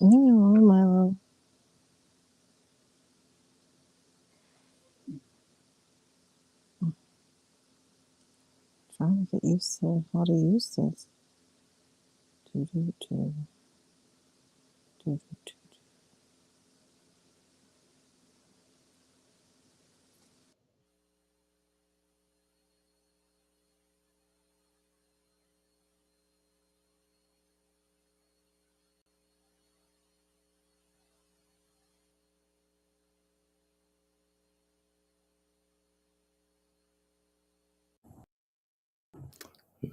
You know, I'm trying to get used to how to use this. Do, do, do, do, do, do.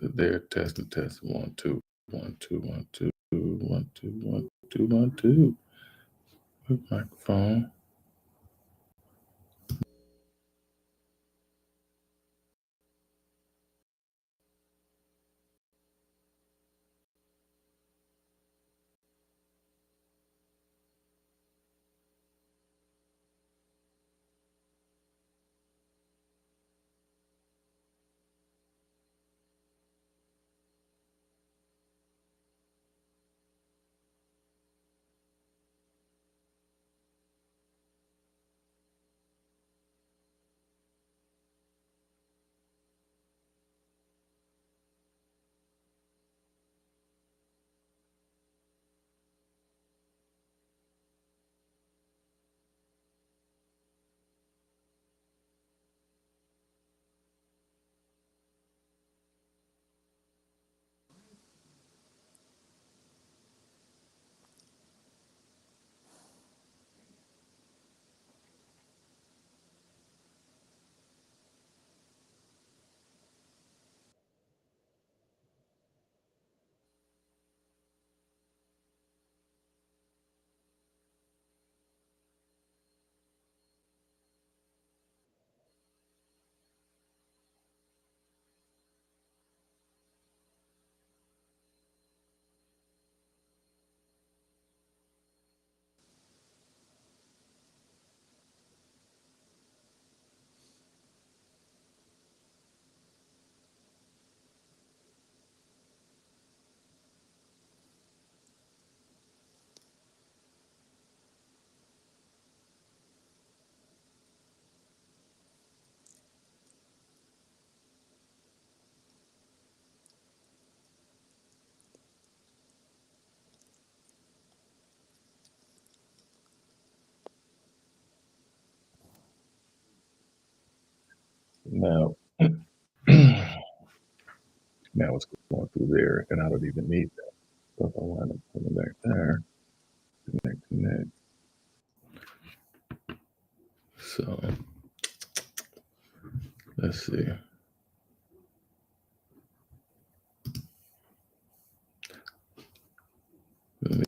There, testing, testing. 1, 2, 1, 2, 1, 2, 1, 2, 1, 2, 1, 2. Good microphone. Now, now it's going through there, and I don't even need that. So if I wind up pulling back there, connect, connect. So let's see. Let me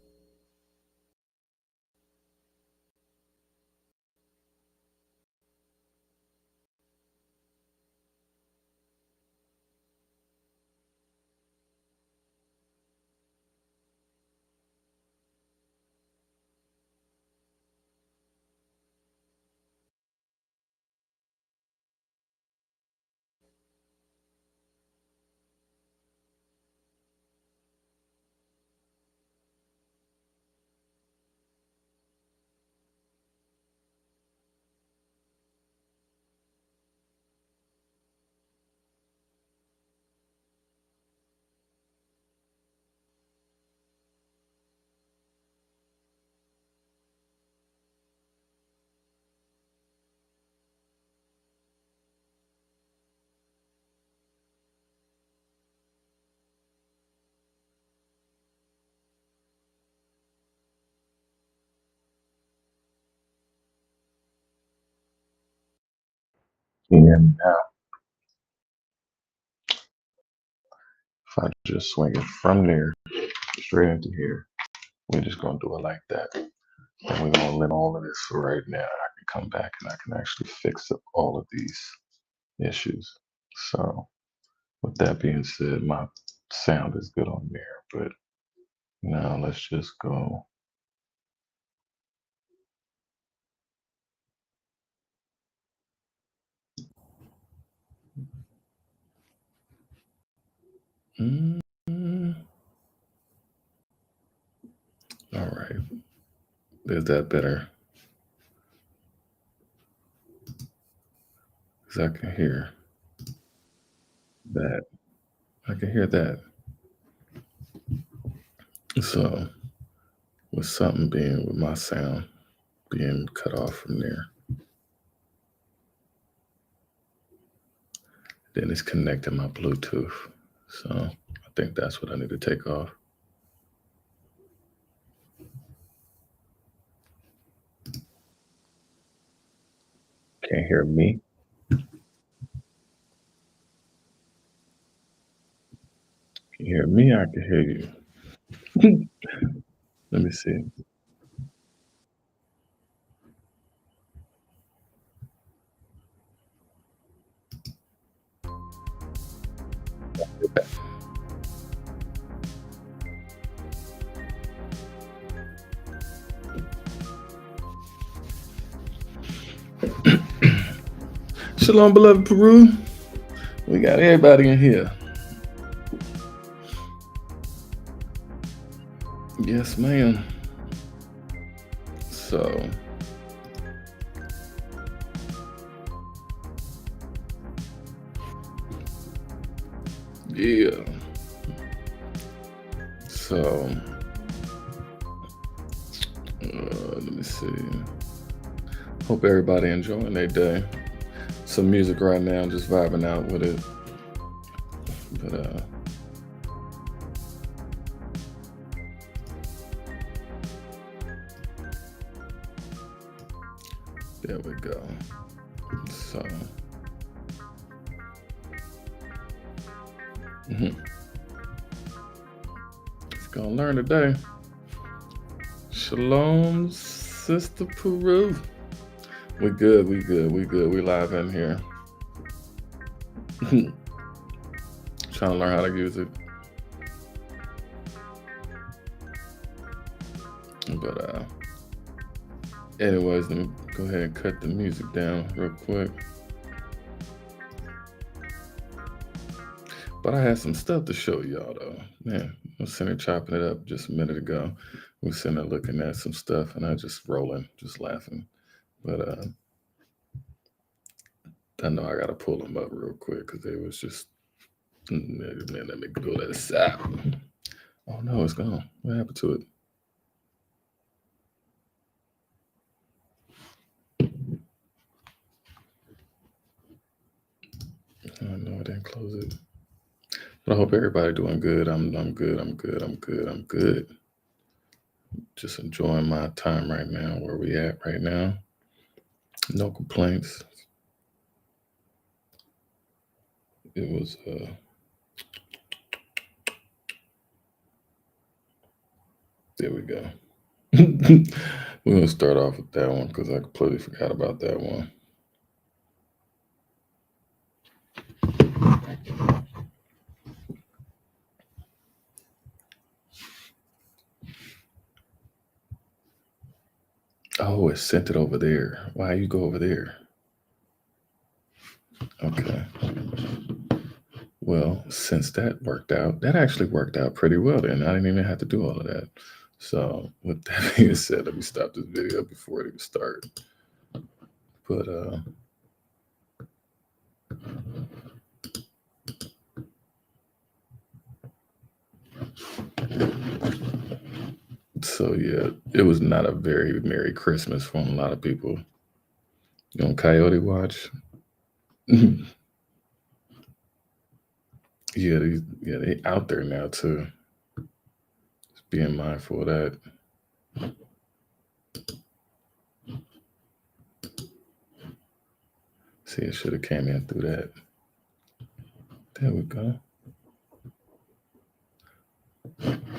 in now. If I just swing it from there straight into here, we're just gonna do it like that. And we're gonna let all of this for right now. I can come back and I can actually fix up all of these issues. So with that being said, my sound is good on there, but now let's just go. Mm, all right, Is that better? Because I can hear that. I can hear that. So, with something being with my sound being cut off from there, then it's connecting my Bluetooth. So, I think that's what I need to take off. Can't hear me. Can you hear me? I can hear you. Let me see. Shalom, beloved Peru. We got everybody in here. Yes, ma'am. So, yeah. So, let me see. Hope everybody enjoying their day. Some music right now, just vibing out with it. But there we go. So, it's gonna learn today. Shalom, Sister Peru. We good. We live in here. Trying to learn how to use it. But anyways, let me go ahead and cut the music down real quick. But I had some stuff to show y'all though. Man, I was sitting there chopping it up just a minute ago. We were sitting there looking at some stuff and I just rolling, just laughing. But I know I gotta pull them up real quick because they was just man, let me go to the side. Oh no, it's gone. What happened to it? Oh no, I didn't close it. But I hope everybody doing good. I'm good. Just enjoying my time right now, where we at right now. No complaints. It was there we go. We're gonna start off with that one because I completely forgot about that one. Oh, it sent it over there. Why you go over there? Okay. Well, since that worked out, that actually worked out pretty well then. I didn't even have to do all of that. So with that being said, let me stop this video before it even starts. But so yeah, it was not a very Merry Christmas for a lot of people. You on Coyote Watch? Yeah, they out there now too. Just being mindful of that. See, it should have came in through that. There we go.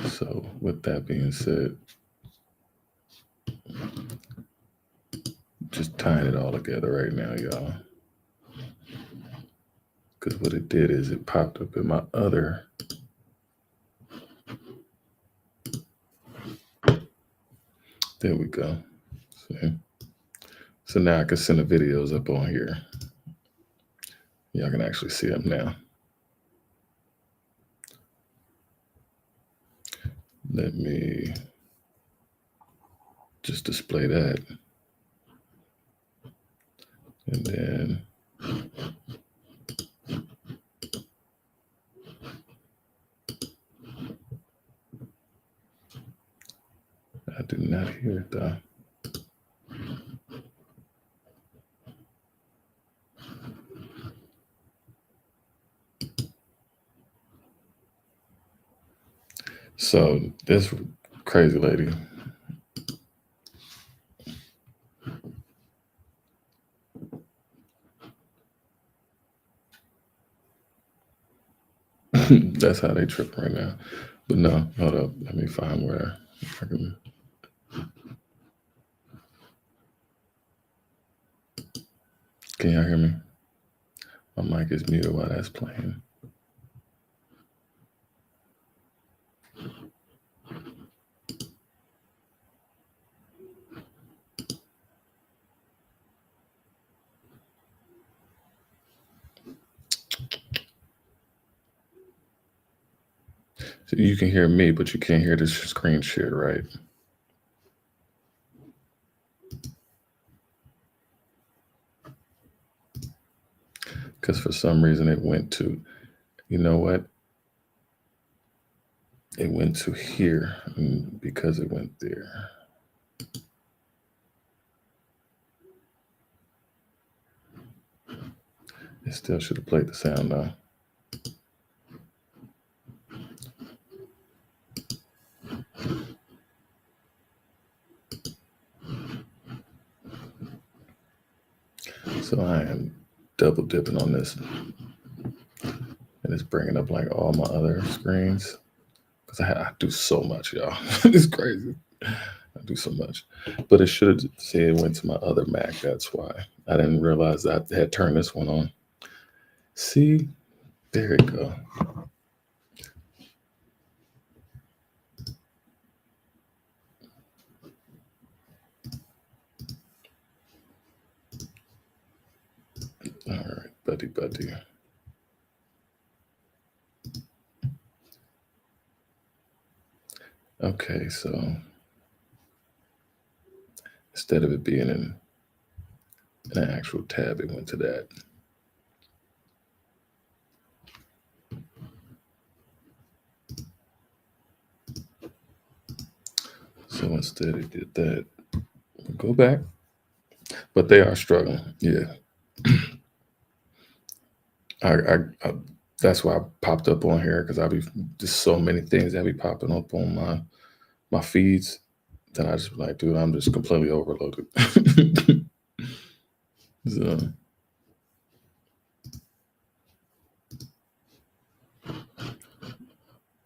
So with that being said, just tying it all together right now, y'all. Because what it did is it popped up in my other. There we go. See? So now I can send the videos up on here. Y'all can actually see them now. Let me just just display that. And then I do not hear it though. So this crazy lady. That's how they trip right now. But no, hold up. Let me find where I can. Can y'all hear me? My mic is muted while that's playing. So you can hear me, but you can't hear this screen share, right? Because for some reason it went to, you know what? It went to here because it went there. It still should have played the sound though. So I am double dipping on this. And it's bringing up like all my other screens. Because I do so much, y'all. It's crazy. I do so much. But it should have said it went to my other Mac. That's why. I didn't realize I had turned this one on. See? There you go. All right, buddy. Okay, so instead of it being in an actual tab, it went to that. So instead it did that. Go back. But they are struggling. Yeah. I that's why I popped up on here because I be just so many things that be popping up on my feeds. Then I just be like, dude, I'm just completely overloaded.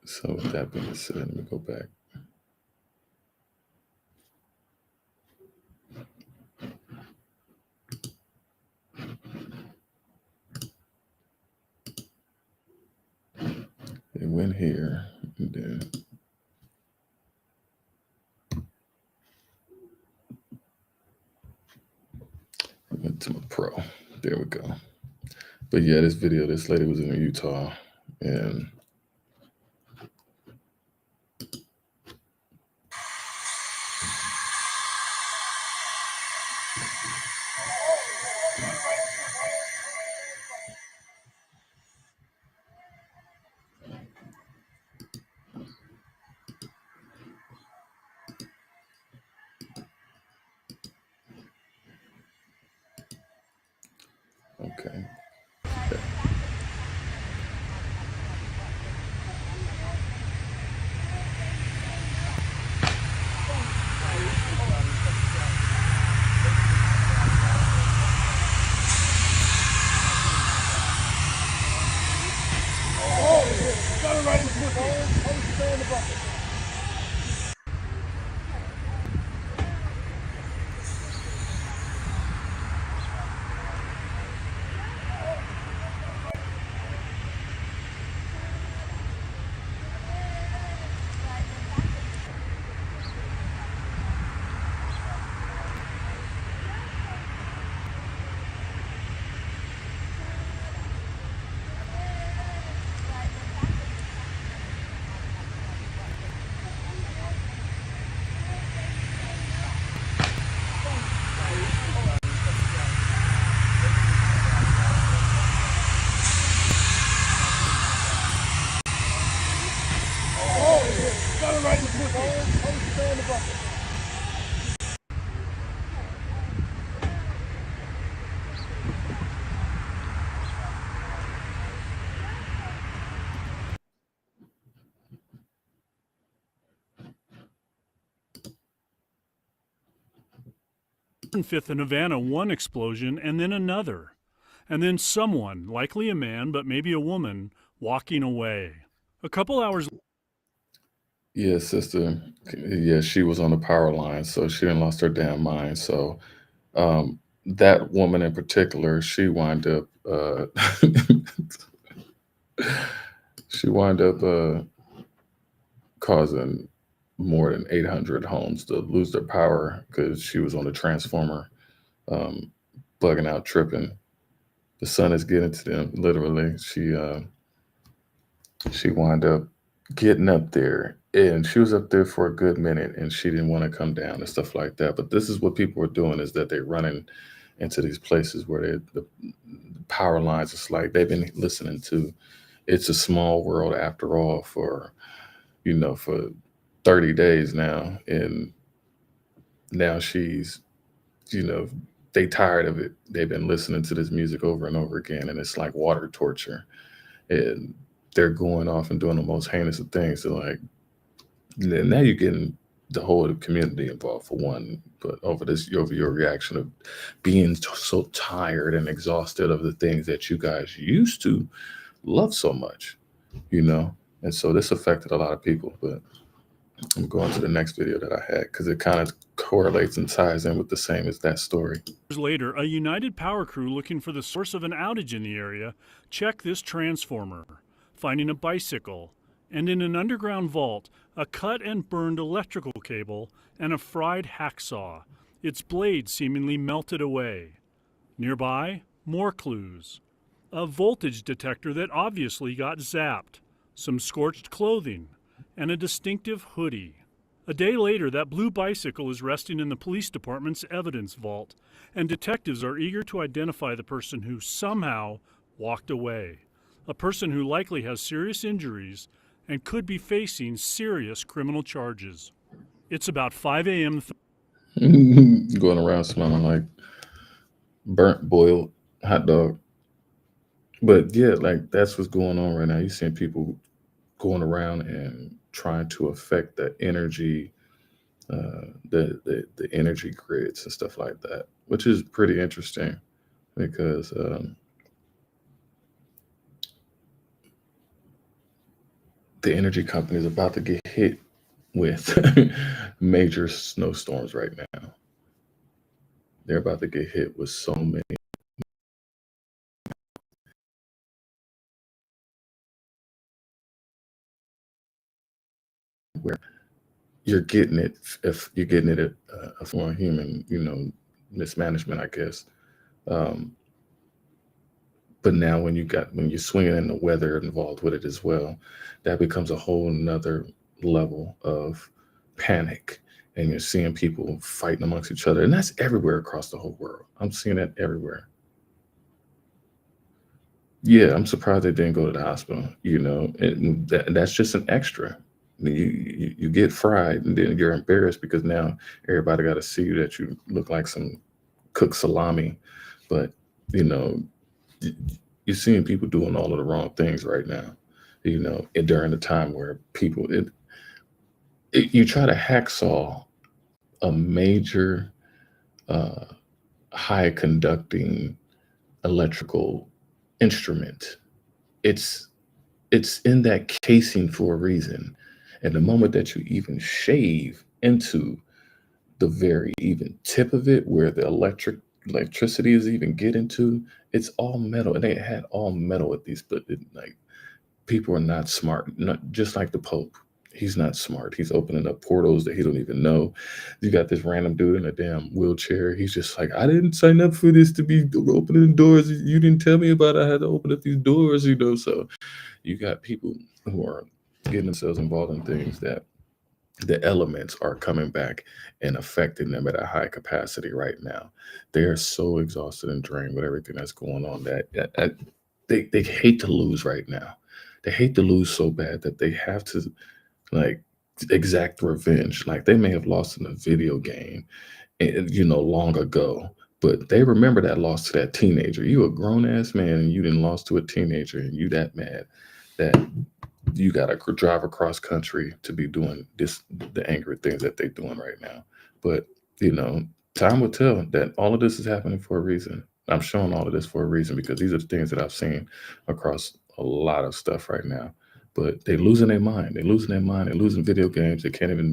So with that being said, let me go back. It went here, and then it went to my pro. There we go. But yeah, this video, this lady was in Utah, and okay. Fifth in Havana, one explosion and then another. And then someone, likely a man, but maybe a woman, walking away. A couple hours. Yeah, sister. Yeah, she was on the power line, so she didn't lost her damn mind. So that woman in particular, she wind up she wind up causing more than 800 homes to lose their power because she was on the transformer, um, bugging out, tripping. The sun is getting to them. Literally, she wound up getting up there, and she was up there for a good minute, and she didn't want to come down and stuff like that. But this is what people are doing: is that they're running into these places where the power lines. It's like they've been listening to "It's a Small World" after all for for 30 days now, and now she's you know they tired of it. They've been listening to this music over and over again, and it's like water torture. And they're going off and doing the most heinous of things. So like now you're getting the whole community involved for one, but over your reaction of being so tired and exhausted of the things that you guys used to love so much, you know. And so this affected a lot of people. But I'm going to the next video that I had because it kind of correlates and ties in with the same as that story. Later, a United Power crew looking for the source of an outage in the area checked this transformer, finding a bicycle, and in an underground vault, a cut and burned electrical cable and a fried hacksaw, its blade seemingly melted away. Nearby, more clues. A voltage detector that obviously got zapped, some scorched clothing, and a distinctive hoodie. A day later, that blue bicycle is resting in the police department's evidence vault, and detectives are eager to identify the person who somehow walked away. A person who likely has serious injuries and could be facing serious criminal charges. It's about 5 a.m. Going around smelling like burnt boiled hot dog. But yeah, like that's what's going on right now. You're seeing people going around and trying to affect the energy, the energy grids and stuff like that, which is pretty interesting because the energy company is about to get hit with major snowstorms right now. They're about to get hit with so many. Where you're getting it, if you're getting it for human, mismanagement, I guess. Um, but now when you're swinging in the weather involved with it as well, that becomes a whole nother level of panic, and you're seeing people fighting amongst each other, and that's everywhere across the whole world. I'm seeing that everywhere. Yeah, I'm surprised they didn't go to the hospital. And that's just an extra. You get fried, and then you're embarrassed because now everybody got to see you that you look like some cooked salami. But you know, y- you're seeing people doing all of the wrong things right now. And during the time where you try to hacksaw a major, uh, high conducting electrical instrument. It's it's in that casing for a reason. And the moment that you even shave into the very even tip of it, where the electricity is even getting to, it's all metal. And they had all metal at these, but like people are not smart. Not just like the Pope. He's not smart. He's opening up portals that he don't even know. You got this random dude in a damn wheelchair. He's just like, I didn't sign up for this to be opening doors. You didn't tell me about it. I had to open up these doors. So you got people who are getting themselves involved in things that the elements are coming back and affecting them at a high capacity right now. They are so exhausted and drained with everything that's going on that they hate to lose right now. They hate to lose so bad that they have to like exact revenge. Like they may have lost in a video game, long ago, but they remember that loss to that teenager. You a grown ass man and you didn't lost to a teenager, and you that mad that you got to drive across country to be doing the angry things that they're doing right now. But time will tell that all of this is happening for a reason. I'm showing all of this for a reason because these are the things that I've seen across a lot of stuff right now. But they're losing their mind. They're losing their mind. They're losing video games. They can't even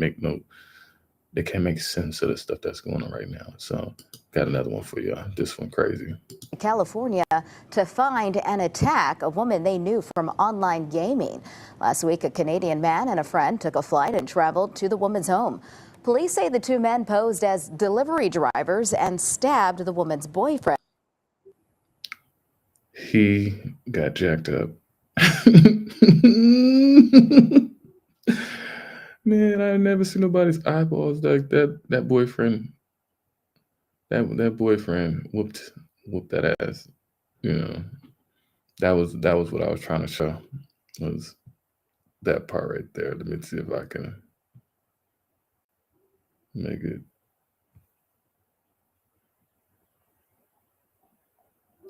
they can't make sense of the stuff that's going on right now. So got another one for y'all. This one crazy. California to find and attack a woman they knew from online gaming. Last week, a Canadian man and a friend took a flight and traveled to the woman's home. Police say the two men posed as delivery drivers and stabbed the woman's boyfriend. He got jacked up. Man, I've never seen nobody's eyeballs like that. That boyfriend whooped that ass. That was what I was trying to show. Was that part right there. Let me see if I can make it.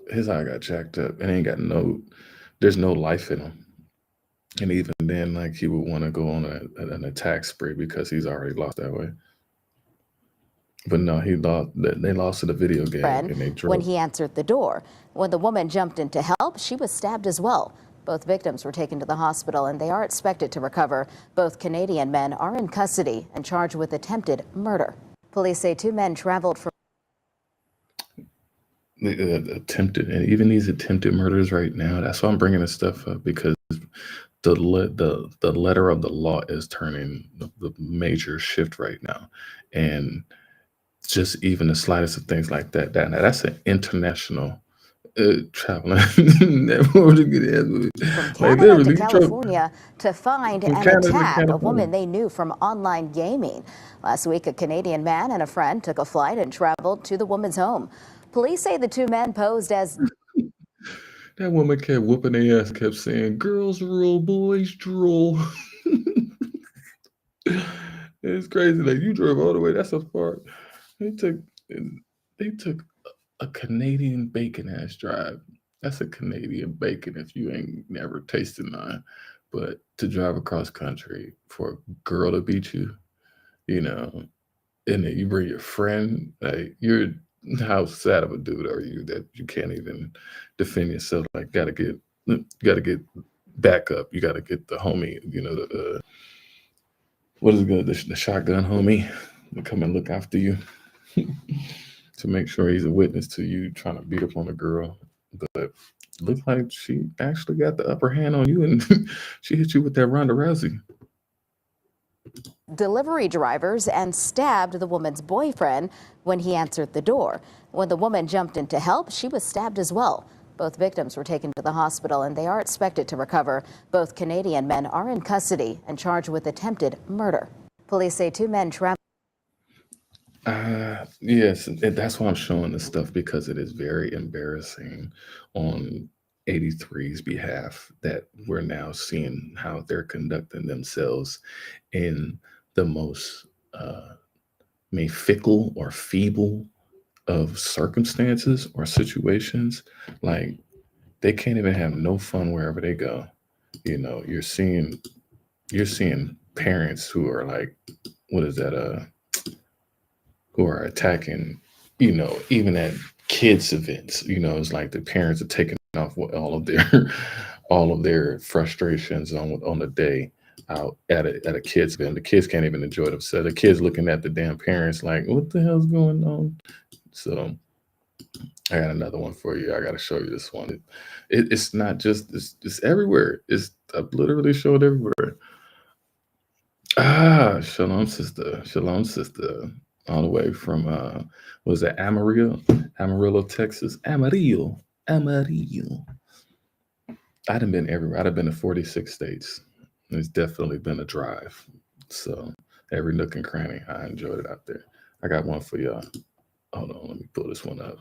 His eye got jacked up and ain't got there's no life in him. And even then, like, he would want to go on an attack spree because he's already lost that way. But no, they lost to the video game. And they drove. When he answered the door. When the woman jumped in to help, she was stabbed as well. Both victims were taken to the hospital and they are expected to recover. Both Canadian men are in custody and charged with attempted murder. Police say two men traveled from attempted, and even these attempted murders right now. That's why I'm bringing this stuff up, because the letter of the law is turning the major shift right now, and just even the slightest of things like that. That's an international traveling. From Canada to California to find and attack a woman they knew from online gaming. Last week, a Canadian man and a friend took a flight and traveled to the woman's home. Police say the two men posed as... That woman kept whooping their ass, kept saying, "Girls rule, boys drool." It's crazy. Like, you drove all the way. That's a far. They took a Canadian bacon ass drive. That's a Canadian bacon if you ain't never tasted none. But to drive across country for a girl to beat you, and then you bring your friend, like, how sad of a dude are you that you can't even defend yourself? Like, you gotta get back up. You gotta get the homie, what is it good? The shotgun homie to come and look after you to make sure he's a witness to you trying to beat up on a girl. But looks like she actually got the upper hand on you, and she hit you with that Ronda Rousey. Delivery drivers and stabbed the woman's boyfriend when he answered the door. When the woman jumped in to help, she was stabbed as well. Both victims were taken to the hospital and they are expected to recover. Both Canadian men are in custody and charged with attempted murder. Police say two men traveled. Yes, and that's why I'm showing this stuff, because it is very embarrassing on 83's behalf that we're now seeing how they're conducting themselves in the most fickle or feeble of circumstances or situations. Like, they can't even have no fun wherever they go. You're seeing parents who are like, what is that? Who are attacking, even at kids events. It's like the parents are taking off all of their frustrations on the day out at a kids event. The kids can't even enjoy themselves. The kids looking at the damn parents like, what the hell's going on? So I got another one for you. I got to show you this one. It's not just it's everywhere. I literally show it everywhere. Shalom sister, all the way from was it Amarillo, Texas. Amarillo. I'd have been everywhere. I'd have been to 46 states. It's definitely been a drive. So every nook and cranny, I enjoyed it out there. I got one for y'all. Hold on, let me pull this one up.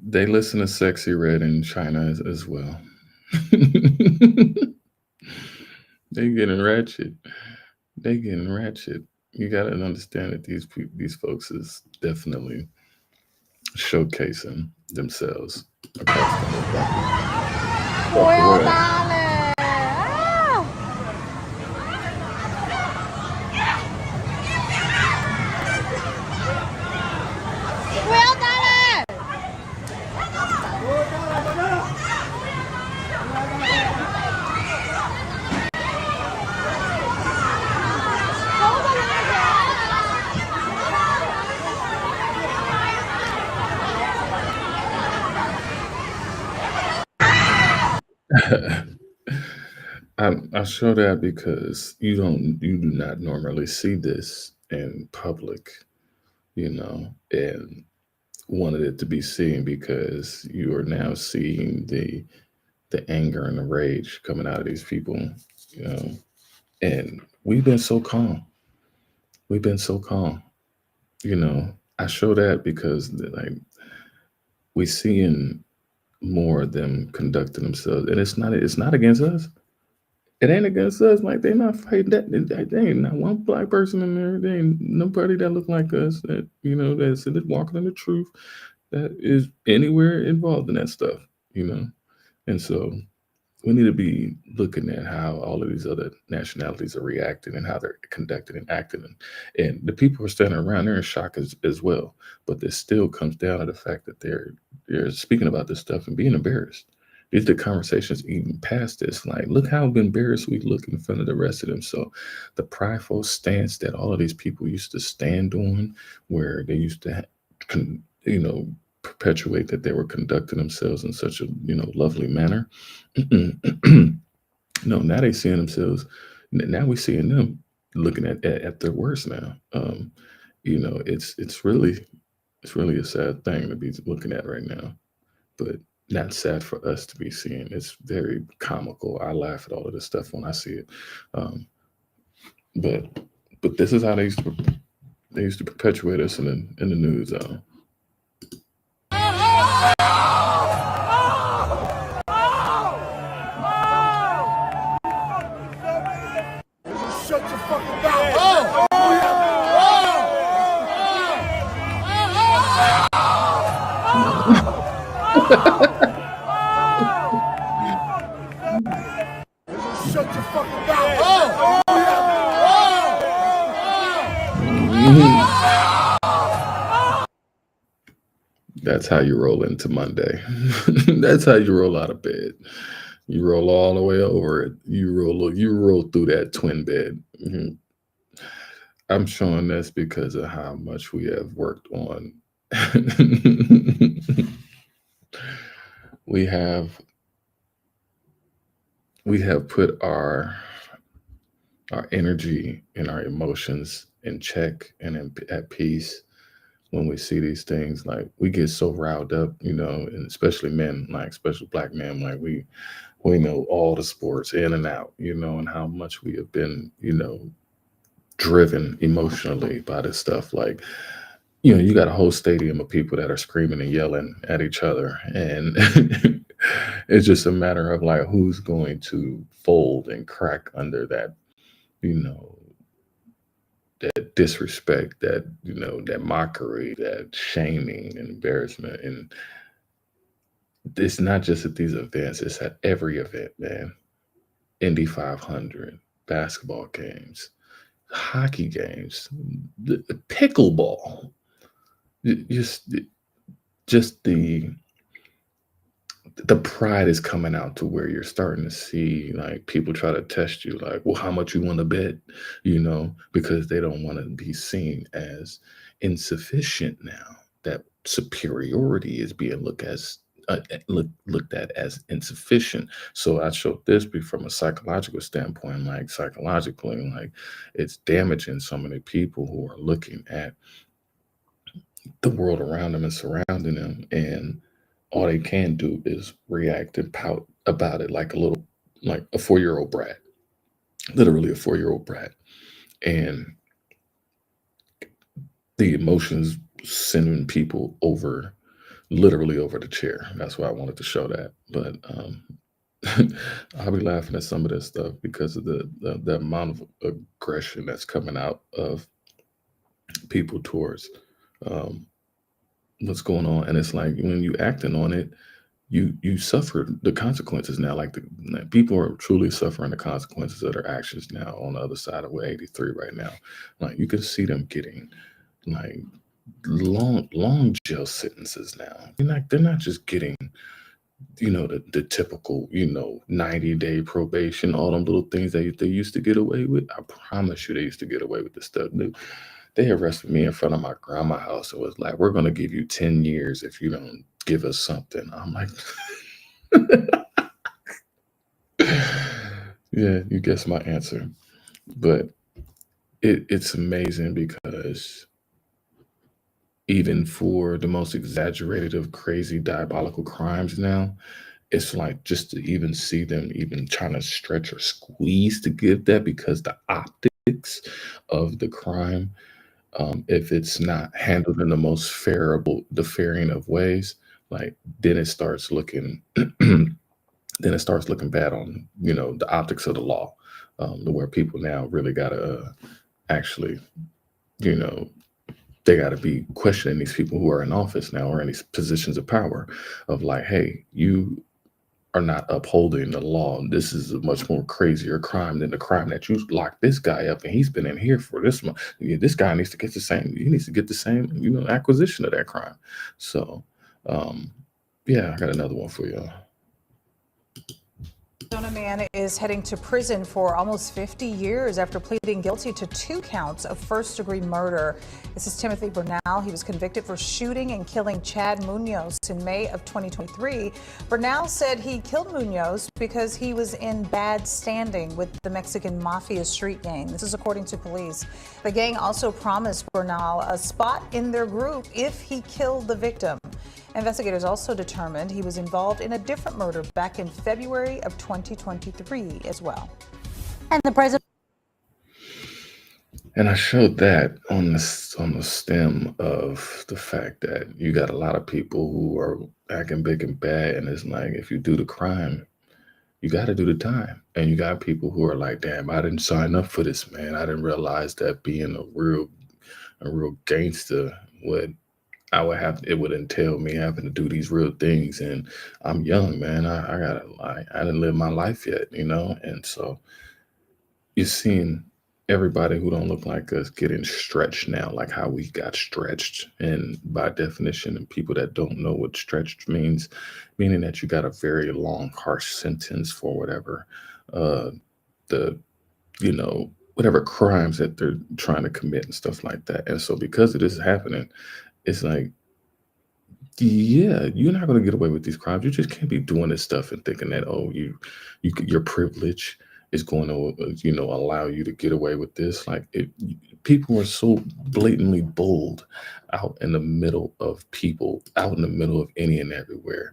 They listen to Sexy Red in China as well. They getting ratchet. They getting ratchet. You gotta understand that these folks is definitely showcasing themselves across the across the world. I show that because you do not normally see this in public, and wanted it to be seen because you are now seeing the anger and the rage coming out of these people, you know, and we've been so calm. We've been so calm, you know. I show that because like we seeing more of them conducting themselves, and it's not against us. It ain't against us. Like they not fighting that. They ain't not one black person in there. They ain't nobody that look like us. That that's walking in the truth. That is anywhere involved in that stuff. You know, and so we need to be looking at how all of these other nationalities are reacting and how they're conducting and acting. And the people who are standing around, they're in shock as well. But this still comes down to the fact that they're speaking about this stuff and being embarrassed. These are the conversations even past this. Like, look how embarrassed we look in front of the rest of them. So the prideful stance that all of these people used to stand on, where they used to, perpetuate that they were conducting themselves in such a lovely manner. No, now they seeing themselves. Now we seeing them looking at their worst now. It's really a sad thing to be looking at right now, but not sad for us to be seeing. It's very comical. I laugh at all of this stuff when I see it. Um, but this is how they used to perpetuate us in the news. Shut your fucking mouth. Shut your fucking mouth. That's how you roll into Monday. That's how you roll out of bed. You roll all the way over it. You roll through that twin bed. I'm showing this because of how much we have worked on. we have we have put our energy and our emotions in check and at peace when we see these things. Like we get so riled up, and especially men, like especially black men, like we know all the sports in and out, and how much we have been, driven emotionally by this stuff. Like, you got a whole stadium of people that are screaming and yelling at each other, and it's just a matter of like who's going to fold and crack under that, you know, that disrespect, that mockery, that shaming and embarrassment. And it's not just at these events, it's at every event, man. Indy 500, basketball games, hockey games, pickleball. Just just the pride is coming out to where you're starting to see like people try to test you, like, well, how much you want to bet, because they don't want to be seen as insufficient now. That superiority is being looked at as insufficient. So I showed this from a psychological standpoint, like psychologically, like it's damaging so many people who are looking at the world around them and surrounding them, and all they can do is react and pout about it like a 4-year-old brat, literally a 4-year-old brat. And the emotions sending people over literally over the chair. That's why I wanted to show that. But I'll be laughing at some of this stuff because of the amount of aggression that's coming out of people towards um, what's going on. And it's like when you acting on it, you suffer the consequences now. Like people are truly suffering the consequences of their actions now on the other side of 83 right now. Like you can see them getting like long jail sentences now. They're not just getting the typical 90-day probation, all them little things that they used to get away with. I promise you they used to get away with this stuff. They arrested me in front of my grandma's house and was like, we're going to give you 10 years if you don't give us something. I'm like, yeah, you guessed my answer. But it's amazing because even for the most exaggerated of crazy diabolical crimes now, it's like just to even see them even trying to stretch or squeeze to give that because the optics of the crime, if it's not handled in the most fairing of ways, like then it starts looking bad on the optics of the law, to where people now really gotta actually you know they got to be questioning these people who are in office now or in these positions of power of like, hey, you are not upholding the law. This is a much more crazier crime than the crime that you locked this guy up and he's been in here for this month. Yeah, this guy needs to get the same. He needs to get the same, acquisition of that crime. So, yeah, I got another one for y'all. Arizona man is heading to prison for almost 50 years after pleading guilty to 2 counts of first-degree murder. This is Timothy Bernal. He was convicted for shooting and killing Chad Munoz in May of 2023. Bernal said he killed Munoz because he was in bad standing with the Mexican Mafia street gang. This is according to police. The gang also promised Bernal a spot in their group if he killed the victim. Investigators also determined he was involved in a different murder back in February of 2023 as well. And the president. And I showed that on the stem of the fact that you got a lot of people who are acting big and bad, and it's like if you do the crime, you got to do the time. And you got people who are like, damn, I didn't sign up for this, man. I didn't realize that being a real gangster it would entail me having to do these real things. And I'm young, man. I didn't live my life yet, And so you're seeing everybody who don't look like us getting stretched now, like how we got stretched. And by definition, and people that don't know what stretched means, meaning that you got a very long, harsh sentence for whatever, whatever crimes that they're trying to commit and stuff like that. And so because of this happening, it's like, yeah, you're not going to get away with these crimes. You just can't be doing this stuff and thinking that, your privilege is going to, allow you to get away with this. Like people are so blatantly bold out in the middle of people, out in the middle of any and everywhere.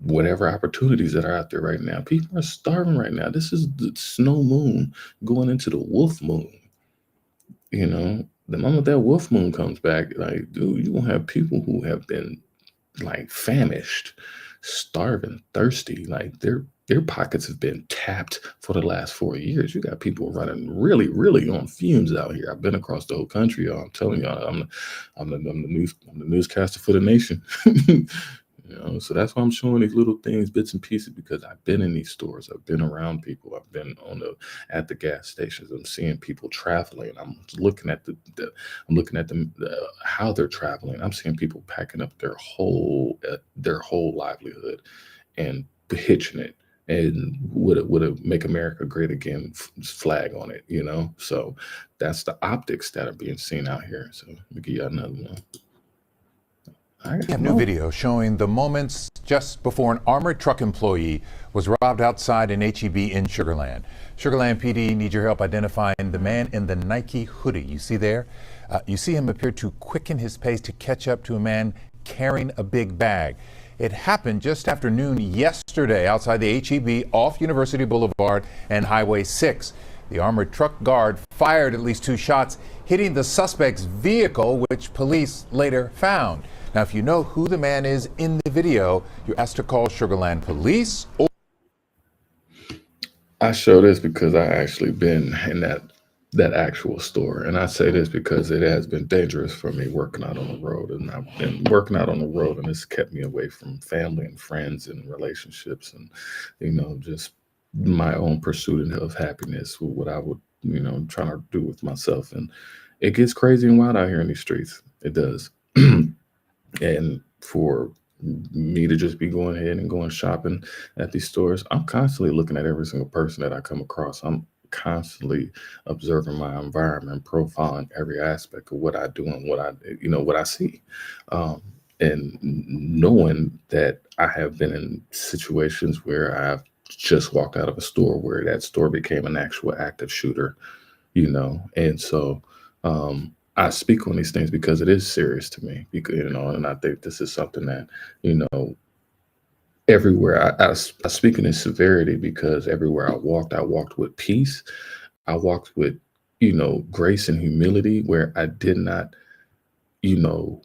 Whatever opportunities that are out there right now, people are starving right now. This is the snow moon going into the wolf moon. The moment that wolf moon comes back, like, dude, you gonna have people who have been like famished, starving, thirsty, like their pockets have been tapped for the last 4 years. You got people running really, really on fumes out here. I've been across the whole country, y'all. I'm telling y'all, I'm the newscaster for the nation. So that's why I'm showing these little things, bits and pieces, because I've been in these stores. I've been around people. I've been at the gas stations. I'm seeing people traveling. I'm looking at how they're traveling. I'm seeing people packing up their whole livelihood and hitching it, and with a "Make America Great Again" flag on it. So that's the optics that are being seen out here. So let me give you another one. We have new video showing the moments just before an armored truck employee was robbed outside an H-E-B in Sugar Land. Sugar Land PD needs your help identifying the man in the Nike hoodie. You see there? You see him appear to quicken his pace to catch up to a man carrying a big bag. It happened just after noon yesterday outside the H-E-B off University Boulevard and Highway 6. The armored truck guard fired at least 2 shots, hitting the suspect's vehicle, which police later found. Now, if you know who the man is in the video, you're asked to call Sugarland police. I show this because I actually been in that actual store, and I say this because it has been dangerous for me working out on the road, and I've been working out on the road, and it's kept me away from family and friends and relationships, and just my own pursuit of happiness, what I would trying to do with myself, and it gets crazy and wild out here in these streets. It does. And for me to just be going ahead and going shopping at these stores, I'm constantly looking at every single person that I come across. I'm constantly observing my environment, profiling every aspect of what I do and what I see. Um, and knowing that I have been in situations where I've just walked out of a store where that store became an actual active shooter, and so I speak on these things because it is serious to me, because and I think this is something that you know everywhere I speak in its severity, because everywhere I walked with peace. I walked with grace and humility, where I did not, you know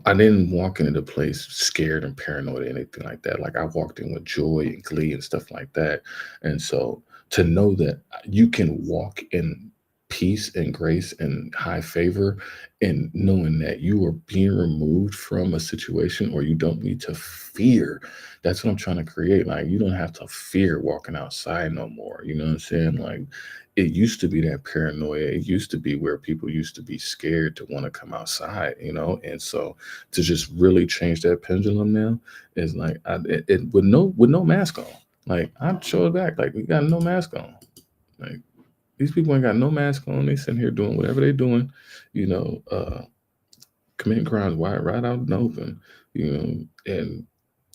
I didn't walk into the place scared and paranoid or anything like that. Like, I walked in with joy and glee and stuff like that. And so to know that you can walk in peace and grace and high favor, and knowing that you are being removed from a situation, or you don't need to fear. That's what I'm trying to create. Like, you don't have to fear walking outside no more. You know what I'm saying? Like, it used to be that paranoia. It used to be where people used to be scared to want to come outside, and so to just really change that pendulum now is like, with no mask on. Like, I'd show it back. Like, we got no mask on. Like, these people ain't got no mask on. They sitting here doing whatever they doing, committing crimes right out in the open, and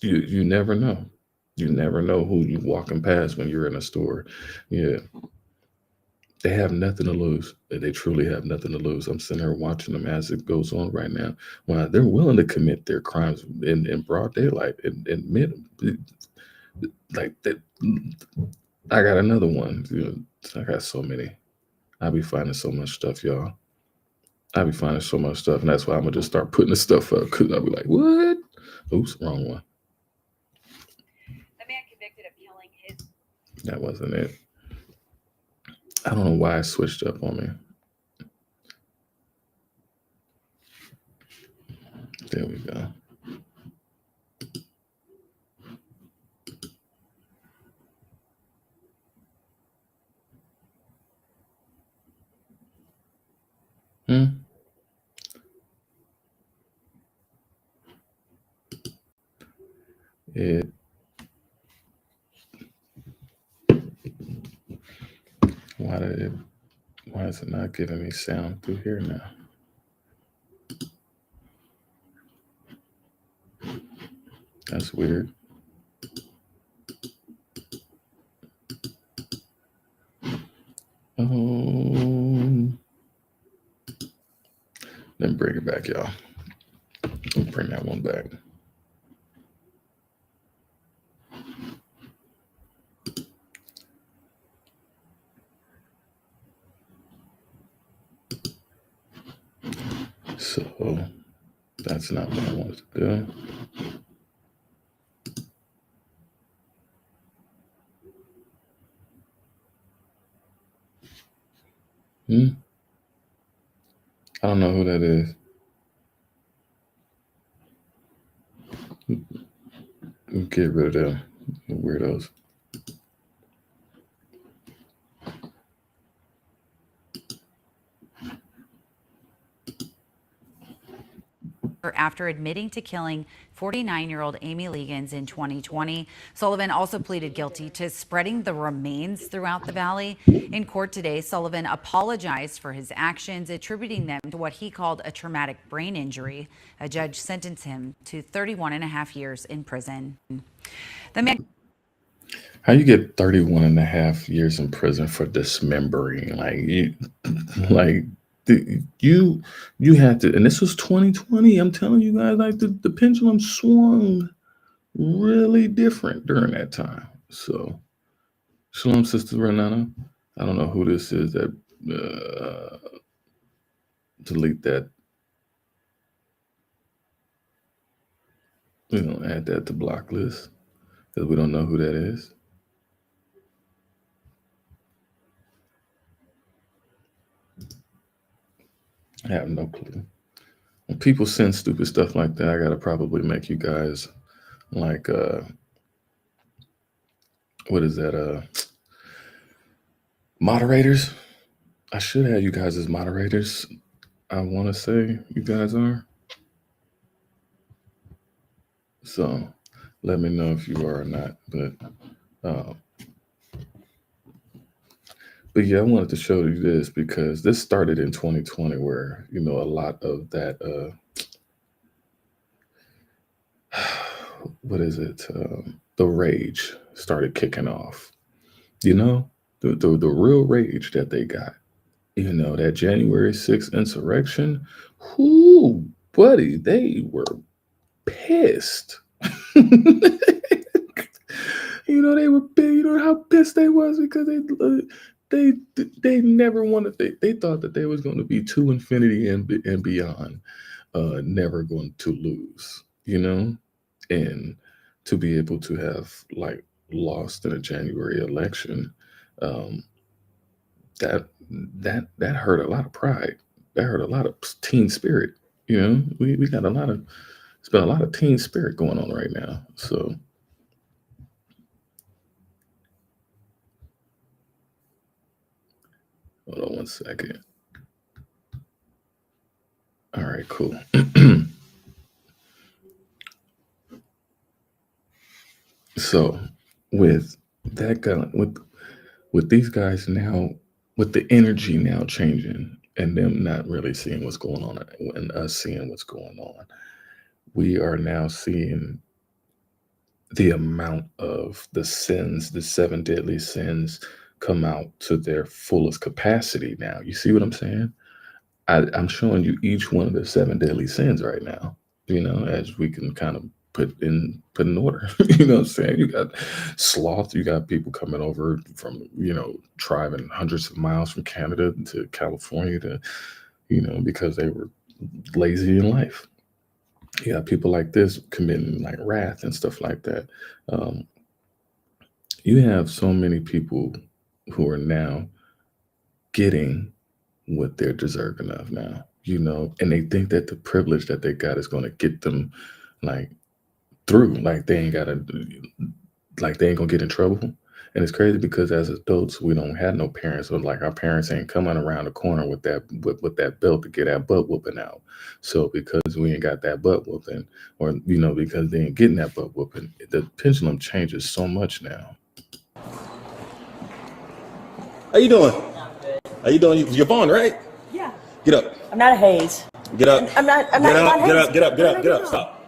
you never know. You never know who you walking past when you're in a store. Yeah. They have nothing to lose. They truly have nothing to lose. I'm sitting here watching them as it goes on right now. When they're willing to commit their crimes in broad daylight, and like that. I got another one. I got so many. I be finding so much stuff, y'all. I be finding so much stuff, and that's why I'm gonna just start putting the stuff up, because I'll be like, what? Oops, wrong one. The man convicted of killing his. That wasn't it. I don't know why I switched up on me. There we go. It why is it not giving me sound through here now? That's weird. Then bring it back, y'all. Bring that one back. So that's not what I wanted to do. I don't know who that is. Get rid of them weirdos. After admitting to killing 49-year-old Amy Legans in 2020, Sullivan also pleaded guilty to spreading the remains throughout the valley. In court today, Sullivan apologized for his actions, attributing them to what he called a traumatic brain injury. A judge sentenced him to 31 and a half years in prison. The man. How you get 31 and a half years in prison for dismembering? You had to, and this was 2020. I'm telling you guys, like, the pendulum swung really different during that time. So, shalom, Sister Renata. I don't know who this is. That delete that. Add that to block list because we don't know who that is. I have no clue. When people send stupid stuff like that, I gotta probably make you guys like what is that? Moderators. I should have you guys as moderators. I want to say you guys are. So let me know if you are or not. But yeah, I wanted to show you this because this started in 2020 where, a lot of that, what is it? The rage started kicking off, the real rage that they got, that January 6th insurrection. Whoo, buddy, they were pissed. They were big. You know how pissed they was because they never wanted. They thought that they was going to be to infinity and beyond, never going to lose. And to be able to have like lost in a January election, that hurt a lot of pride. That hurt a lot of teen spirit. We got it's been a lot of teen spirit going on right now. So. Hold on one second. All right, cool. So with that guy, with these guys now, with the energy now changing and them not really seeing what's going on and us seeing what's going on, we are now seeing the amount of the sins, the 7 deadly sins, come out to their fullest capacity now. You see what I'm saying? I'm showing you each one of the 7 deadly sins right now, as we can kind of put in order. You know what I'm saying? You got sloth, you got people coming over from, driving hundreds of miles from Canada to California to, because they were lazy in life. You got people like this committing like wrath and stuff like that. You have so many people who are now getting what they're deserving of now, and they think that the privilege that they got is going to get them like through, like they ain't gonna get in trouble. And it's crazy because as adults, we don't have no parents, or like our parents ain't coming around the corner with that belt to get that butt whooping out. So because we ain't got that butt whooping, or because they ain't getting that butt whooping, the pendulum changes so much now. How you doing? How you doing? You're Vaughn, right? Yeah. Get up. I'm not a Hayes. Get up. I'm not Get Yvonne Hayes. up. Get up. Stop.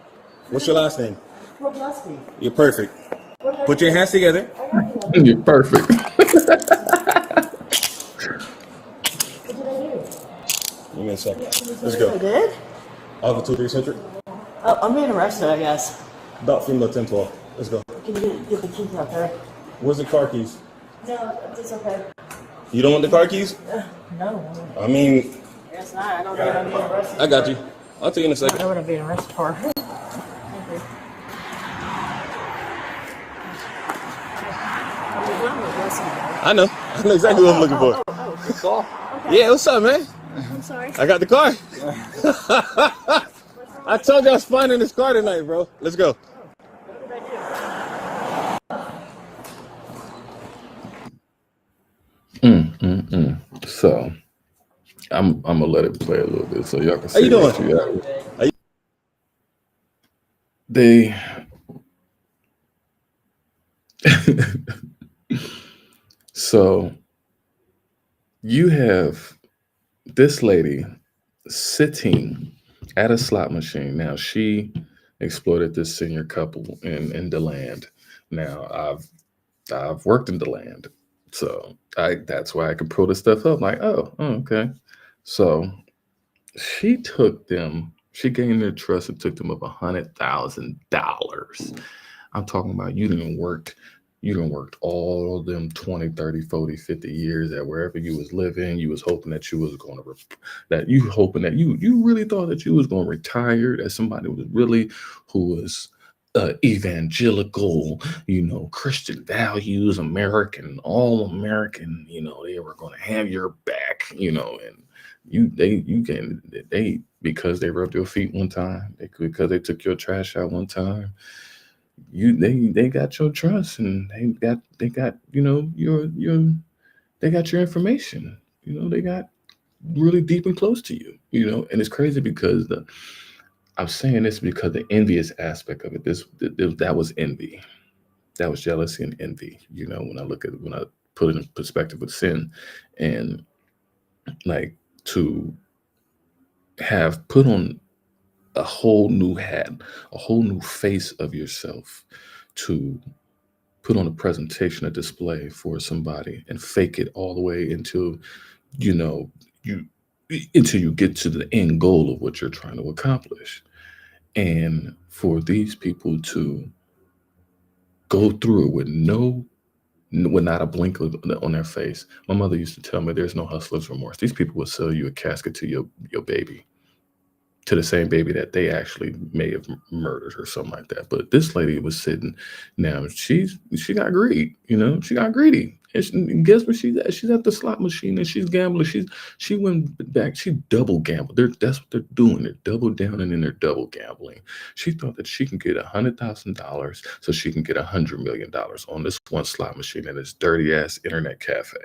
What's your last name? Robleski. You're perfect. Put your hands together. You're perfect. What did I do? Give me a second. Let's go. I did? Alpha 2300. Oh, I'm being arrested, I guess. About female 1012. Let's go. Can you get the keys out there? Where's the car keys? No, it's okay. You don't want the car keys? No. I mean, I guess not. I don't know what I'm being arrested I got you. I'll tell you in a for. I second. know what I'm being arrested for. I know exactly what I'm looking for. Okay. Yeah, what's up, man? I'm sorry. I got the car. I told you I was finding this car tonight, bro. Let's go. What did I do? So I'm gonna let it play a little bit so y'all can see. How you doing? What you got. They so you have this lady sitting at a slot machine. Now she exploited this senior couple in DeLand. Now I've worked in DeLand, so that's why I can pull this stuff up. Like, oh, okay. So she gained their trust and took them up $100,000. I'm talking about you done worked all of them 20, 30, 40, 50 years at wherever you was living. You was hoping that you was going to, you really thought that you was going to retire, that somebody was really who was evangelical, Christian values, all American, they were going to have your back, and they because they rubbed your feet one time, because they took your trash out one time, they got your trust, and they got they got your information, they got really deep and close to you, and it's crazy because I'm saying this because the envious aspect of it, that was envy. That was jealousy and envy. When I put it in perspective with sin, and like to have put on a whole new hat, a whole new face of yourself, to put on a presentation, a display for somebody, and fake it all the way you know you until you get to the end goal of what you're trying to accomplish. And for these people to go through it with not a blink on their face. My mother used to tell me there's no hustler's remorse. These people will sell you a casket to your baby, to the same baby that they actually may have murdered or something like that. But this lady was sitting. Now she got greed. She got greedy. And guess where she's at? She's at the slot machine and she's gambling. She went back. She double gambled. That's what they're doing. They're double down and then they're double gambling. She thought that she can get $100,000 so she can get $100 million on this one slot machine in this dirty ass internet cafe.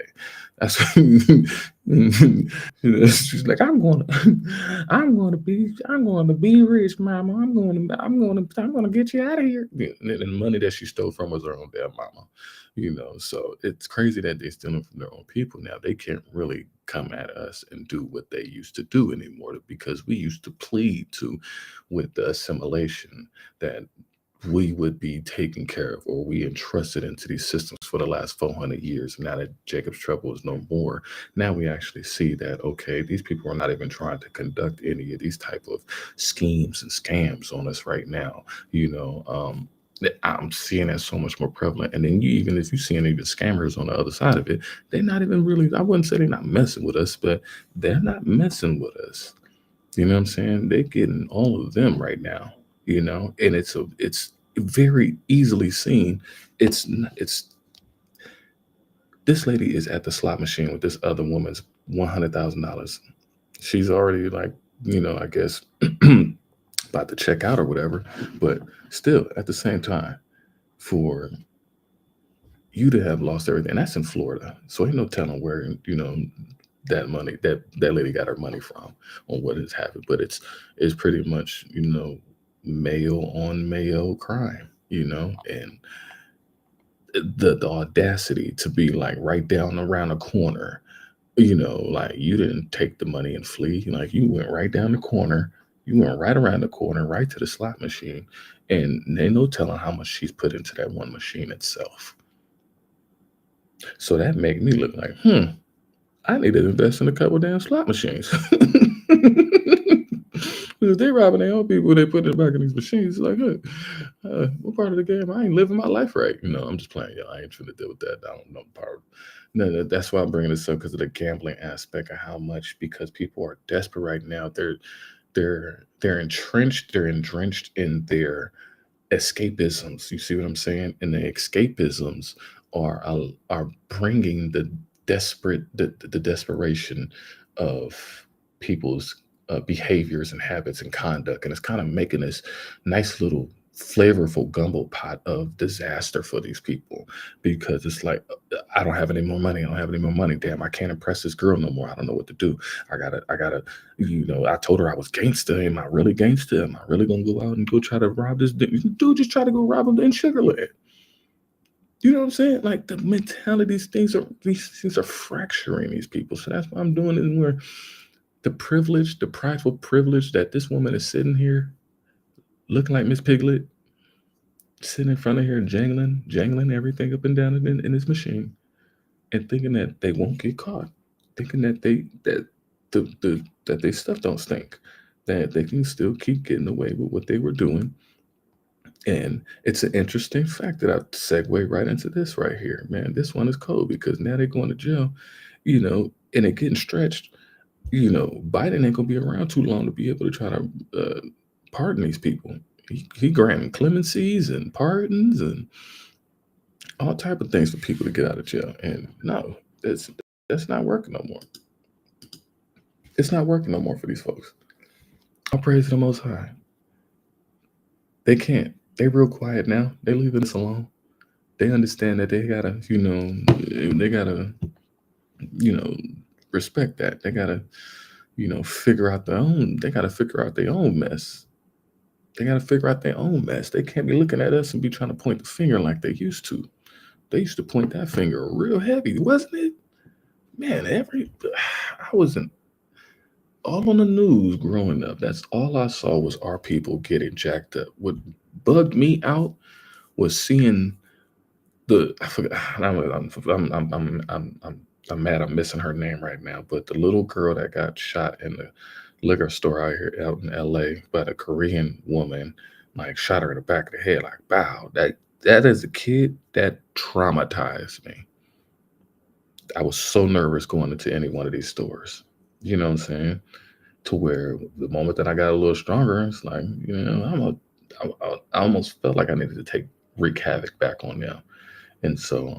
That's she's like, I'm going to be rich, mama. I'm going to get you out of here. And the money that she stole from was her own damn mama. So it's crazy that they're stealing from their own people. Now they can't really come at us and do what they used to do anymore, because we used to plead with the assimilation that we would be taken care of, or we entrusted into these systems for the last 400 years. Now that Jacob's trouble is no more, now we actually see that, okay, these people are not even trying to conduct any of these type of schemes and scams on us right now. I'm seeing that so much more prevalent. And then even if you see any scammers on the other side of it, they're not even really, I wouldn't say they're not messing with us, but they're not messing with us. You know what I'm saying? They're getting all of them right now, and it's very easily seen. It's this lady is at the slot machine with this other woman's $100,000. She's already I guess about to check out or whatever, but still at the same time, for you to have lost everything, and that's in Florida, so ain't no telling where that money that lady got her money from, on what has happened. But it's pretty much male on male crime, and the audacity to be like right down around the corner, like you didn't take the money and flee, like you went right down the corner, you went right around the corner, right to the slot machine, and ain't no telling how much she's put into that one machine itself. So that made me look like, I need to invest in a couple damn slot machines. Because they robbing their own people, they put it back in these machines. Like, hey, what part of the game? I ain't living my life right. I'm just playing, y'all. I ain't trying to deal with that. I don't know the part. No, that's why I'm bringing this up, because of the gambling aspect of how much, because people are desperate right now. They're entrenched. They're drenched in their escapisms. You see what I'm saying? And the escapisms are bringing the desperation of people's behaviors and habits and conduct, and it's kind of making this nice little flavorful gumbo pot of disaster for these people, because it's like, I don't have any more money. I don't have any more money. Damn, I can't impress this girl no more. I don't know what to do. I gotta, I told her I was gangster. Am I really gangster? Am I really gonna go out and go try to rob this dude? Just try to go rob him in Sugarland. You know what I'm saying? Like, the mentality, these things are fracturing these people. So that's what I'm doing, is where the prideful privilege that this woman is sitting here looking like Miss Piglet, sitting in front of her, jangling everything up and down in this machine, and thinking that they won't get caught, thinking that that their stuff don't stink, that they can still keep getting away with what they were doing. And it's an interesting fact that I segue right into this right here, man. This one is cold, because now they're going to jail, and they're getting stretched. Biden ain't gonna be around too long to be able to try to pardon these people. he granting clemencies and pardons and all type of things for people to get out of jail. And no, that's not working no more. It's not working no more for these folks. I praise the Most High. They can't. They real quiet now. They leaving us alone. They understand that they gotta, respect that. They gotta, figure out their own. They gotta figure out their own mess. They gotta figure out their own mess. They can't be looking at us and be trying to point the finger like they used to. They used to point that finger real heavy, wasn't it? Man, I wasn't all on the news growing up. That's all I saw was our people getting jacked up. What bugged me out was seeing I forgot. I'm mad. I'm missing her name right now. But the little girl that got shot in the liquor store out in L.A. by the Korean woman, like shot her in the back of the head. Like, wow, that as a kid, that traumatized me. I was so nervous going into any one of these stores. You know what I'm saying? To where the moment that I got a little stronger, it's like, I almost felt like I needed to wreak havoc back on them. And so,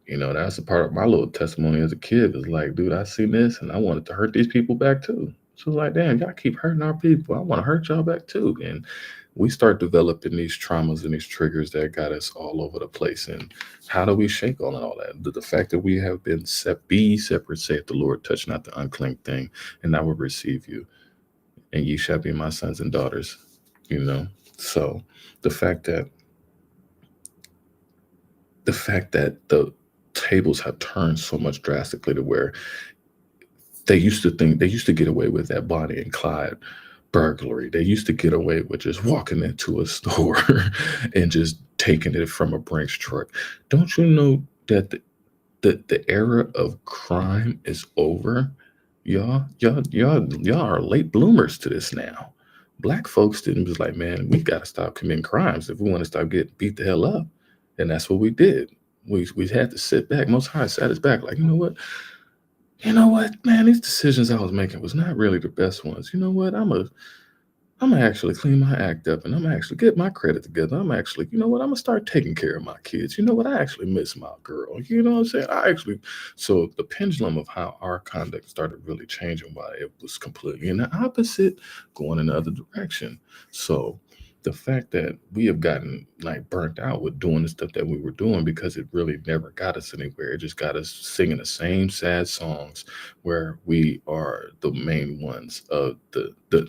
that's a part of my little testimony as a kid. Is like, dude, I seen this and I wanted to hurt these people back too. So like, damn, y'all keep hurting our people. I want to hurt y'all back too. And we start developing these traumas and these triggers that got us all over the place. And how do we shake on all that? The fact that we have been be separate, saith the Lord, touch not the unclean thing, and I will receive you. And ye shall be my sons and daughters. So the fact that the tables have turned so much drastically to where they used to get away with that Bonnie and Clyde burglary. They used to get away with just walking into a store and just taking it from a Brinks truck. Don't you know that the era of crime is over? Y'all are late bloomers to this now. Black folks didn't just like, man, we got to stop committing crimes if we want to stop getting beat the hell up. And that's what we did. We had to sit back. Most High sat us back like, you know what, man, these decisions I was making was not really the best ones. You know what, I'm gonna actually clean my act up and I'm gonna actually get my credit together. I'm actually, I'm gonna start taking care of my kids. You know what, I actually miss my girl. You know what I'm saying? So the pendulum of how our conduct started really changing, while it was completely in the opposite, going in the other direction. So the fact that we have gotten like burnt out with doing the stuff that we were doing, because it really never got us anywhere. It just got us singing the same sad songs where we are the main ones of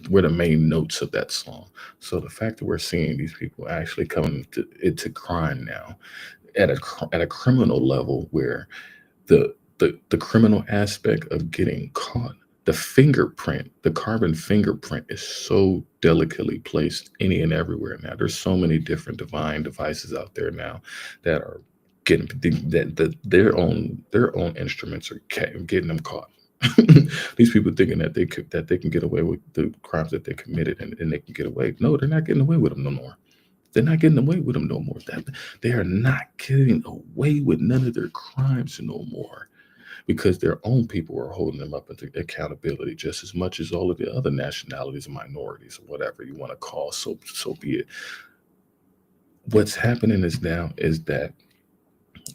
we're the main notes of that song. So the fact that we're seeing these people actually coming into crime now at a criminal level, where the criminal aspect of getting caught, the carbon fingerprint is so delicately placed any and everywhere now. There's so many different divine devices out there now that are getting their own instruments are getting them caught. These people thinking that they can get away with the crimes that they committed and they can get away. No, they're not getting away with them no more. They're not getting away with them no more. They are not getting away with none of their crimes no more, because their own people are holding them up into accountability just as much as all of the other nationalities and minorities, or whatever you want to call. So be it. What's happening is that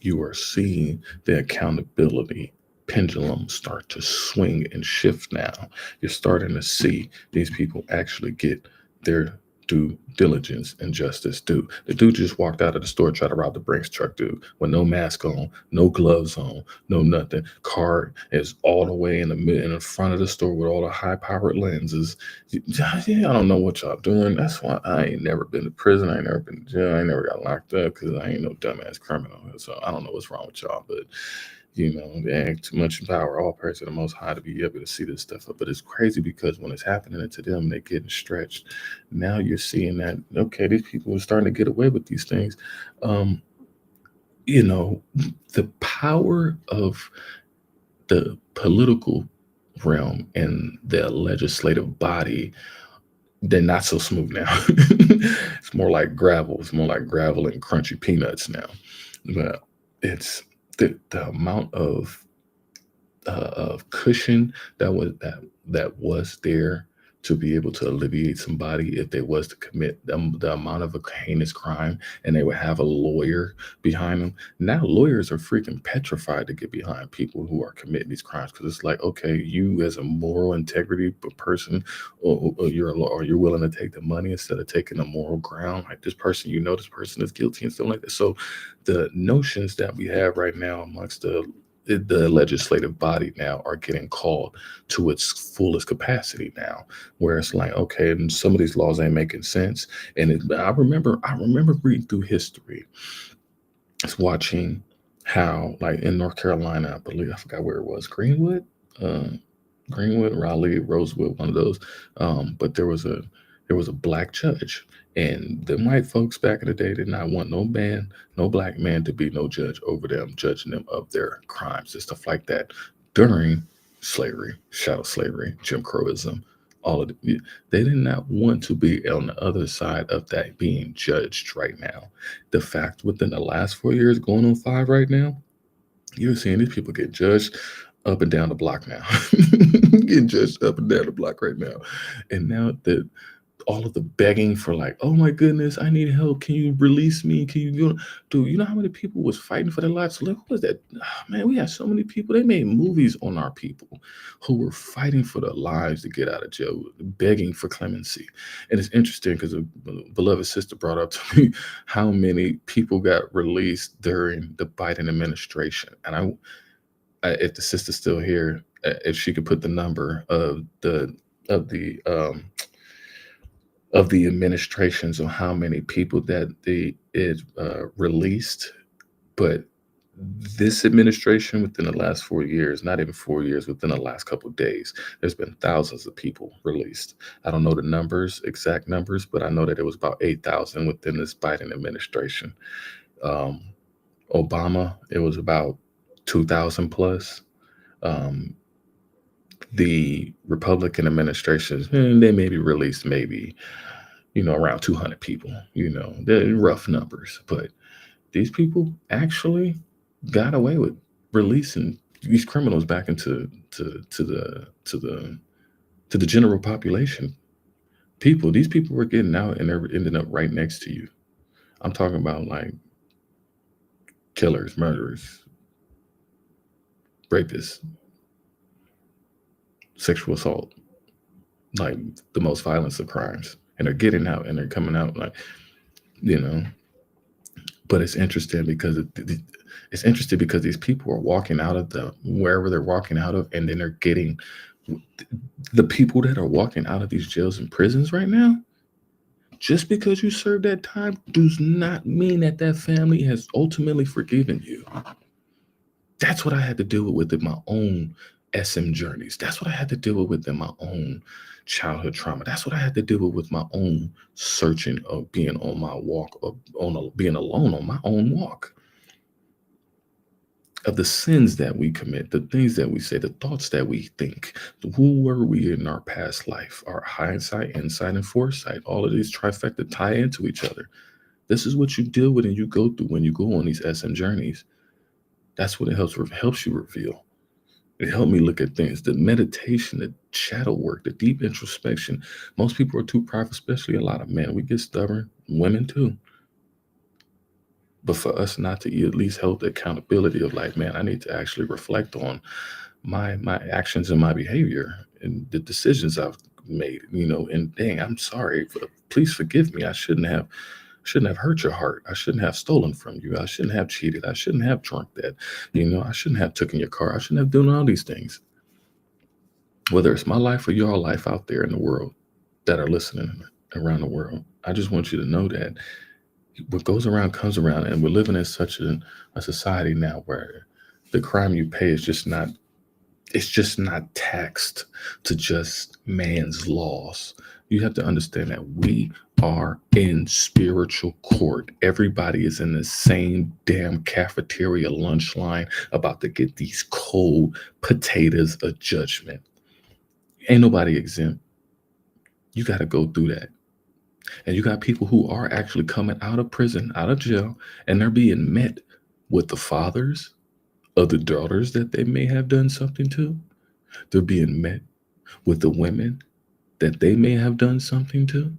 you are seeing the accountability pendulum start to swing and shift now. You're starting to see these people actually get their due diligence and justice due. The dude just walked out of the store, tried to rob the Brinks truck, dude, with no mask on, no gloves on, no nothing. Car is all the way in the front of the store with all the high-powered lenses. I don't know what y'all doing. That's why I ain't never been to prison. I ain't never been to jail. I ain't never got locked up, because I ain't no dumbass criminal. So I don't know what's wrong with y'all, but they ain't too much power. All praise to the Most High to be able to see this stuff. But it's crazy, because when it's happening to them, they're getting stretched. Now you're seeing that, okay, these people are starting to get away with these things. The power of the political realm and the legislative body, they're not so smooth now. It's more like gravel. It's more like gravel and crunchy peanuts now. But it's the amount of cushion that was there to be able to alleviate somebody if they was to commit the amount of a heinous crime, and they would have a lawyer behind them. Now lawyers are freaking petrified to get behind people who are committing these crimes, because it's like, okay, you as a moral integrity person, or you're willing to take the money instead of taking the moral ground. Like, this person, this person is guilty and stuff like that. So the notions that we have right now amongst the legislative body now are getting called to its fullest capacity now, where it's like, okay, and some of these laws ain't making sense. And I remember reading through history, it's watching how, like, in North Carolina, I believe, I forgot where it was, Greenwood, Raleigh, Rosewood, one of those. But there was a black judge, and the white folks back in the day did not want no black man to be no judge over them, judging them of their crimes and stuff like that during slavery, shadow slavery, Jim Crowism, all of it. They did not want to be on the other side of that being judged right now. The fact within the last 4 years, going on 5 right now, you're seeing these people get judged up and down the block now. Getting judged up and down the block right now. And now that all of the begging for, like, oh my goodness, I need help. Can you release me? Can you dude, you know how many people was fighting for their lives? Look, what was that? Oh, man, we had so many people. They made movies on our people who were fighting for their lives to get out of jail, begging for clemency. And it's interesting because a beloved sister brought up to me how many people got released during the Biden administration. And if the sister's still here, if she could put the number of the administrations on how many people that it released. But this administration, within the last 4 years, not even 4 years, within the last couple of days, there's been thousands of people released. I don't know the exact numbers, but I know that it was about 8,000 within this Biden administration. Obama, it was about 2,000 plus. The Republican administrations, they maybe released around 200 people. They're rough numbers, but these people actually got away with releasing these criminals back into the general population. These people were getting out and they're ending up right next to you. I'm talking about, like, killers, murderers, rapists, sexual assault, like the most violence of crimes. And they're getting out and they're coming out, like, but it's interesting because these people are walking out of wherever they're walking out of, and then they're getting the people that are walking out of these jails and prisons right now. Just because you served that time does not mean that family has ultimately forgiven you. That's what I had to deal with in my own SM journeys. That's what I had to deal with in my own childhood trauma. That's what I had to deal with my own searching of being on my walk, being alone on my own walk. Of the sins that we commit, the things that we say, the thoughts that we think. Who were we in our past life? Our hindsight, insight, and foresight. All of these trifecta tie into each other. This is what you deal with and you go through when you go on these SM journeys. That's what it helps you reveal. It helped me look at things. The meditation, the shadow work, the deep introspection. Most people are too prideful, especially a lot of men. We get stubborn, women too. But for us not to at least hold the accountability of, like, man, I need to actually reflect on my actions and my behavior and the decisions I've made, and dang, I'm sorry. Please forgive me. I shouldn't have hurt your heart. I shouldn't have stolen from you. I shouldn't have cheated. I shouldn't have drunk that. I shouldn't have taken your car. I shouldn't have done all these things. Whether it's my life or your life out there in the world that are listening around the world, I just want you to know that what goes around comes around, and we're living in such a society now where the crime you pay is just not taxed to just man's laws. You have to understand that we are in spiritual court. Everybody is in the same damn cafeteria lunch line about to get these cold potatoes of judgment. Ain't nobody exempt. You got to go through that. And you got people who are actually coming out of prison, out of jail, and they're being met with the fathers of the daughters that they may have done something to. They're being met with the women that they may have done something to.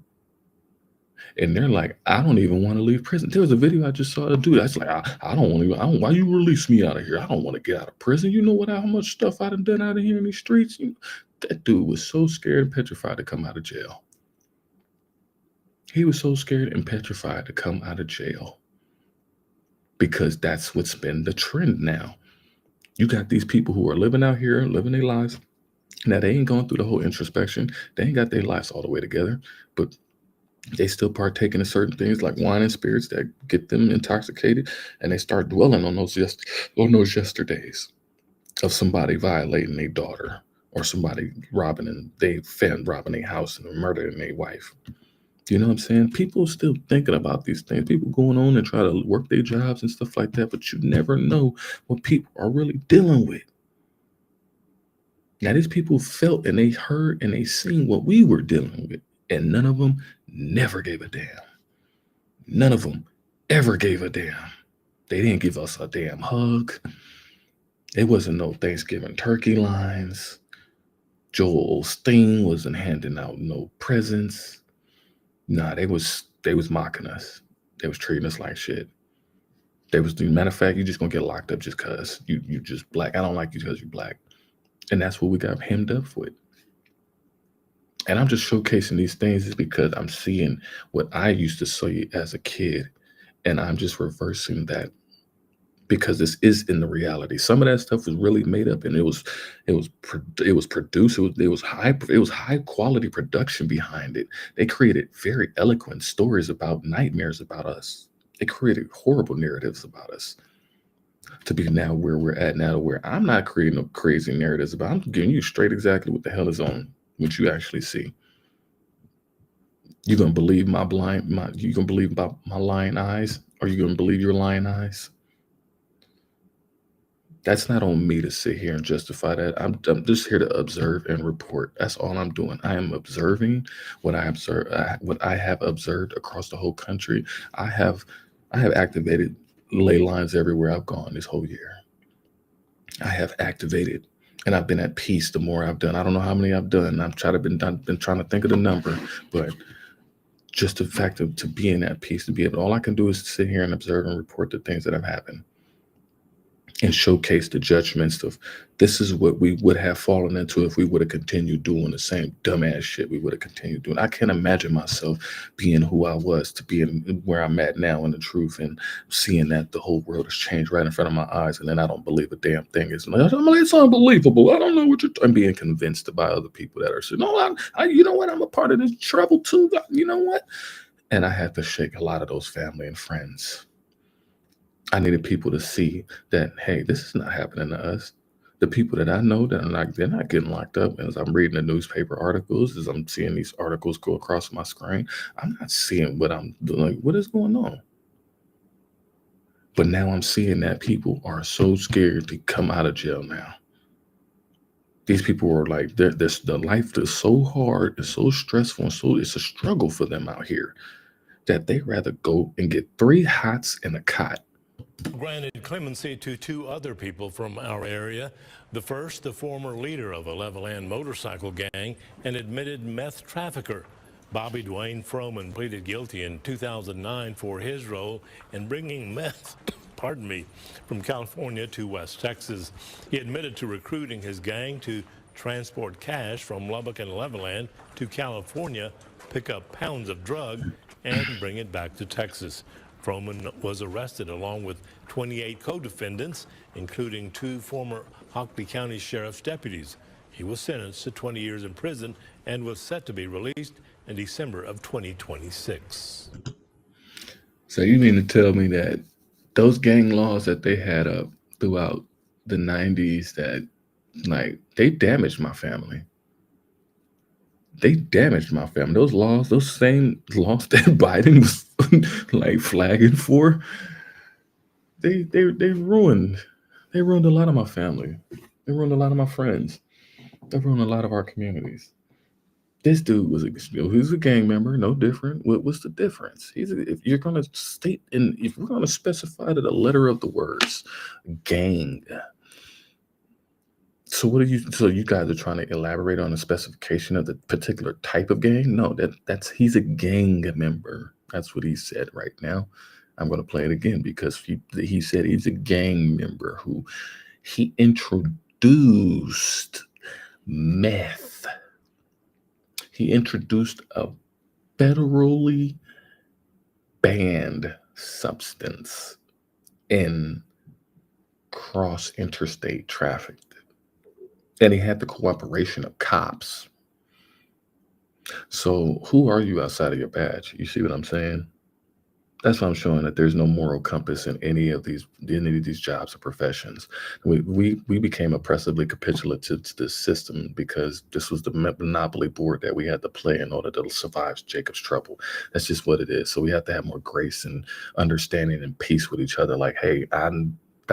And they're like, I don't even want to leave prison. There was a video I just saw a dude. That's like, I don't want to. Why you release me out of here? I don't want to get out of prison. You know what? How much stuff I done out of here in these streets? That dude was so scared and petrified to come out of jail. He was so scared and petrified to come out of jail because that's what's been the trend now. You got these people who are living out here, living their lives. Now, they ain't going through the whole introspection. They ain't got their lives all the way together, but they still partake in certain things like wine and spirits that get them intoxicated, and they start dwelling on those yesterdays of somebody violating their daughter or somebody robbing their house and murdering their wife. You know what I'm saying? People still thinking about these things. People going on and try to work their jobs and stuff like that, but you never know what people are really dealing with. Now, these people felt and they heard and they seen what we were dealing with, and none of them never gave a damn. None of them ever gave a damn. They didn't give us a damn hug. It wasn't no Thanksgiving turkey lines. Joel Osteen wasn't handing out no presents. Nah, they was mocking us. They was treating us like shit. Matter of fact, you just gonna get locked up just cause you just black. I don't like you because you black. And that's what we got hemmed up with. And I'm just showcasing these things is because I'm seeing what I used to see as a kid, and I'm just reversing that because this is in the reality. Some of that stuff was really made up, and it was produced. It was high quality production behind it. They created very eloquent stories about nightmares about us. They created horrible narratives about us. To be now where we're at now, where I'm not creating no crazy narratives about. I'm giving you straight exactly what the hell is on, what you actually see. You gonna believe you gonna believe about my lying eyes, or you gonna believe your lying eyes? That's not on me to sit here and justify that. I'm just here to observe and report. That's all I'm doing. I am observing what I have observed across the whole country. I have activated ley lines everywhere I've gone this whole year. I have activated, and I've been at peace the more I've done. I don't know how many I've done. I've been trying to think of the number, but just the fact of to being at peace, to be able, all I can do is sit here and observe and report the things that have happened and showcase the judgments of this is what we would have fallen into if we would have continued doing the same dumbass shit we would have continued doing. I can't imagine myself being who I was to being where I'm at now in the truth and seeing that the whole world has changed right in front of my eyes, and then I don't believe a damn thing. It's unbelievable. I don't know what I'm being convinced by other people that are saying, no, you know what? I'm a part of this trouble too. You know what? And I had to shake a lot of those family and friends. I needed people to see that, hey, this is not happening to us. The people that I know that they're not getting locked up. As I'm reading the newspaper articles, as I'm seeing these articles go across my screen, I'm not seeing what I'm doing. Like, what is going on? But now I'm seeing that people are so scared to come out of jail now. These people are like, the life is so hard, it's so stressful, and so it's a struggle for them out here that they rather go and get 3 hots and a cot. Granted clemency to 2 other people from our area. The first, the former leader of a Levelland motorcycle gang and admitted meth trafficker. Bobby Dwayne Froman pleaded guilty in 2009 for his role in bringing meth, from California to West Texas. He admitted to recruiting his gang to transport cash from Lubbock and Levelland to California, pick up pounds of drug, and bring it back to Texas. Froman was arrested along with 28 co-defendants, including 2 former Hockley County Sheriff's deputies. He was sentenced to 20 years in prison and was set to be released in December of 2026. So you mean to tell me that those gang laws that they had up throughout the 90s, that like they damaged my family? They damaged my family. Those laws, those same laws that Biden was like flagging for, they ruined a lot of my family. They ruined a lot of my friends. They ruined a lot of our communities. This dude was he's a gang member, no different. What's the difference? If you're gonna state and if we're gonna specify to the letter of the words, gang. So what are you? So you guys are trying to elaborate on the specification of the particular type of gang? No, that's he's a gang member. That's what he said right now. I'm going to play it again because he said he's a gang member who he introduced meth. He introduced a federally banned substance in cross interstate traffic. And he had the cooperation of cops. So who are you outside of your badge? You see what I'm saying? That's why I'm showing that there's no moral compass in any of these jobs or professions. We became oppressively capitulative to this system because this was the monopoly board that we had to play in order to survive Jacob's trouble. That's just what it is. So we have to have more grace and understanding and peace with each other. Like, hey, I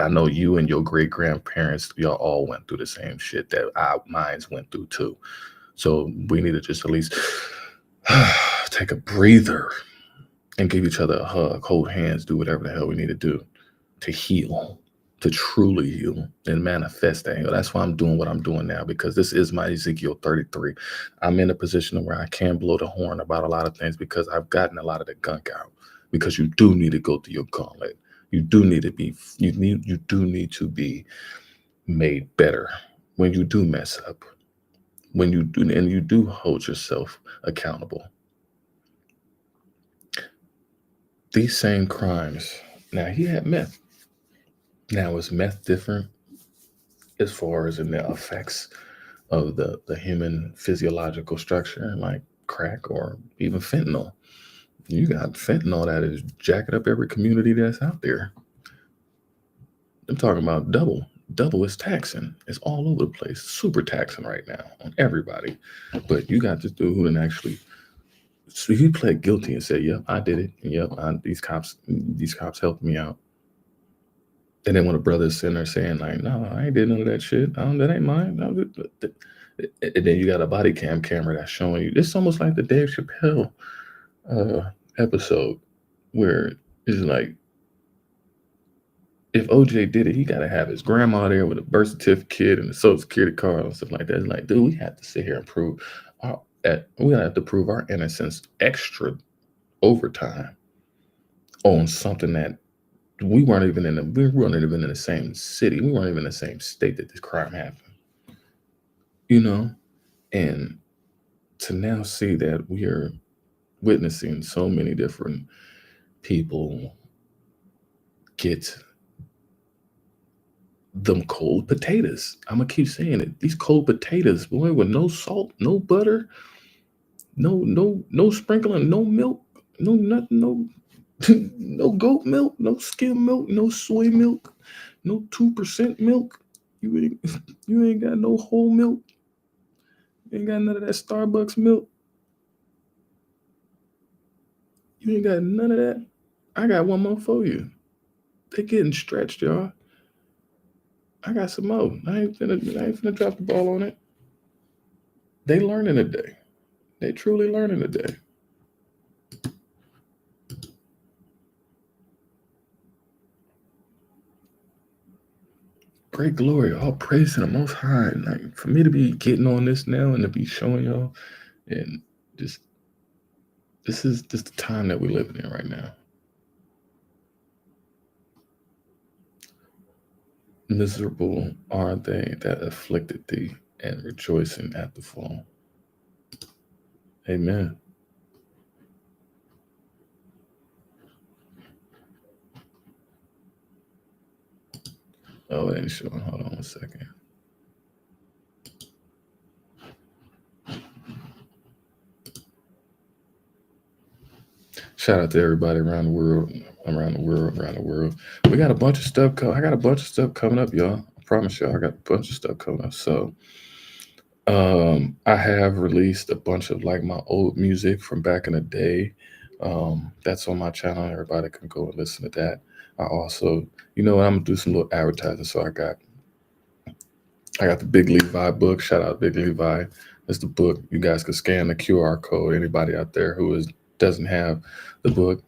know you and your great grandparents, y'all all went through the same shit that our minds went through too. So we need to just at least take a breather and give each other a hug, hold hands, do whatever the hell we need to do to heal, to truly heal and manifest that heal. That's why I'm doing what I'm doing now, because this is my Ezekiel 33. I'm in a position where I can blow the horn about a lot of things because I've gotten a lot of the gunk out, because you do need to go through your gauntlet. You do need to be made better when you do mess up, when you do, and you do hold yourself accountable. These same crimes. Now, he had meth. Now, is meth different as far as in the effects of the human physiological structure, like crack or even fentanyl? You got fentanyl that is jacking up every community that's out there. I'm talking about double. Double is taxing. It's all over the place. Super taxing right now on everybody. But you got this dude who didn't actually. So he pled guilty and said, "Yep, I did it. And yep, these cops helped me out." And then when a brother's sitting there saying, like, "No, I ain't did none of that shit. That ain't mine." And then you got a body camera that's showing you. It's almost like the Dave Chappelle episode where it's like, if OJ did it, he got to have his grandma there with a birth certificate and a social security card and stuff like that. It's like, dude, we have to sit here and prove we have to prove our innocence extra overtime on something that we weren't even in the same city. We weren't even in the same state that this crime happened. And to now see that we are witnessing so many different people get them cold potatoes. I'm gonna keep saying it. These cold potatoes, boy, with no salt, no butter, no sprinkling, no milk, no nothing, no goat milk, no skim milk, no soy milk, no 2% milk. You ain't got no whole milk. You ain't got none of that Starbucks milk. You ain't got none of that. I got one more for you. They getting stretched, y'all. I got some more. I ain't finna drop the ball on it. They learning today. They truly learning today. Great glory, all praise to the Most High. Like, for me to be getting on this now and to be showing y'all, and just this is just the time that we're living in right now. Miserable are they that afflicted thee, and rejoicing at the fall. Amen. Oh, it ain't showing. Hold on 1 second. Shout out to everybody around the world. We got a bunch of stuff I got a bunch of stuff coming up, y'all. I promise y'all, I got a bunch of stuff coming up. So I have released a bunch of like my old music from back in the day. That's on my channel. Everybody can go and listen to that. I also, I'm gonna do some little advertising. So I got the Big Levi book. Shout out Big Levi. That's the book. You guys can scan the QR code. Anybody out there who doesn't have the book,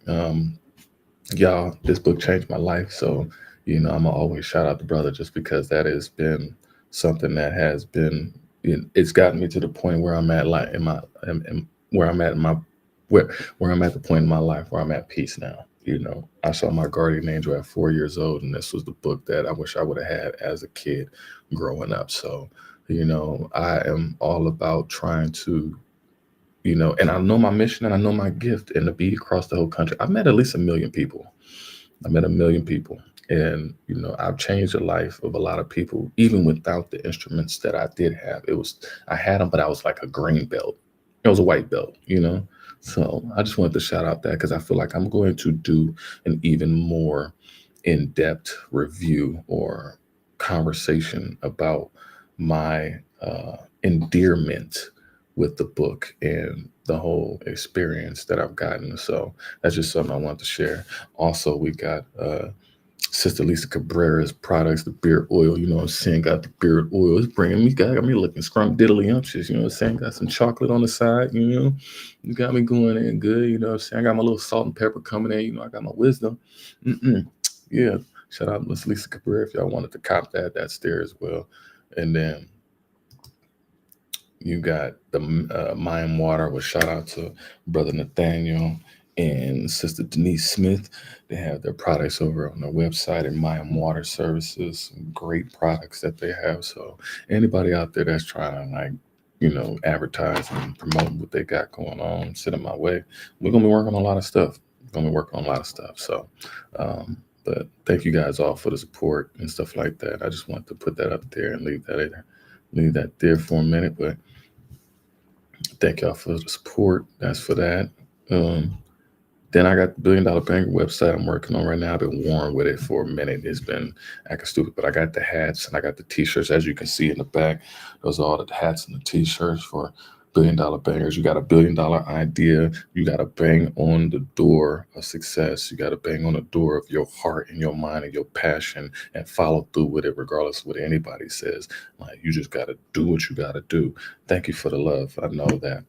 y'all, this book changed my life. So, I'm gonna always shout out the brother just because that has been something that has been, it's gotten me to the point where I'm at, like where I'm at in my where I'm at the point in my life where I'm at peace now. I saw my guardian angel at 4 years old, and this was the book that I wish I would have had as a kid growing up. So, I am all about trying to, and I know my mission and I know my gift, and to be across the whole country. I've met at least 1 million people. I met 1 million people. And, I've changed the life of a lot of people, even without the instruments that I did have. I had them, but I was like a green belt. It was a white belt. So I just wanted to shout out that, because I feel like I'm going to do an even more in-depth review or conversation about my endearment with the book and the whole experience that I've gotten. So that's just something I want to share. Also, we got Sister Lisa Cabrera's products, the beard oil. You know what I'm saying? Got the beard oil. It's got me looking scrumdiddlyumptious. You know what I'm saying? Got some chocolate on the side. You got me going in good. You know what I'm saying? I got my little salt and pepper coming in. I got my wisdom. Yeah. Shout out to Miss Lisa Cabrera if y'all wanted to cop that. That's there as well. And then you got the Mayan Water, with shout out to Brother Nathaniel and Sister Denise Smith. They have their products over on their website at Mayan Water Services. Great products that they have. So anybody out there that's trying to advertise and promote what they got going on, send it my way. We're gonna be working on a lot of stuff. So but thank you guys all for the support and stuff like that. I just want to put that up there and leave that there for a minute. But thank y'all for the support. That's for that. Then I got the $1 Billion Banger website I'm working on right now. I've been warring with it for a minute. It's been acting stupid, but I got the hats and I got the t-shirts, as you can see in the back. Those are all the hats and the t-shirts for $1 Billion Bangers. You got a $1 billion idea. You got to bang on the door of success. You got to bang on the door of your heart and your mind and your passion, and follow through with it, regardless of what anybody says. Like, you just got to do what you got to do. Thank you for the love. I know that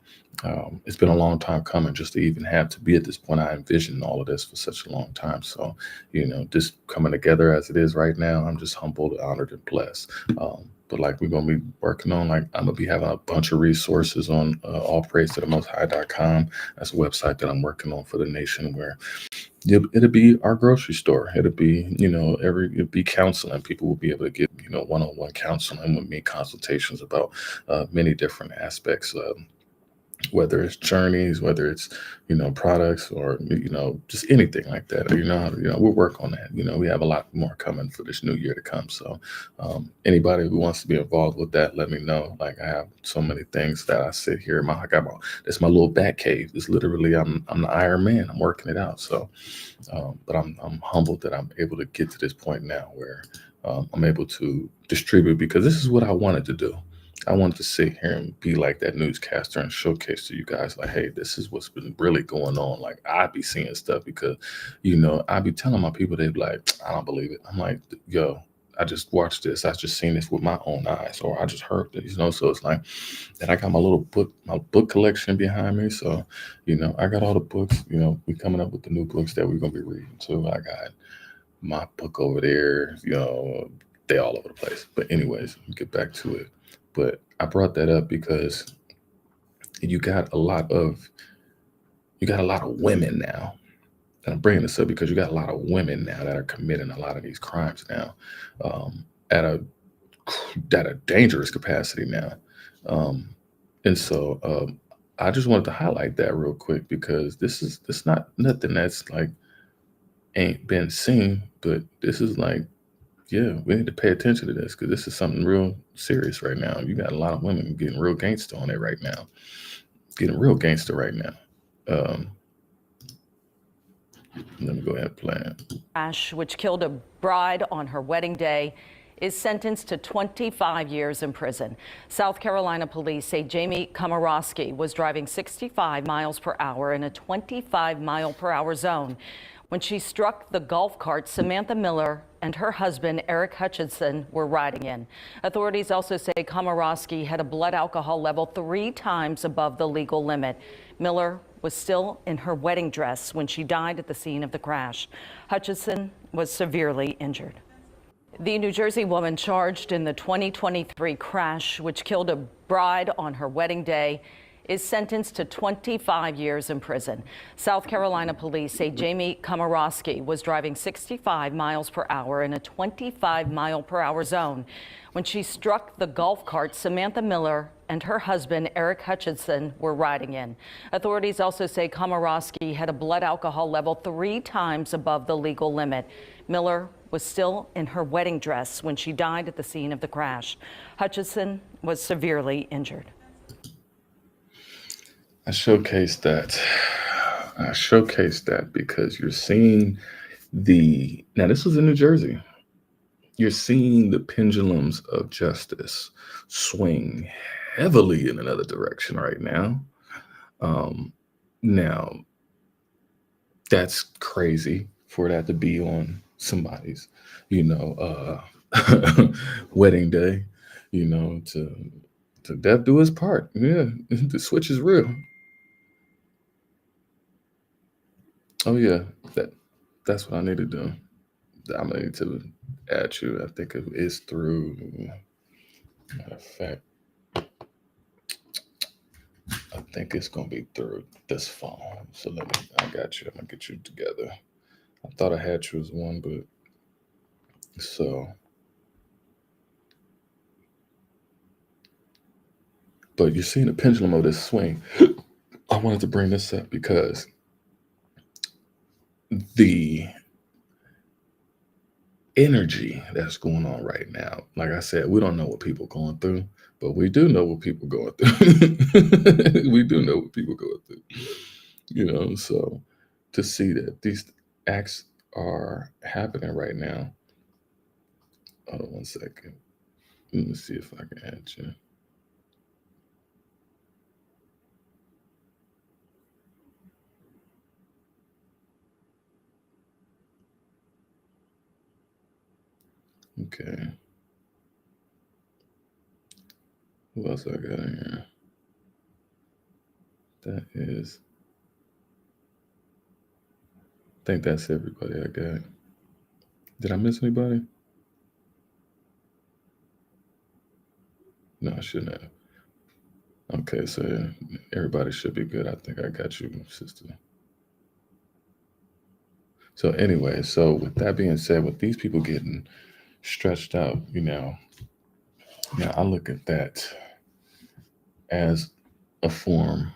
it's been a long time coming just to even have to be at this point. I envisioned all of this for such a long time. So, just coming together as it is right now, I'm just humbled, honored, and blessed. But we're going to be working on, I'm going to be having a bunch of resources on allpraisetothemosthigh.com. That's a website that I'm working on for the nation, where it'll be our grocery store. It'll be, it'll be counseling. People will be able to get, one-on-one counseling with me, consultations about many different aspects of, whether it's journeys, whether it's, products, or, just anything like that. We'll work on that. We have a lot more coming for this new year to come. So anybody who wants to be involved with that, let me know. I have so many things that I sit here. That's my little bat cave. It's literally, I'm the Iron Man. I'm working it out. So, but I'm humbled that I'm able to get to this point now where I'm able to distribute, because this is what I wanted to do. I wanted to sit here and be like that newscaster and showcase to you guys, hey, this is what's been really going on. I be seeing stuff, because, I be telling my people, they be like, I don't believe it. I'm like, yo, I just watched this. I just seen this with my own eyes, or I just heard this, so it's and I got my book collection behind me. So, I got all the books, we coming up with the new books that we're going to be reading too. I got my book over there, they all over the place. But anyways, get back to it. But I brought that up because you got a lot of women now. And I'm bringing this up because you got a lot of women now that are committing a lot of these crimes now, at a dangerous capacity now. And so I just wanted to highlight that real quick, because this not nothing that's ain't been seen, but this is yeah, we need to pay attention to this, because this is something real serious right now. You got a lot of women getting real gangster on it right now. Let me go ahead and play it. Crash, which killed a bride on her wedding day, is sentenced to 25 years in prison. South Carolina police say Jamie Komorowski was driving 65 miles per hour in a 25-mile-per-hour zone when she struck the golf cart Samantha Miller and her husband, Eric Hutchinson, were riding in. Authorities also say Komorowski had a blood alcohol level 3 times above the legal limit. Miller was still in her wedding dress when she died at the scene of the crash. Hutchinson was severely injured. The New Jersey woman charged in the 2023 crash, which killed a bride on her wedding day, is sentenced to 25 years in prison. South Carolina police say Jamie Komorowski was driving 65 miles per hour in a 25-mile-per-hour zone when she struck the golf cart Samantha Miller and her husband Eric Hutchinson were riding in. Authorities also say Komorowski had a blood alcohol level 3 times above the legal limit. Miller was still in her wedding dress when she died at the scene of the crash. Hutchinson was severely injured. I showcased that because you're seeing now this was in New Jersey. You're seeing the pendulums of justice swing heavily in another direction right now. Now, that's crazy for that to be on somebody's, wedding day, to death do his part. Yeah, the switch is real. Oh yeah, that's what I need to do. I'm gonna need to add you. I think it is through. Matter of fact, I think it's gonna be through this phone. So I got you. I'm gonna get you together. I thought I had you as one, but you're seeing the pendulum of this swing. I wanted to bring this up because the energy that's going on right now, like I said, we don't know what people going through, but we do know what people going through. We do know what people going through, so to see that these acts are happening right now. Hold on one second. Let me see if I can add you. Okay. Who else I got in here? That is, I think that's everybody I got. Did I miss anybody? No, I shouldn't have. Okay, so yeah, everybody should be good. I think I got you, sister. So anyway, so with that being said, with these people getting stretched out, now I look at that as a form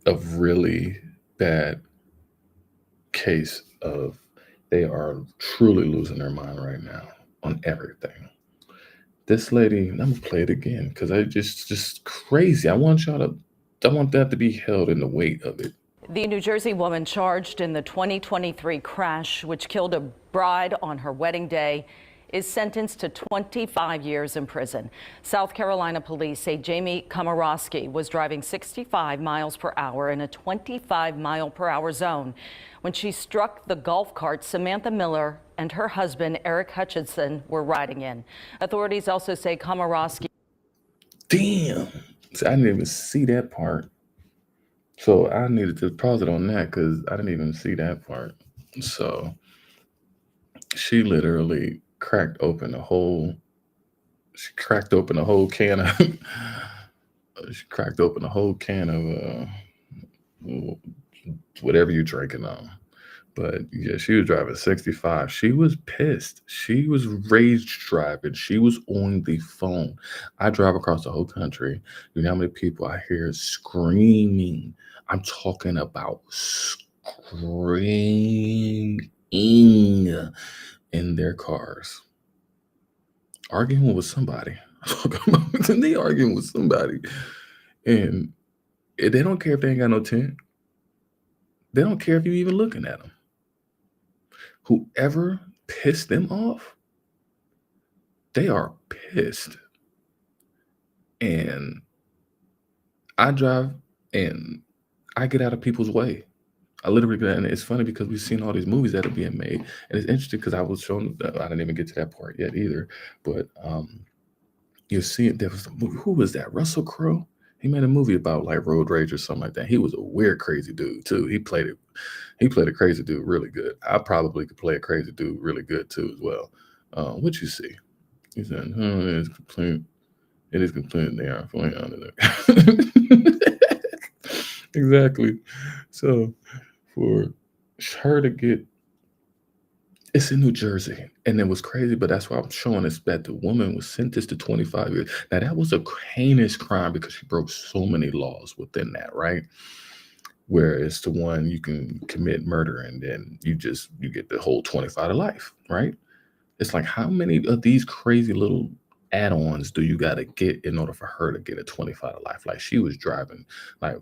of really bad case of they are truly losing their mind right now on everything. This lady, I'm gonna play it again because I just crazy. I want that to be held in the weight of it. The New Jersey woman charged in the 2023 crash, which killed a bride on her wedding day, is sentenced to 25 years in prison. South Carolina police say Jamie Komorowski was driving 65 miles per hour in a 25-mile-per-hour zone when she struck the golf cart Samantha Miller and her husband Eric Hutchinson were riding in. Authorities also say Komorowski. Damn. See, I didn't even see that part. So I needed to pause it on that because I didn't even see that part. So she literally cracked open a whole can of she cracked open a whole can of whatever you're drinking on. But yeah, she was driving 65. She was pissed. She was rage driving. She was on the phone. I drive across the whole country. You know how many people I hear screaming? I'm talking about screaming in their cars, arguing with somebody. They arguing with somebody, and they don't care if they ain't got no tent. They don't care if you even looking at them. Whoever pissed them off, they are pissed. And I drive and I get out of people's way. I literally, and it's funny because we've seen all these movies that are being made, and it's interesting because I was shown. I didn't even get to that part yet either. But you see, there was a movie. Who was that? Russell Crowe. He made a movie about like road rage or something like that. He was a weird, crazy dude too. He played a crazy dude really good. I probably could play a crazy dude really good too as well. What you see? He said, "Oh, it is complete. It is complete. They are fully on it." Exactly. So for her to get, it's in New Jersey, and it was crazy, but that's why I'm showing us that the woman was sentenced to 25 years. Now that was a heinous crime because she broke so many laws within that, right? Whereas the one you can commit murder and then you get the whole 25 to life, right? It's like how many of these crazy little add-ons do you got to get in order for her to get a 25 to life? Like she was driving, like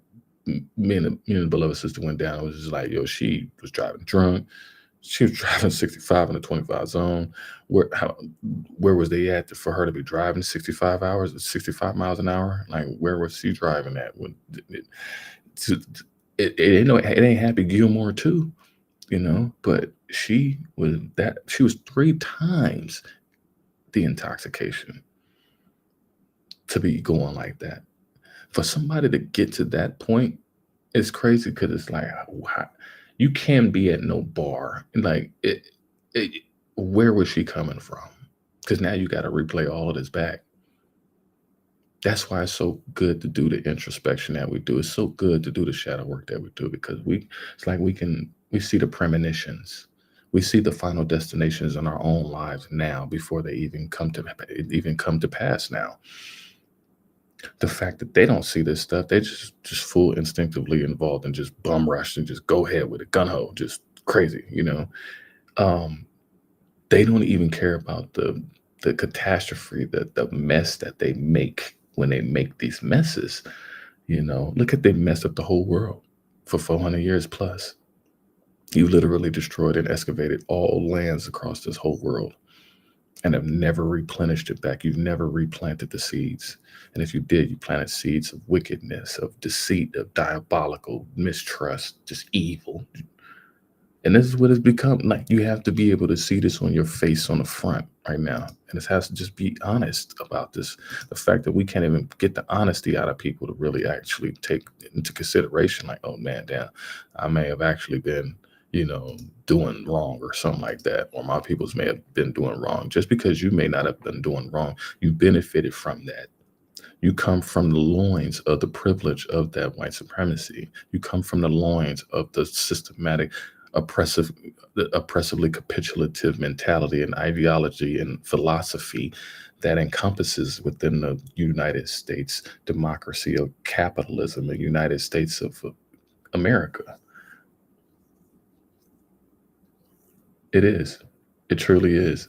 me and the beloved sister went down. It was just like, yo, she was driving drunk. She was driving 65 in the 25 zone. Where was they at for her to be driving 65 hours, 65 miles an hour? Like where was she driving at? When it ain't Happy Gilmore too, but she was 3 times the intoxication to be going like that. For somebody to get to that point, it's crazy because it's like, wow, you can't be at no bar. Like, where was she coming from? Because now you got to replay all of this back. That's why it's so good to do the introspection that we do. It's so good to do the shadow work that we do because it's like we see the premonitions. We see the final destinations in our own lives now before they even come to pass now. The fact that they don't see this stuff, they just full instinctively involved and just bum rush and just go ahead with a gun ho, just crazy, They don't even care about the catastrophe, the mess that they make when they make these messes. Look at they messed up the whole world for 400 years plus. You literally destroyed and excavated all lands across this whole world and have never replenished it back. You've never replanted the seeds. And if you did, you planted seeds of wickedness, of deceit, of diabolical mistrust, just evil. And this is what it's become. Like, you have to be able to see this on your face on the front right now. And it has to just be honest about this. The fact that we can't even get the honesty out of people to really actually take into consideration, like, oh man, damn, I may have actually been, doing wrong or something like that. Or my peoples may have been doing wrong. Just because you may not have been doing wrong, you benefited from that. You come from the loins of the privilege of that white supremacy. You come from the loins of the systematic oppressively capitulative mentality and ideology and philosophy that encompasses within the United States democracy of capitalism, the United States of America. It is. It truly is.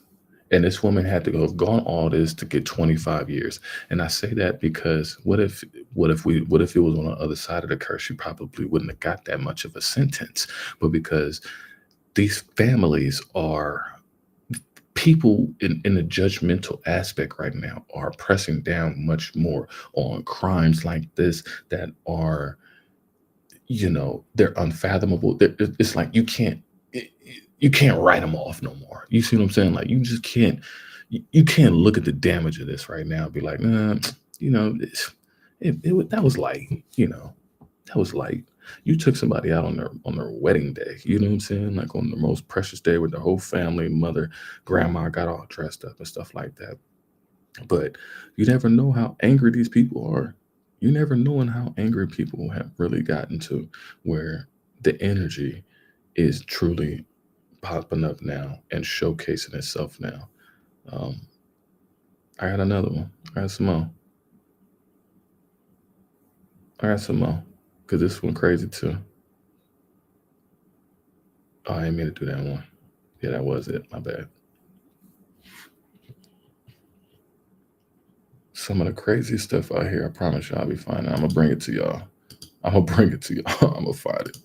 And this woman had to have gone all this to get 25 years. And I say that because what if it was on the other side of the curse, she probably wouldn't have got that much of a sentence. But because these families are people in a judgmental aspect right now are pressing down much more on crimes like this that are, they're unfathomable. It's like you can't write them off no more. You see what I'm saying? Like you just can't look at the damage of this right now and be like, that was light, that was light. You took somebody out on their wedding day, you know what I'm saying? Like on the most precious day with the whole family, mother, grandma got all dressed up and stuff like that. But you never know how angry these people are. You never know how angry people have really gotten to where the energy is truly popping up now and showcasing itself now. I got another one. I got some more. Because this one crazy too. Oh, I didn't mean to do that one. Yeah, that was it. My bad. Some of the crazy stuff out here, I promise y'all I'll be fine. I'm going to bring it to y'all. I'm going to find it.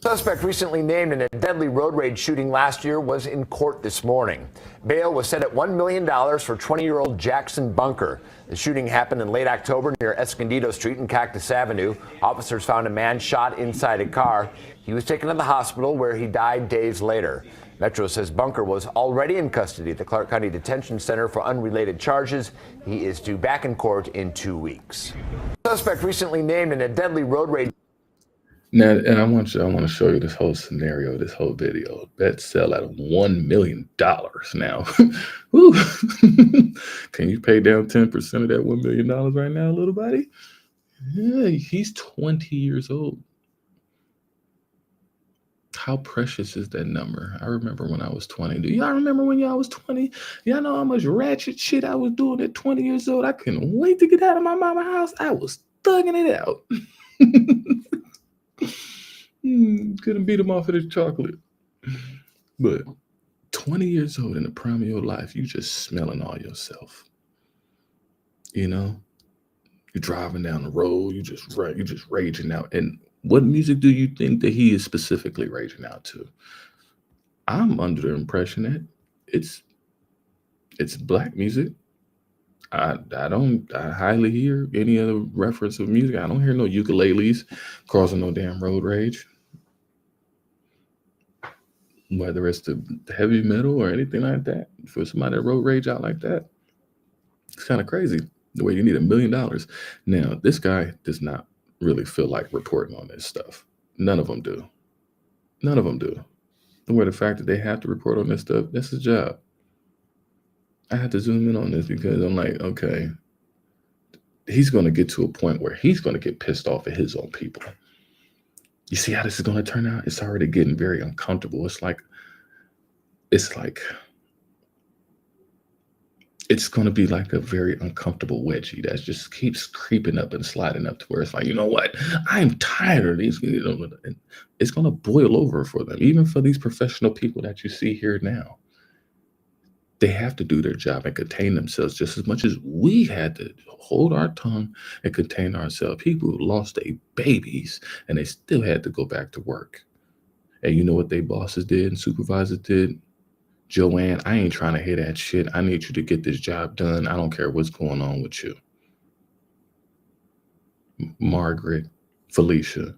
Suspect recently named in a deadly road rage shooting last year was in court this morning. Bail was set at $1 million for 20-year-old Jackson Bunker. The shooting happened in late October near Escondido Street and Cactus Avenue. Officers found a man shot inside a car. He was taken to the hospital where he died days later. Metro says Bunker was already in custody at the Clark County Detention Center for unrelated charges. He is due back in court in 2 weeks. Suspect recently named in a deadly road rage. Now, and I want to show you this whole scenario, this whole video. Bets sell at $1 million now. Woo. Can you pay down 10% of that $1 million right now, little buddy? Yeah, he's 20 years old. How precious is that number? I remember when I was 20. Do y'all remember when y'all was 20? Y'all know how much ratchet shit I was doing at 20 years old? I couldn't wait to get out of my mama's house. I was thugging it out. Couldn't beat him off of this chocolate. But 20 years old in the prime of your life, you just smelling all yourself. You know? You're driving down the road, you just raging out. And what music do you think that he is specifically raging out to? I'm under the impression that it's black music. I hardly hear any other reference of music. I don't hear no ukuleles causing no damn road rage. Whether it's the heavy metal or anything like that, for somebody that road rage out like that, it's kind of crazy. The way you need $1 million. Now, this guy does not really feel like reporting on this stuff. None of them do. None of them do. Where the fact that they have to report on this stuff, that's his job. I had to zoom in on this because I'm like, okay, he's going to get to a point where he's going to get pissed off at his own people. You see how this is going to turn out? It's already getting very uncomfortable. It's going to be like a very uncomfortable wedgie that just keeps creeping up and sliding up to where it's like, you know what? I'm tired of these. It's going to boil over for them, even for these professional people that you see here now. They have to do their job and contain themselves just as much as we had to hold our tongue and contain ourselves. People who lost their babies and they still had to go back to work. And you know what their bosses did and supervisors did? Joanne, I ain't trying to hear that shit. I need you to get this job done. I don't care what's going on with you. Margaret, Felicia,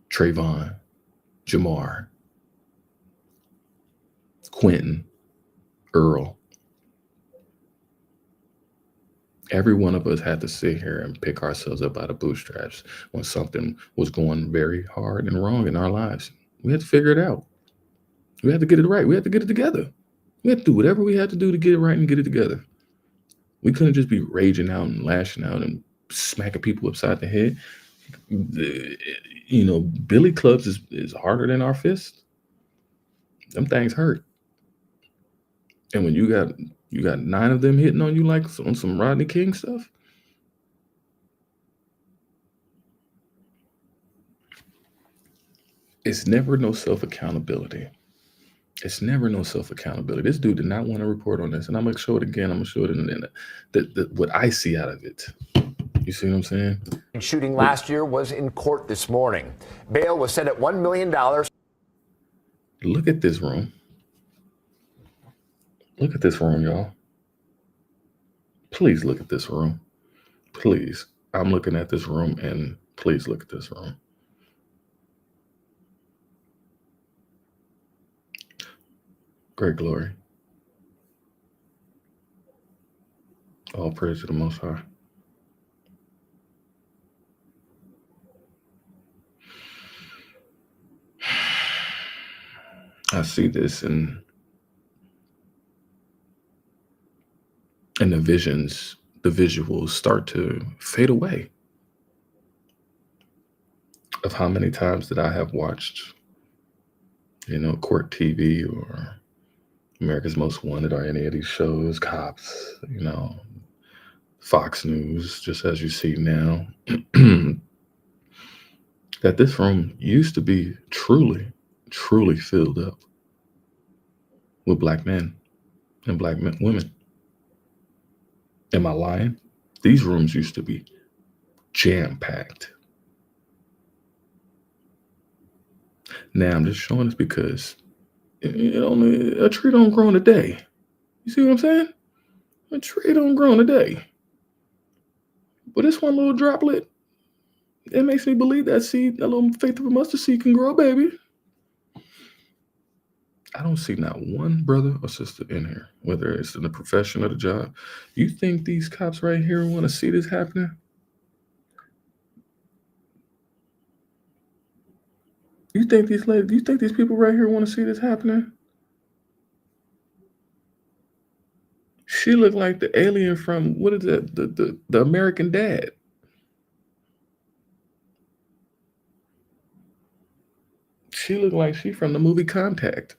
Trayvon, Jamar, Quentin, Earl. Every one of us had to sit here and pick ourselves up by the bootstraps when something was going very hard and wrong in our lives. We had to figure it out. We had to get it right. We had to get it together. We had to do whatever we had to do to get it right and get it together. We couldn't just be raging out and lashing out and smacking people upside the head. You know, billy clubs is harder than our fists. Them things hurt. And when you got 9 of them hitting on you like on some Rodney King stuff, it's never no self-accountability. It's never no self-accountability. This dude did not want to report on this. And I'm going to show it again. I'm going to show it in a minute. What I see out of it. You see what I'm saying? Shooting last year was in court this morning. Bail was set at $1 million. Look at this room. Look at this room, y'all. Please look at this room. Please. I'm looking at this room, and please look at this room. Great glory. All praise to the Most High. I see this and the visions, the visuals start to fade away of how many times that I have watched, court TV or America's Most Wanted or any of these shows, Cops, Fox News, just as you see now, that this room used to be truly, truly filled up with black men and black women. Am I lying? These rooms used to be jam-packed. Now I'm just showing this because a tree don't grow in a day. You see what I'm saying? A tree don't grow in a day. But this one little droplet, it makes me believe that seed, that little faith of a mustard seed can grow, baby. I don't see not one brother or sister in here, whether it's in the profession or the job. You think these cops right here want to see this happening? You think these ladies, you think these people right here want to see this happening? She looked like the alien from, what is that? The American Dad. She looked like she from the movie Contact.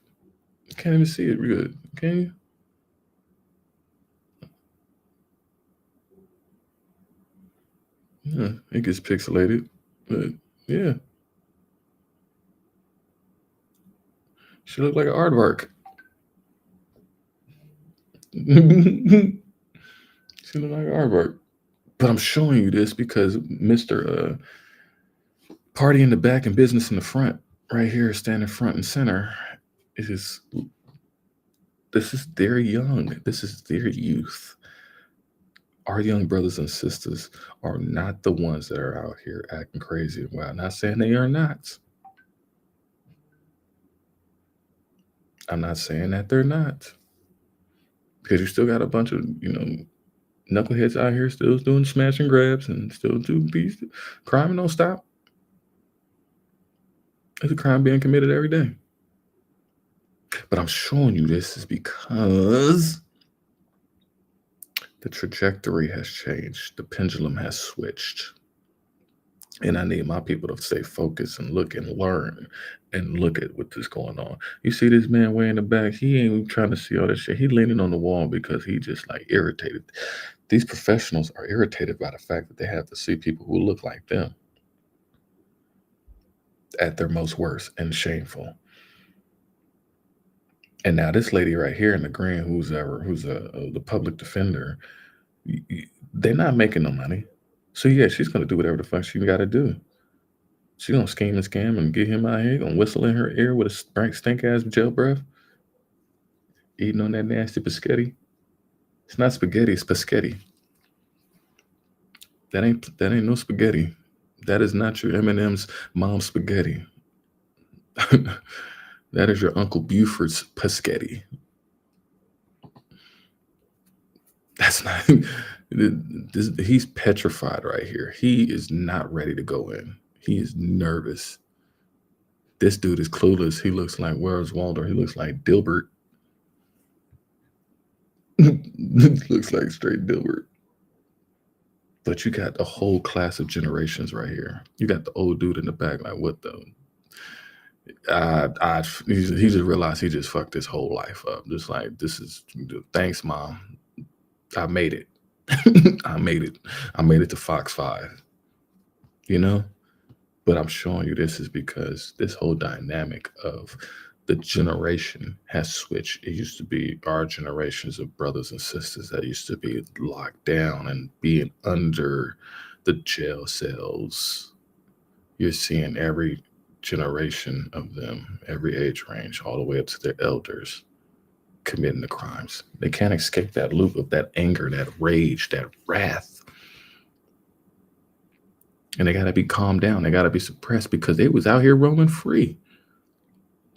Can't even see it good, can you? Yeah, it gets pixelated, but yeah. She looked like an aardvark. She looked like an aardvark. But I'm showing you this because Mr. Party in the back and business in the front, right here, standing front and center, is this is their young. This is their youth. Our young brothers and sisters are not the ones that are out here acting crazy and wild. Not saying they are not. I'm not saying that they're not. Because you still got a bunch of, knuckleheads out here still doing smash and grabs and still doing crime don't stop. There's a crime being committed every day. But I'm showing you this is because the trajectory has changed. The pendulum has switched. And I need my people to stay focused and look and learn and look at what's going on. You see this man way in the back, he ain't even trying to see all that shit. He leaning on the wall because he just like irritated. These professionals are irritated by the fact that they have to see people who look like them at their most worst and shameful. And now this lady right here in the green, who's the public defender, they're not making no money. So yeah, she's gonna do whatever the fuck she gotta do. She's gonna scheme and scam and get him out here, gonna whistle in her ear with a stink ass jail breath, eating on that nasty spaghetti. It's not spaghetti, it's pescetti. That ain't no spaghetti. That is not your M&M's mom's spaghetti. That is your Uncle Buford's pescetti. That's not. He's petrified right here. He is not ready to go in. He is nervous. This dude is clueless. He looks like, where's Walter? He looks like Dilbert. Looks like straight Dilbert. But you got a whole class of generations right here. You got the old dude in the back, like, what the? He just realized he just fucked his whole life up. Just like, this is, thanks, Mom. I made it. I made it. I made it to Fox 5. But I'm showing you this is because this whole dynamic of the generation has switched. It used to be our generations of brothers and sisters that used to be locked down and being under the jail cells. You're seeing every generation of them, every age range, all the way up to their elders, committing the crimes. They can't escape that loop of that anger, that rage, that wrath. And they got to be calmed down. They got to be suppressed because they was out here roaming free.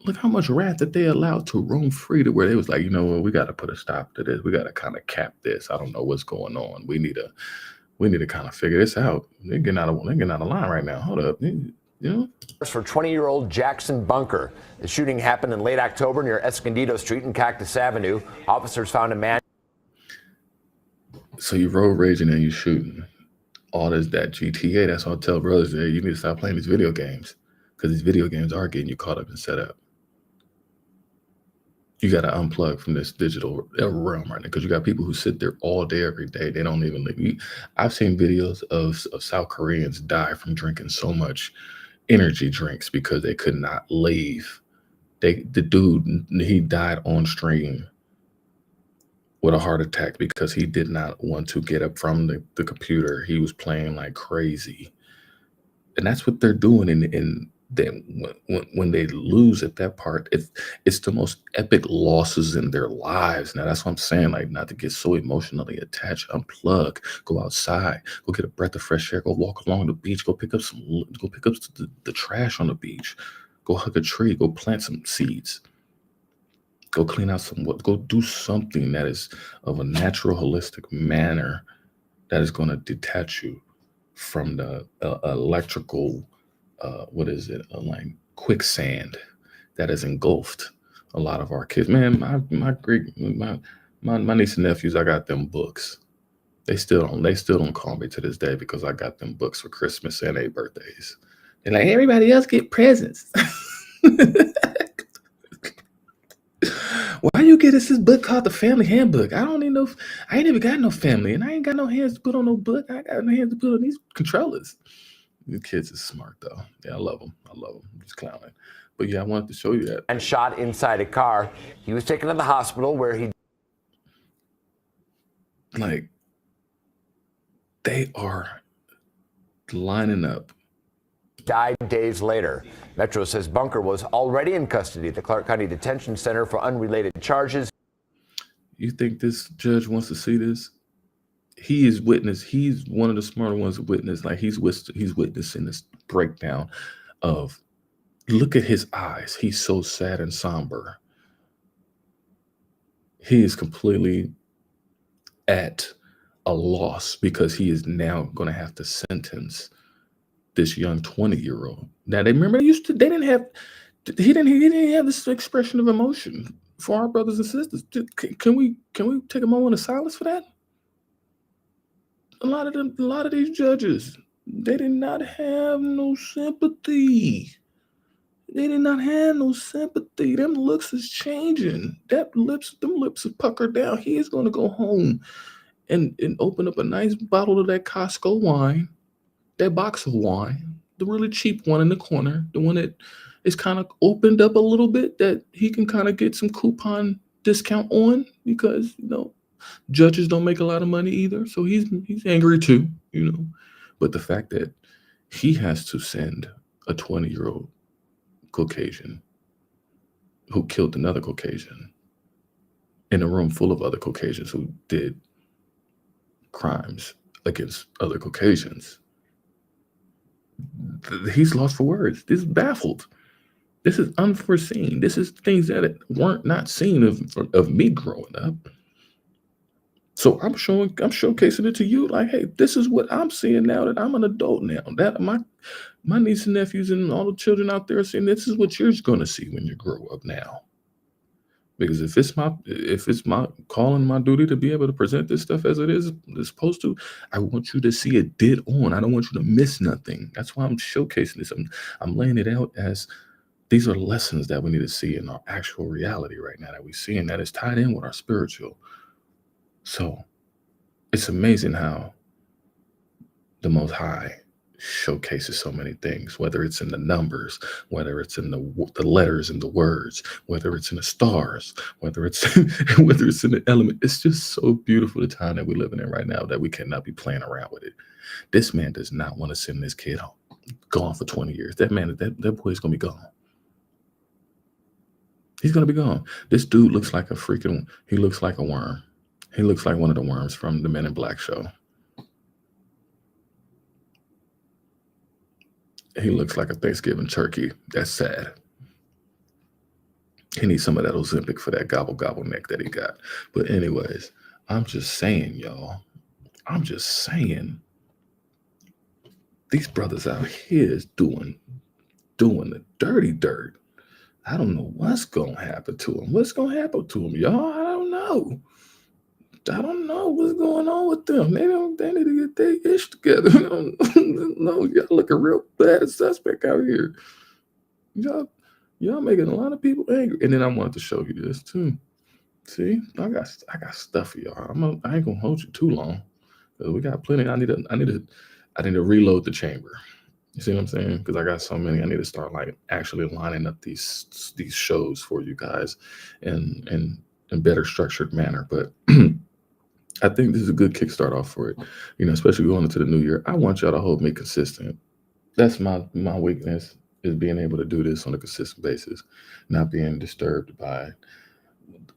Look how much wrath that they allowed to roam free, to where they was like, we got to put a stop to this. We got to kind of cap this. I don't know what's going on. We need to kind of figure this out. They're getting out of line right now. Hold up. For 20-year-old Jackson Bunker. The shooting happened in late October near Escondido Street and Cactus Avenue. Officers found a man. So you road raging and you shooting. All this, that GTA, that's what I tell brothers there. You need to stop playing these video games because these video games are getting you caught up and set up. You got to unplug from this digital realm right now because you got people who sit there all day, every day. They don't even leave. I've seen videos of South Koreans die from drinking so much energy drinks because they could not leave. The dude, he died on stream with a heart attack because he did not want to get up from the computer. He was playing like crazy. And that's what they're doing. And then when they lose at that part, it's the most epic losses in their lives. Now, that's what I'm saying, like, not to get so emotionally attached. Unplug, go outside, go get a breath of fresh air, go walk along the beach, go pick up the trash on the beach, go hug a tree, go plant some seeds. Go clean out go do something that is of a natural, holistic manner that is going to detach you from the electrical, like quicksand that has engulfed a lot of our kids. Man, my niece and nephews, I got them books. They still don't call me to this day because I got them books for Christmas and their birthdays. They're like, everybody else get presents. Why you get us this book called the Family Handbook? I don't even know. I ain't even got no family, and I ain't got no hands to put on no book. I got no hands to put on these controllers. The kids are smart though. Yeah, I love them. I'm just clowning. But yeah, I wanted to show you that. And shot inside a car. He was taken to the hospital where he. Like, they are lining up. Died days later. Metro says Bunker was already in custody at the Clark County Detention Center for unrelated charges. You think this judge wants to see this? He is witness. He's one of the smarter ones to witness. Like he's witnessing this breakdown of, look at his eyes. He's so sad and somber. He is completely at a loss because he is now going to have to sentence this young 20-year-old. Now they didn't have this expression of emotion for our brothers and sisters. Can we take a moment of silence for that? A lot of these judges, they did not have no sympathy. They did not have no sympathy. Them looks is changing. Them lips are puckered down. He is going to go home and open up a nice bottle of that Costco wine, that box of wine, the really cheap one in the corner, the one that is kind of opened up a little bit that he can kind of get some coupon discount on because, judges don't make a lot of money either. So he's angry too, But the fact that he has to send a 20-year-old Caucasian who killed another Caucasian in a room full of other Caucasians who did crimes against other Caucasians, he's lost for words. This is baffled. This is unforeseen. This is things that weren't not seen of me growing up. So I'm showcasing it to you. Like, hey, this is what I'm seeing now that I'm an adult now. That my niece and nephews and all the children out there are saying this is what you're going to see when you grow up now. Because if it's my call and my duty to be able to present this stuff as it's supposed to, I want you to see it dead on. I don't want you to miss nothing. That's why I'm showcasing this. I'm laying it out as these are lessons that we need to see in our actual reality right now that we see, and that is tied in with our spiritual. So it's amazing how the Most High showcases so many things, whether it's in the numbers, whether it's in the letters and the words, whether it's in the stars, whether it's in the element. It's just so beautiful the time that we're living in right now that we cannot be playing around with it. This man does not want to send this kid home, gone for 20 years. That boy is going to be gone. He's going to be gone. This dude looks like he looks like a worm. He looks like one of the worms from the Men in Black show. He looks like a Thanksgiving turkey. That's sad. He needs some of that Ozempic for that gobble gobble neck that he got. But anyways, I'm just saying, y'all. I'm just saying. These brothers out here is doing the dirty dirt. I don't know what's going to happen to them. What's going to happen to them, y'all? I don't know. I don't know what's going on with them. They need to get their ish together. No, y'all looking real bad suspect out here. Y'all making a lot of people angry. And then I wanted to show you this too. See, I got stuff for y'all. I ain't gonna hold you too long. We got plenty. I need to reload the chamber. You see what I'm saying? Because I got so many. I need to start like actually lining up these shows for you guys in better structured manner. But I think this is a good kickstart off for it, especially going into the new year. I want y'all to hold me consistent. That's my weakness, is being able to do this on a consistent basis, not being disturbed by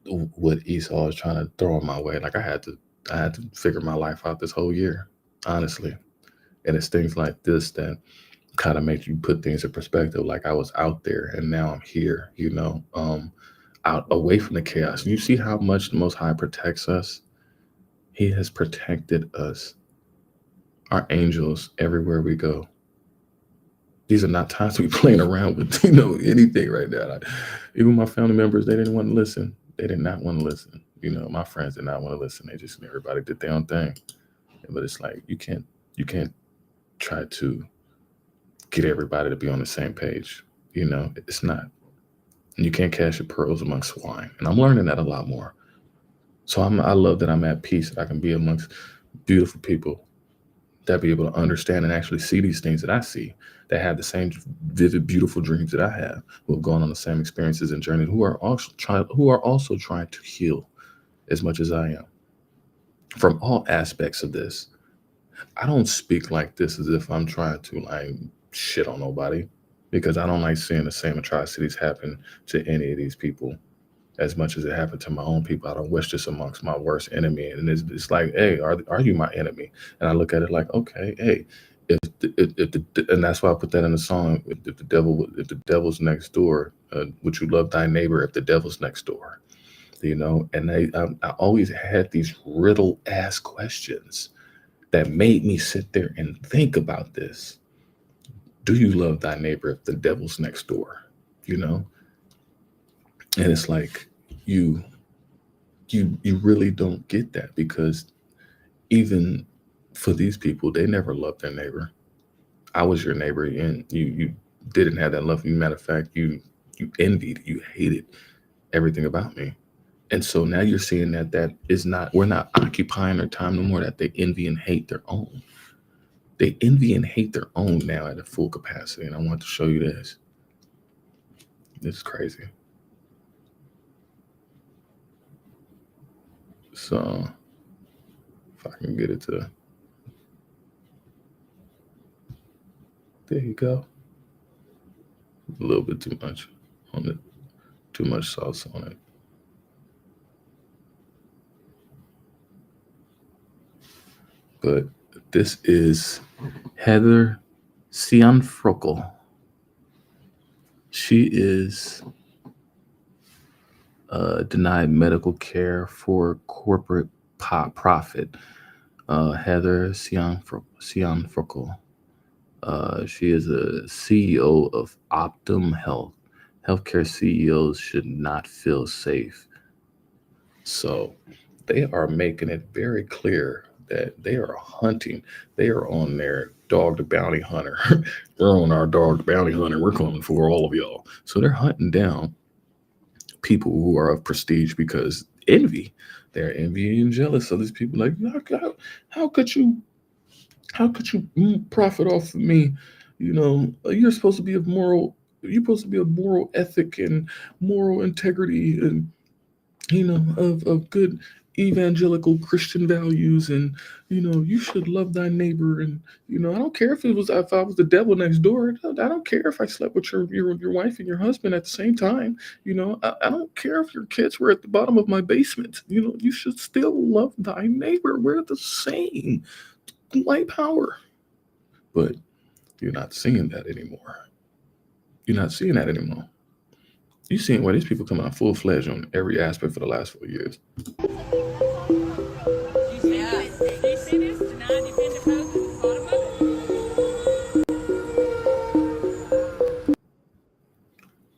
what Esau is trying to throw in my way. Like I had to figure my life out this whole year, honestly. And it's things like this that kind of make you put things in perspective. Like I was out there and now I'm here, out away from the chaos. You see how much the Most High protects us? He has protected us, our angels, everywhere we go. These are not times to be playing around with, anything right now. Even my family members, they didn't want to listen. They did not want to listen. My friends did not want to listen. Everybody did their own thing. But it's like, you can't try to get everybody to be on the same page. It's not. And you can't cast your pearls amongst swine. And I'm learning that a lot more. So I love that I'm at peace, that I can be amongst beautiful people that be able to understand and actually see these things that I see, that have the same vivid, beautiful dreams that I have, who have gone on the same experiences and journeys, who are also trying to heal as much as I am. From all aspects of this, I don't speak like this as if I'm trying to shit on nobody, because I don't like seeing the same atrocities happen to any of these people as much as it happened to my own people. I don't wish this amongst my worst enemy. And it's like, hey, are you my enemy? And I look at it like, okay, hey, and that's why I put that in the song. If the devil's next door, would you love thy neighbor if the devil's next door? And I always had these riddle ass questions that made me sit there and think about this. Do you love thy neighbor if the devil's next door? And it's like, you really don't get that, because even for these people, they never loved their neighbor. I was your neighbor, and you didn't have that love. Matter of fact, you envied, you hated everything about me. And so now you're seeing we're not occupying their time no more, that they envy and hate their own. They envy and hate their own now at a full capacity. And I want to show you this. This is crazy. So if I can get it to, there you go. A little bit too much on it, too much sauce on it. But this is Heather Cianfrocco. She is denied medical care for corporate profit. Heather Cianfrocco. She is a CEO of Optum Health. Healthcare CEOs should not feel safe. So they are making it very clear that they are hunting. They are on their dog the bounty hunter. We're on our dog the bounty hunter. We're coming for all of y'all. So they're hunting down people who are of prestige, because envy. They're envy and jealous of these people. Like, how could you profit off of me? You're supposed to be of moral. You're supposed to be of moral ethic and moral integrity, and of good evangelical Christian values, and you should love thy neighbor. And I don't care if I was the devil next door. I don't care if I slept with your wife and your husband at the same time. I don't care if your kids were at the bottom of my basement. You should still love thy neighbor. We're the same. White power. But you're not seeing that anymore. You're seeing why these people come out full-fledged on every aspect for the last 4 years.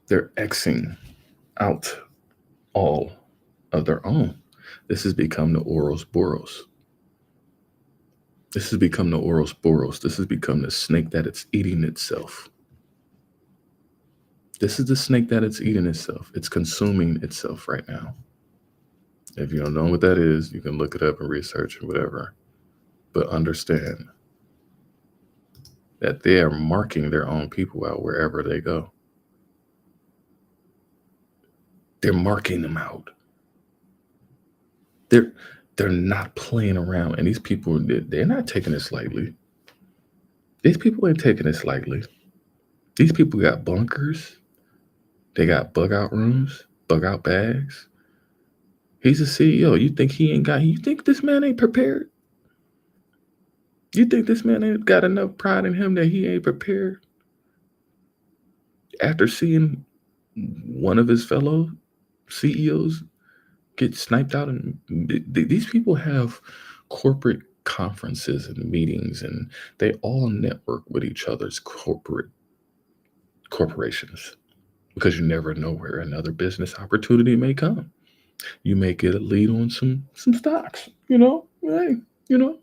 They're Xing out all of their own. This has become the Ouroboros. This has become the Ouroboros. This has become the snake that it's eating itself. This is the snake that it's eating itself. It's consuming itself right now. If you don't know what that is, you can look it up and research or whatever. But understand that they are marking their own people out wherever they go. They're marking them out. They're not playing around. And these people, they're not taking this lightly. These people ain't taking this lightly. These people got bunkers. They got bug out rooms, bug out bags. He's a CEO. You think this man ain't prepared? You think this man ain't got enough pride in him that he ain't prepared? After seeing one of his fellow CEOs get sniped out, and these people have corporate conferences and meetings, and they all network with each other's corporations, because you never know where another business opportunity may come. You may get a lead on some stocks, hey, you know.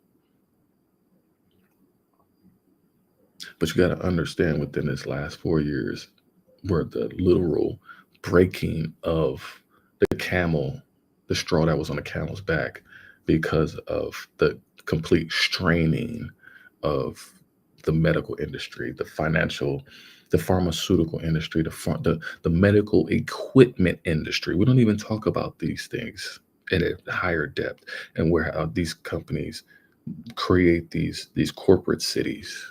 But you got to understand, within this last 4 years, where the literal breaking of the straw that was on the camel's back, because of the complete straining of the medical industry, the pharmaceutical industry, the medical equipment industry. We don't even talk about these things at a higher depth, and where these companies create these corporate cities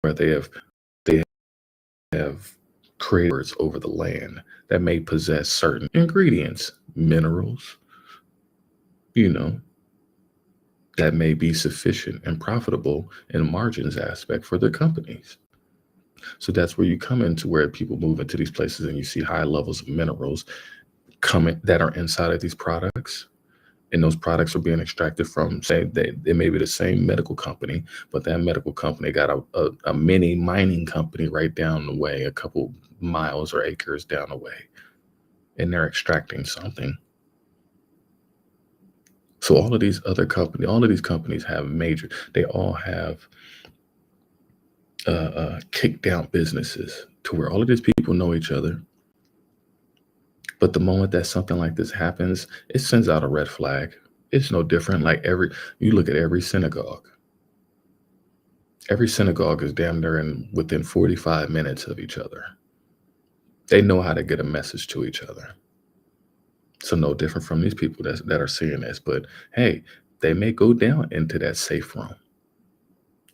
where they have creators over the land that may possess certain ingredients, minerals, that may be sufficient and profitable in margins aspect for their companies. So that's where you come into, where people move into these places and you see high levels of minerals coming that are inside of these products. And those products are being extracted from, say, they may be the same medical company, but that medical company got a mini mining company right down the way, a couple miles or acres down the way, and they're extracting something. So all of these companies have they all have kicked down businesses to where all of these people know each other. But the moment that something like this happens, it sends out a red flag. It's no different. Like you look at every synagogue. Every synagogue is damn near within 45 minutes of each other. They know how to get a message to each other. So no different from these people that are seeing this. But hey, they may go down into that safe room.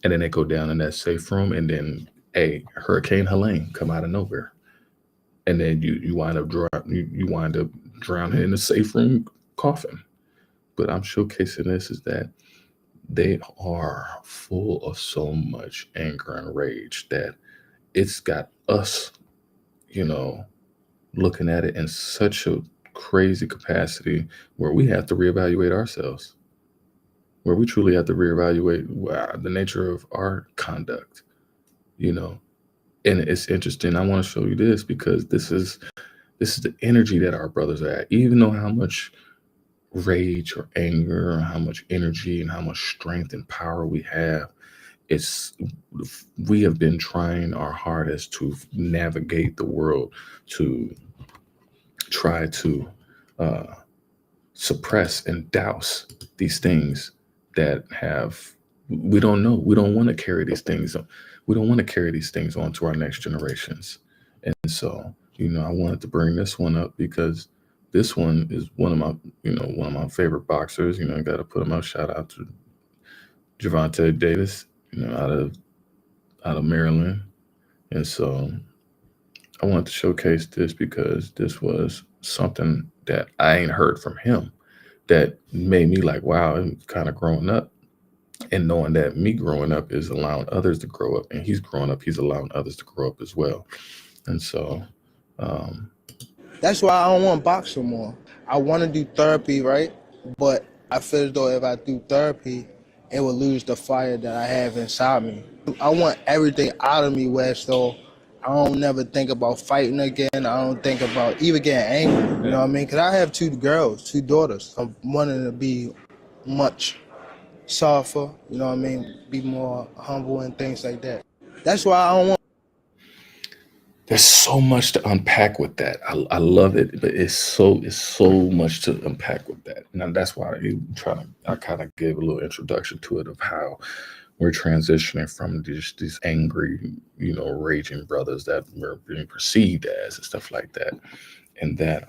And then they go down in that safe room, and then Hurricane Helene come out of nowhere. And then you wind up drowning in the safe room coffin. But I'm showcasing this is that they are full of so much anger and rage that it's got us, looking at it in such a crazy capacity where we have to reevaluate ourselves, where we truly have to reevaluate the nature of our conduct, And it's interesting. I want to show you this because this is the energy that our brothers are at. Even though how much rage or anger or how much energy and how much strength and power we have, we have been trying our hardest to navigate the world, to try to suppress and douse these things that we don't know. We don't want to carry these things. We don't want to carry these things on to our next generations. And so, I wanted to bring this one up because this one is one of my favorite boxers. I got to put him out. Shout out to Gervonta Davis, out of Maryland. And so I wanted to showcase this because this was something that I ain't heard from him that made me like, wow, I'm kind of growing up. And knowing that me growing up is allowing others to grow up, and he's growing up, he's allowing others to grow up as well. And so that's why I don't want to box no more. I want to do therapy, right? But I feel as though if I do therapy, it will lose the fire that I have inside me. I want everything out of me where so I don't never think about fighting again. I don't think about even getting angry, you know what I mean? Because I have two daughters. I'm wanting to be much softer, you know what I mean? Be more humble and things like that. That's why I don't want. There's so much to unpack with that. I love it, but it's so much to unpack with that. And that's why I kind of gave a little introduction to it of how we're transitioning from these angry, raging brothers that we're being perceived as and stuff like that. And that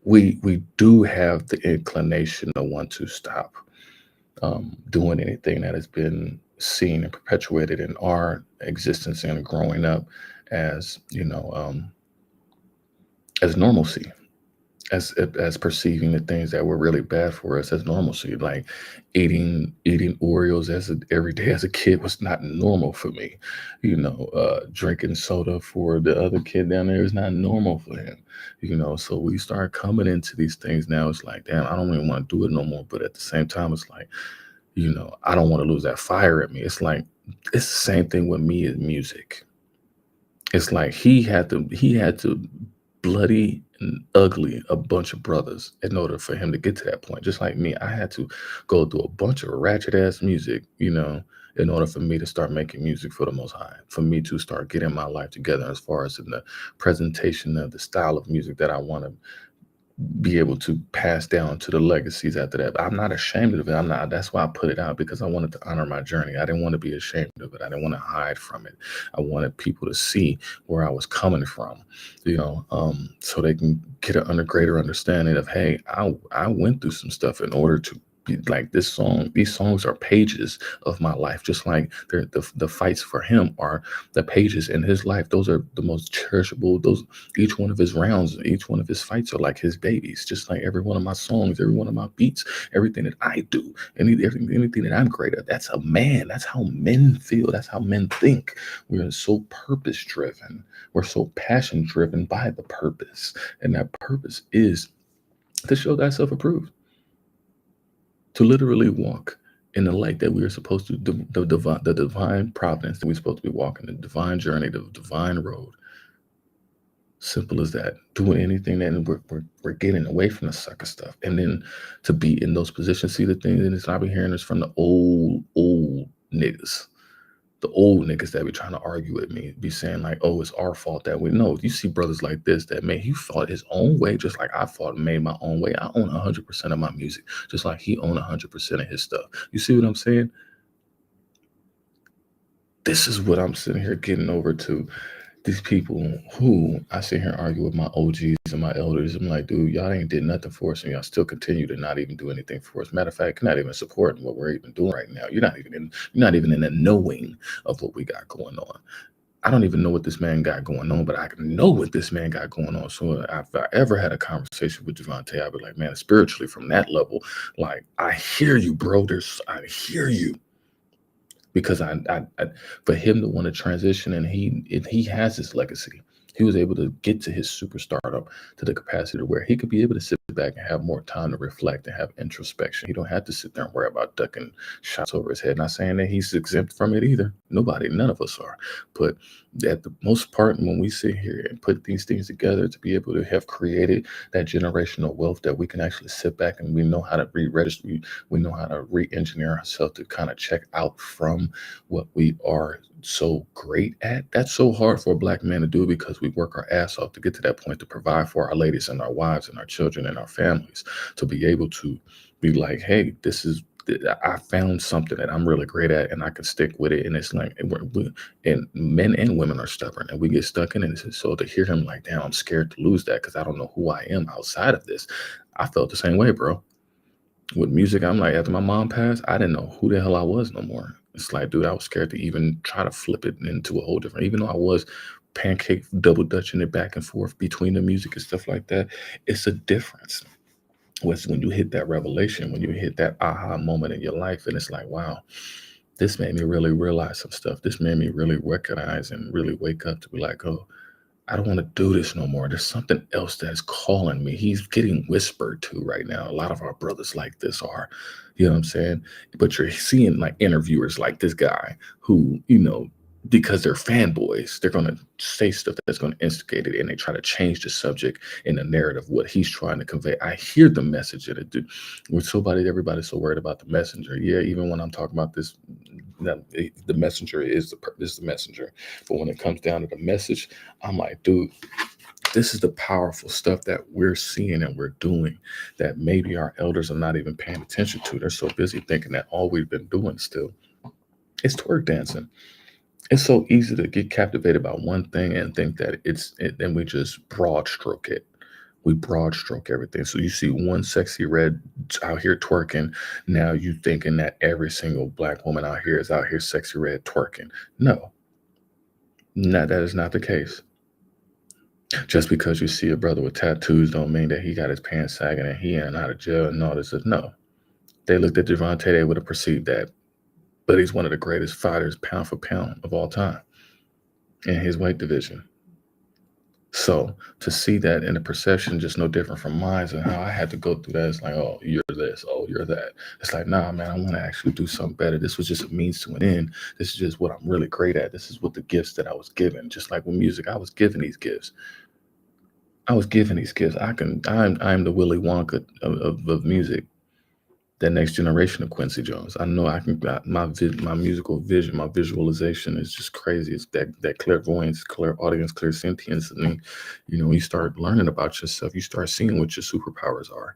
we do have the inclination to want to stop doing anything that has been seen and perpetuated in our existence and growing up as as normalcy. as perceiving the things that were really bad for us as normalcy. Like eating Oreos every day as a kid was not normal for me. Drinking soda for the other kid down there is not normal for him. So we start coming into these things now. It's like, damn, I don't even want to do it no more. But at the same time, it's like, I don't want to lose that fire in me. It's like it's the same thing with me as music. It's like he had to bloody and ugly a bunch of brothers in order for him to get to that point. Just like me, I had to go through a bunch of ratchet ass music, in order for me to start making music for the Most High, for me to start getting my life together as far as in the presentation of the style of music that I want to be able to pass down to the legacies after that. But I'm not ashamed of it. I'm not. That's why I put it out, because I wanted to honor my journey. I didn't want to be ashamed of it. I didn't want to hide from it. I wanted people to see where I was coming from, so they can get a greater understanding of, hey, I went through some stuff in order to be like this song. These songs are pages of my life, just like the fights for him are the pages in his life. Those are the most cherishable. Each one of his rounds, each one of his fights are like his babies, just like every one of my songs, every one of my beats, everything that I do, anything that I'm great at. That's a man. That's how men feel. That's how men think. We're so purpose driven. We're so passion driven by the purpose. And that purpose is to show thyself approved, to literally walk in the light that we are supposed to, the divine providence that we're supposed to be walking, the divine journey, the divine road. Simple as that. Doing anything that we're getting away from the sucker stuff, and then to be in those positions. See the thing, and it's I've been hearing this from the old niggas. The old niggas that be trying to argue with me, be saying like, oh, it's our fault that we know. You see brothers like this that he fought his own way, just like I fought and made my own way. I own 100% of my music, just like he owned 100% of his stuff. You see what I'm saying? This is what I'm sitting here getting over to. These people who I sit here and argue with my OGs and my elders. I'm like, dude, y'all ain't did nothing for us, and y'all still continue to not even do anything for us. Matter of fact, you're not even supporting what we're even doing right now. You're not even in the knowing of what we got going on. I don't even know what this man got going on, but I can know what this man got going on. So if I ever had a conversation with Javante, I'd be like, man, spiritually from that level, like, I hear you, bro. I hear you. Because I for him to want to transition, and he has his legacy. He was able to get to his superstardom to the capacity where he could be able to sit back and have more time to reflect and have introspection. He don't have to sit there and worry about ducking shots over his head. Not saying that he's exempt from it either. None of us are. But at the most part, when we sit here and put these things together to be able to have created that generational wealth that we can actually sit back and we know how to re-register, we know how to re-engineer ourselves to kind of check out from what we are so great at. That's so hard for a Black man to do, because we work our ass off to get to that point, to provide for our ladies and our wives and our children and our families, to be able to be like, hey, I found something that I'm really great at and I can stick with it. And it's like, and men and women are stubborn and we get stuck in it. So to hear him like, damn, I'm scared to lose that because I don't know who I am outside of this. I felt the same way, bro. With music, I'm like, after my mom passed, I didn't know who the hell I was no more. It's like, dude, I was scared to even try to flip it into a whole different, even though I was pancake double dutching it back and forth between the music and stuff like that. It's a difference. Was when you hit that revelation, when you hit that aha moment in your life, and it's like, wow, this made me really realize some stuff. This made me really recognize and really wake up to be like, oh, I don't want to do this no more. There's something else that's calling me. He's getting whispered to right now. A lot of our brothers like this are, you know what I'm saying? But you're seeing like interviewers like this guy who, because they're fanboys, they're going to say stuff that's going to instigate it, and they try to change the subject in the narrative, what he's trying to convey. I hear the message that it do. Everybody's so worried about the messenger. Yeah, even when I'm talking about this, the messenger is the messenger. But when it comes down to the message, I'm like, dude, this is the powerful stuff that we're seeing and we're doing that maybe our elders are not even paying attention to. They're so busy thinking that all we've been doing still is twerk dancing. It's so easy to get captivated by one thing and think that then we just broad stroke it. We broad stroke everything. So you see one sexy red out here twerking. Now you thinking that every single Black woman out here is out here sexy red twerking. No, that is not the case. Just because you see a brother with tattoos don't mean that he got his pants sagging and he ain't out of jail and all this. No. They looked at Javante, they would have perceived that. But he's one of the greatest fighters pound for pound of all time in his weight division. So to see that in the perception just no different from mine and how I had to go through that, it's like, oh, you're this, oh, you're that. It's like, nah, man, I want to actually do something better. This was just a means to an end. This is just what I'm really great at. This is what the gifts that I was given. Just like with music, I was given these gifts. I'm the Willy Wonka of music. That next generation of Quincy Jones. I know I can. My musical vision, my visualization is just crazy. It's that clairvoyance, clairaudience, clairsentience. I mean, when you start learning about yourself, you start seeing what your superpowers are.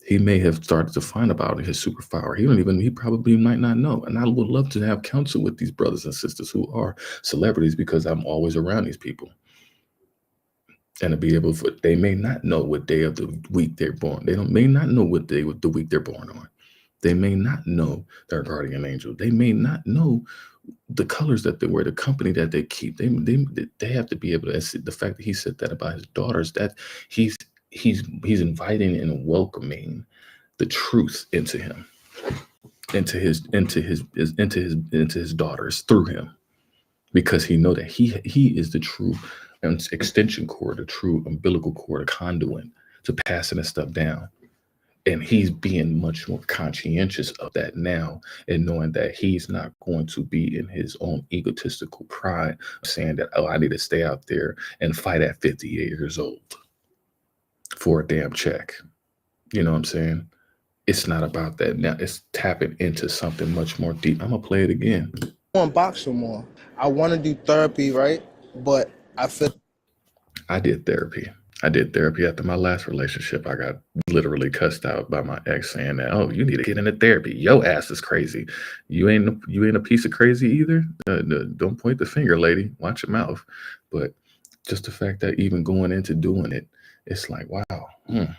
He may have started to find about his superpower. He probably might not know. And I would love to have counsel with these brothers and sisters who are celebrities because I'm always around these people. And to be able to, they may not know what day of the week they're born. May not know what day of the week they're born on. They may not know their guardian angel. They may not know the colors that they wear, the company that they keep. They have to be able to. The fact that he said that about his daughters, that he's inviting and welcoming the truth into him, into his daughters through him, because he know that he is the true extension cord, the true umbilical cord, a conduit to passing this stuff down. And he's being much more conscientious of that now, and knowing that he's not going to be in his own egotistical pride, saying that, oh, I need to stay out there and fight at 58 years old for a damn check. You know what I'm saying? It's not about that. Now it's tapping into something much more deep. I'm going to play it again. I want to box some more. I want to do therapy, right? But I feel... I did therapy. After my last relationship. I got literally cussed out by my ex saying that, oh, you need to get into therapy. Your ass is crazy. You ain't a piece of crazy either. Don't point the finger, lady. Watch your mouth. But just the fact that even going into doing it, it's like, wow,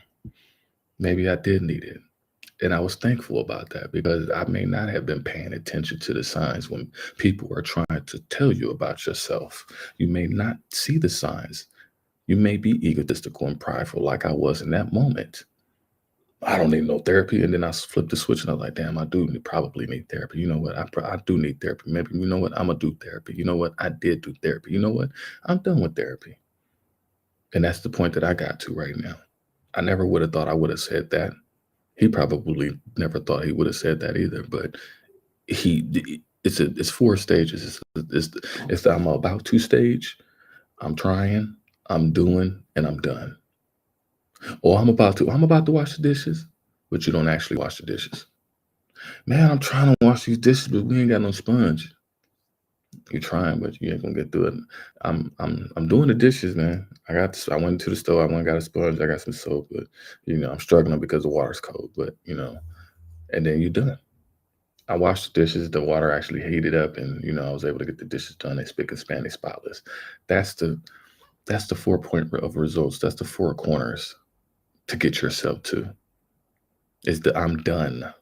maybe I did need it. And I was thankful about that, because I may not have been paying attention to the signs when people are trying to tell you about yourself. You may not see the signs. You may be egotistical and prideful like I was in that moment. I don't need no therapy. And then I flipped the switch and I was like, damn, I do probably need therapy. You know what? I do need therapy. Maybe, you know what? I'm going to do therapy. You know what? I did do therapy. You know what? I'm done with therapy. And that's the point that I got to right now. I never would have thought I would have said that. He probably never thought he would have said that either. But it's 4 stages. It's the I'm about to stage. I'm trying. I'm doing, and I'm done. Or I'm about to wash the dishes, but you don't actually wash the dishes. Man, I'm trying to wash these dishes, but we ain't got no sponge. You're trying, but you ain't gonna get through it. I'm doing the dishes, man. I went to the store, I went and got a sponge, I got some soap, but I'm struggling because the water's cold, but and then you're done. I washed the dishes, the water actually heated up, and I was able to get the dishes done. They spick and span, they spotless. That's the 4-point of results. That's the 4 corners to get yourself to. Is the I'm done.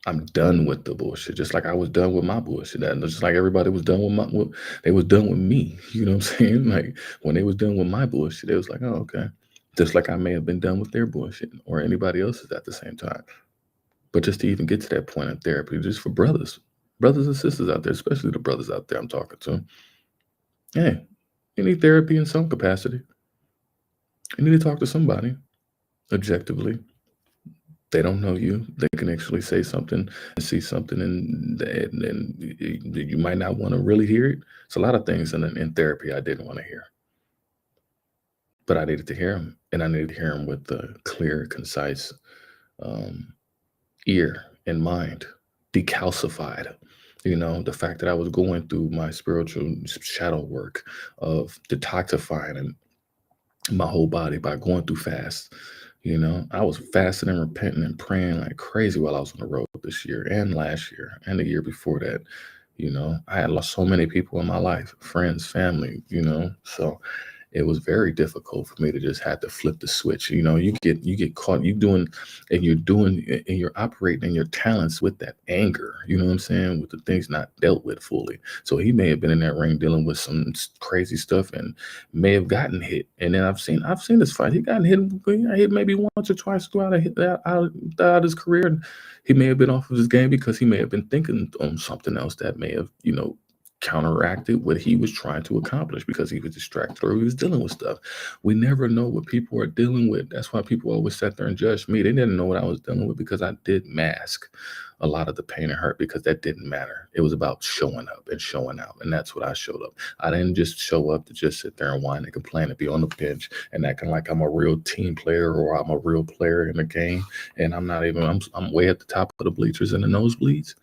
I'm done with the bullshit. Just like I was done with my bullshit. And just like everybody was done with they was done with me. You know what I'm saying? Like when they was done with my bullshit, they was like, oh, okay. Just like I may have been done with their bullshit or anybody else's at the same time. But just to even get to that point in therapy, just for brothers and sisters out there, especially the brothers out there I'm talking to. Hey, you need therapy in some capacity. You need to talk to somebody objectively. They don't know you. They can actually say something and see something, and you might not want to really hear it. It's a lot of things in therapy I didn't want to hear. But I needed to hear them, and I needed to hear them with a clear, concise ear and mind, decalcified. The fact that I was going through my spiritual shadow work of detoxifying my whole body by going through fast. I was fasting and repenting and praying like crazy while I was on the road this year and last year and the year before that. I had lost so many people in my life, friends, family, so it was very difficult for me to just have to flip the switch. You know, you get caught, you're operating in your talents with that anger, you know what I'm saying, with the things not dealt with fully. So he may have been in that ring dealing with some crazy stuff and may have gotten hit. And then I've seen this fight. He got hit maybe once or twice throughout his career. And he may have been off of his game because he may have been thinking on something else that may have, counteracted what he was trying to accomplish because he was distracted or he was dealing with stuff. We never know what people are dealing with. That's why people always sat there and judged me. They didn't know what I was dealing with because I did mask a lot of the pain and hurt because that didn't matter. It was about showing up and showing out. And that's what I showed up. I didn't just show up to just sit there and whine and complain and be on the bench and acting like I'm a real team player or I'm a real player in the game. And I'm way at the top of the bleachers in the nosebleeds.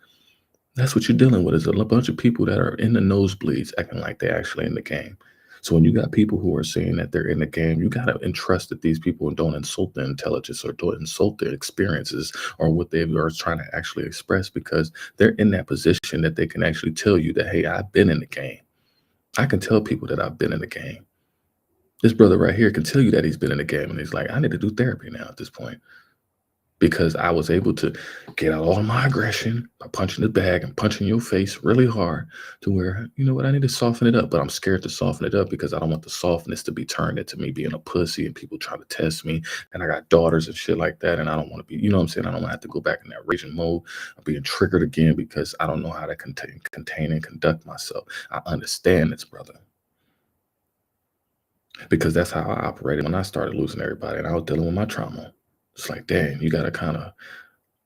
That's what you're dealing with, is a bunch of people that are in the nosebleeds acting like they're actually in the game. So when you got people who are saying that they're in the game, you got to entrust that these people don't insult their intelligence or don't insult their experiences or what they are trying to actually express, because they're in that position that they can actually tell you that, hey, I've been in the game. I can tell people that I've been in the game. This brother right here can tell you that he's been in the game, and he's like, I need to do therapy now at this point. Because I was able to get out all my aggression by punching the bag and punching your face really hard to where, you know what, I need to soften it up. But I'm scared to soften it up because I don't want the softness to be turned into me being a pussy and people trying to test me. And I got daughters and shit like that. And I don't want to be, you know what I'm saying? I don't want to have to go back in that raging mode of being triggered again because I don't know how to contain and conduct myself. I understand this, brother. Because that's how I operated when I started losing everybody and I was dealing with my trauma. It's like, dang, you got to kind of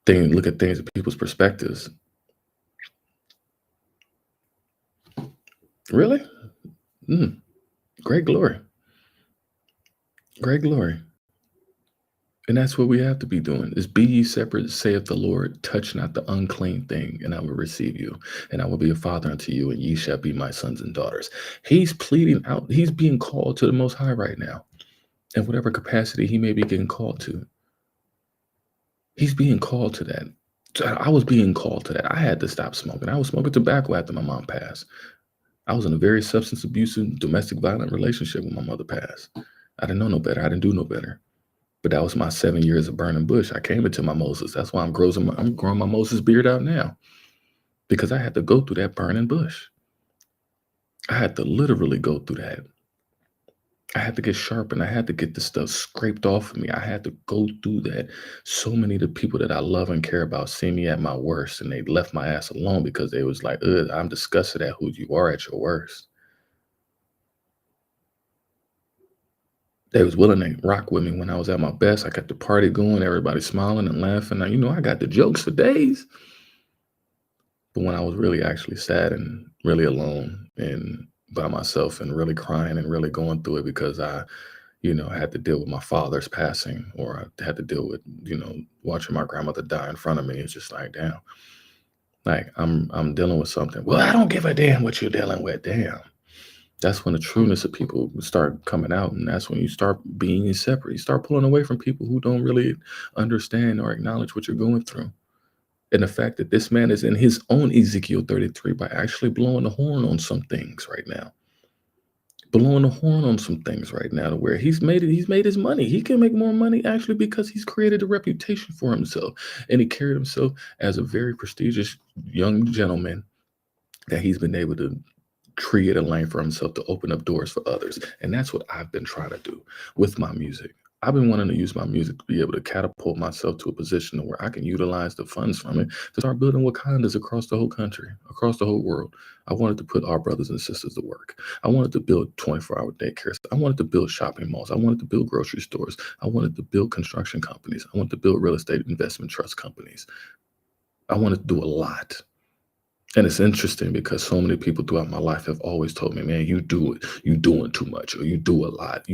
look at things in people's perspectives. Really? Great glory. Great glory. And that's what we have to be doing, is be ye separate, saith the Lord, touch not the unclean thing, and I will receive you, and I will be a father unto you, and ye shall be my sons and daughters. He's pleading out. He's being called to the Most High right now, in whatever capacity he may be getting called to. He's being called to that. I was being called to that. I had to stop smoking. I was smoking tobacco after my mom passed. I was in a very substance abusive, domestic violent relationship when my mother passed. I didn't know no better. I didn't do no better. But that was my 7 years of burning bush. I came into my Moses. That's why I'm growing my Moses beard out now, because I had to go through that burning bush. I had to literally go through that. I had to get sharpened. I had to get this stuff scraped off of me. I had to go through that. So many of the people that I love and care about see me at my worst, and they left my ass alone because they was like, I'm disgusted at who you are at your worst. They was willing to rock with me when I was at my best. I got the party going, everybody smiling and laughing. Now, I got the jokes for days. But when I was really actually sad and really alone and by myself and really crying and really going through it because I had to deal with my father's passing, or I had to deal with, watching my grandmother die in front of me. It's just like, damn, like I'm dealing with something. Well, I don't give a damn what you're dealing with. Damn. That's when the trueness of people start coming out. And that's when you start being separate. You start pulling away from people who don't really understand or acknowledge what you're going through. And the fact that this man is in his own Ezekiel 33 by actually blowing the horn on some things right now. Blowing the horn on some things right now to where he's made his money. He can make more money actually because he's created a reputation for himself. And he carried himself as a very prestigious young gentleman that he's been able to create a lane for himself to open up doors for others. And that's what I've been trying to do with my music. I've been wanting to use my music to be able to catapult myself to a position where I can utilize the funds from it to start building Wakandas across the whole country, across the whole world. I wanted to put our brothers and sisters to work. I wanted to build 24-hour daycares. I wanted to build shopping malls. I wanted to build grocery stores. I wanted to build construction companies. I wanted to build real estate investment trust companies. I wanted to do a lot. And it's interesting because so many people throughout my life have always told me, man, you do it. You doing too much, or you do a lot.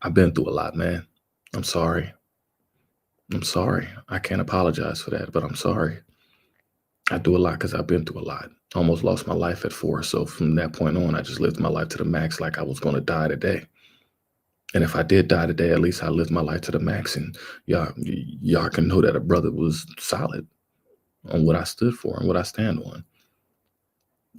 I've been through a lot, man. I'm sorry. I'm sorry. I can't apologize for that, but I'm sorry. I do a lot because I've been through a lot. Almost lost my life at 4. So from that point on, I just lived my life to the max like I was going to die today. And if I did die today, at least I lived my life to the max. And y'all can know that a brother was solid on what I stood for and what I stand on.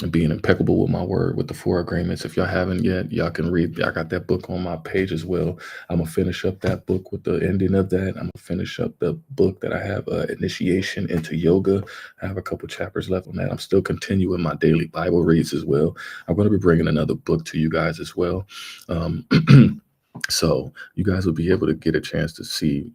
and being impeccable with my word with the 4 agreements. If y'all haven't yet, y'all can read. I got that book on my page as well. I'm gonna finish up that book with the ending of that. I'm gonna finish up the book that I have, Initiation into Yoga. I have a couple chapters left on that. I'm still continuing my daily Bible reads as well. I'm going to be bringing another book to you guys as well. So you guys will be able to get a chance to see,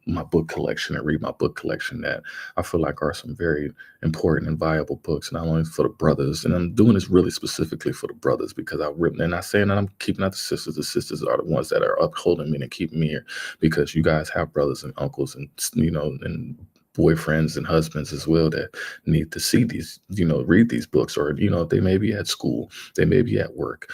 my book collection and read my book collection that I feel like are some very important and valuable books, not only for the brothers. And I'm doing this really specifically for the brothers because I've written, and I'm saying that I'm keeping out the sisters. The sisters are the ones that are upholding me and keeping me here because you guys have brothers and uncles and, and boyfriends and husbands as well that need to see these, read these books, or, they may be at school, they may be at work,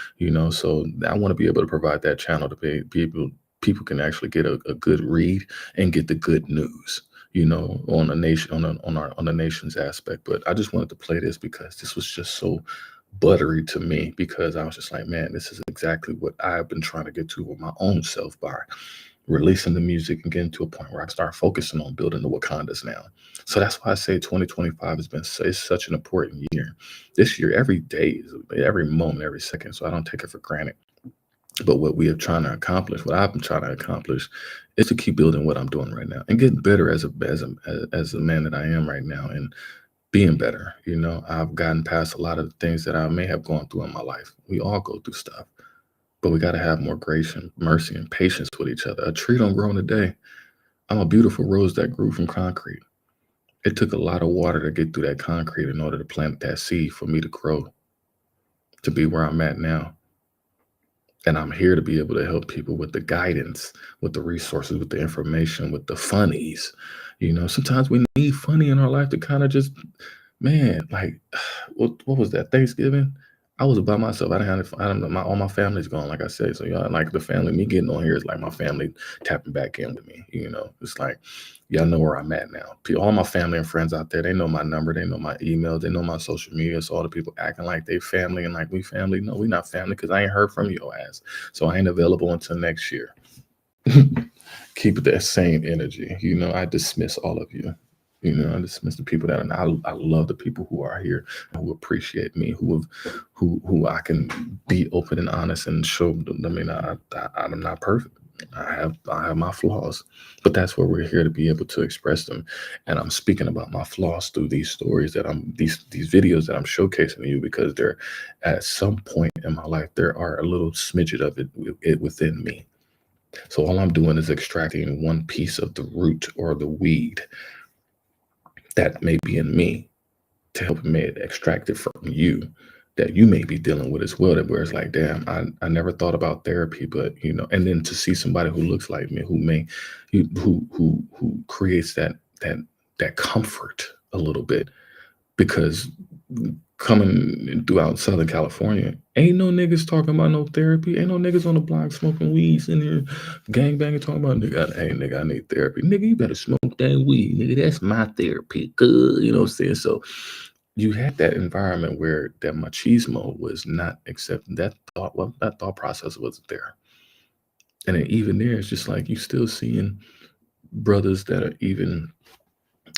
so I want to be able to provide that channel to be able, people can actually get a good read and get the good news, on the nation, on the nation's aspect. But I just wanted to play this because this was just so buttery to me, because I was just like, man, this is exactly what I've been trying to get to with my own self by releasing the music and getting to a point where I can start focusing on building the Wakandas now. So that's why I say 2025 it's such an important year. This year, every day, every moment, every second. So I don't take it for granted. But what we are trying to accomplish, what I've been trying to accomplish, is to keep building what I'm doing right now and getting better as a man that I am right now, and being better. I've gotten past a lot of the things that I may have gone through in my life. We all go through stuff. But we got to have more grace and mercy and patience with each other. A tree don't grow in a day. I'm a beautiful rose that grew from concrete. It took a lot of water to get through that concrete in order to plant that seed for me to grow, to be where I'm at now. And I'm here to be able to help people with the guidance, with the resources, with the information, with the funnies. Sometimes we need funny in our life to kind of just, man, like, what was that, Thanksgiving? I was by myself. I don't know, all my family's gone, like I said. So y'all, like, the family, me getting on here is like my family tapping back in with me. It's like, y'all know where I'm at now. All my family and friends out there, they know my number, they know my email, they know my social media. So all the people acting like they family and like we family, no, we not family, because I ain't heard from your ass. So I ain't available until next year. Keep that same energy. I dismiss all of you. I dismiss the people that are. I love the people who are here, who appreciate me, who I can be open and honest and show them. I mean, I'm not perfect. I have my flaws, but that's where we're here to be able to express them. And I'm speaking about my flaws through these stories these videos that I'm showcasing to you, because they're, at some point in my life, there are a little smidget of it within me. So all I'm doing is extracting one piece of the root or the weed that may be in me, to help me extract it from you, that you may be dealing with as well. That where it's like, damn, I never thought about therapy, but and then to see somebody who looks like me, who creates that comfort a little bit, because coming throughout Southern California, ain't no niggas talking about no therapy. Ain't no niggas on the block smoking weeds in here, gangbanging, talking about, nigga, hey, nigga, I need therapy. Nigga, you better smoke that weed. Nigga, that's my therapy. Good, you know what I'm saying? So you had that environment where that machismo was not accepted. That thought process wasn't there. And then even there, it's just like you still seeing brothers that are even,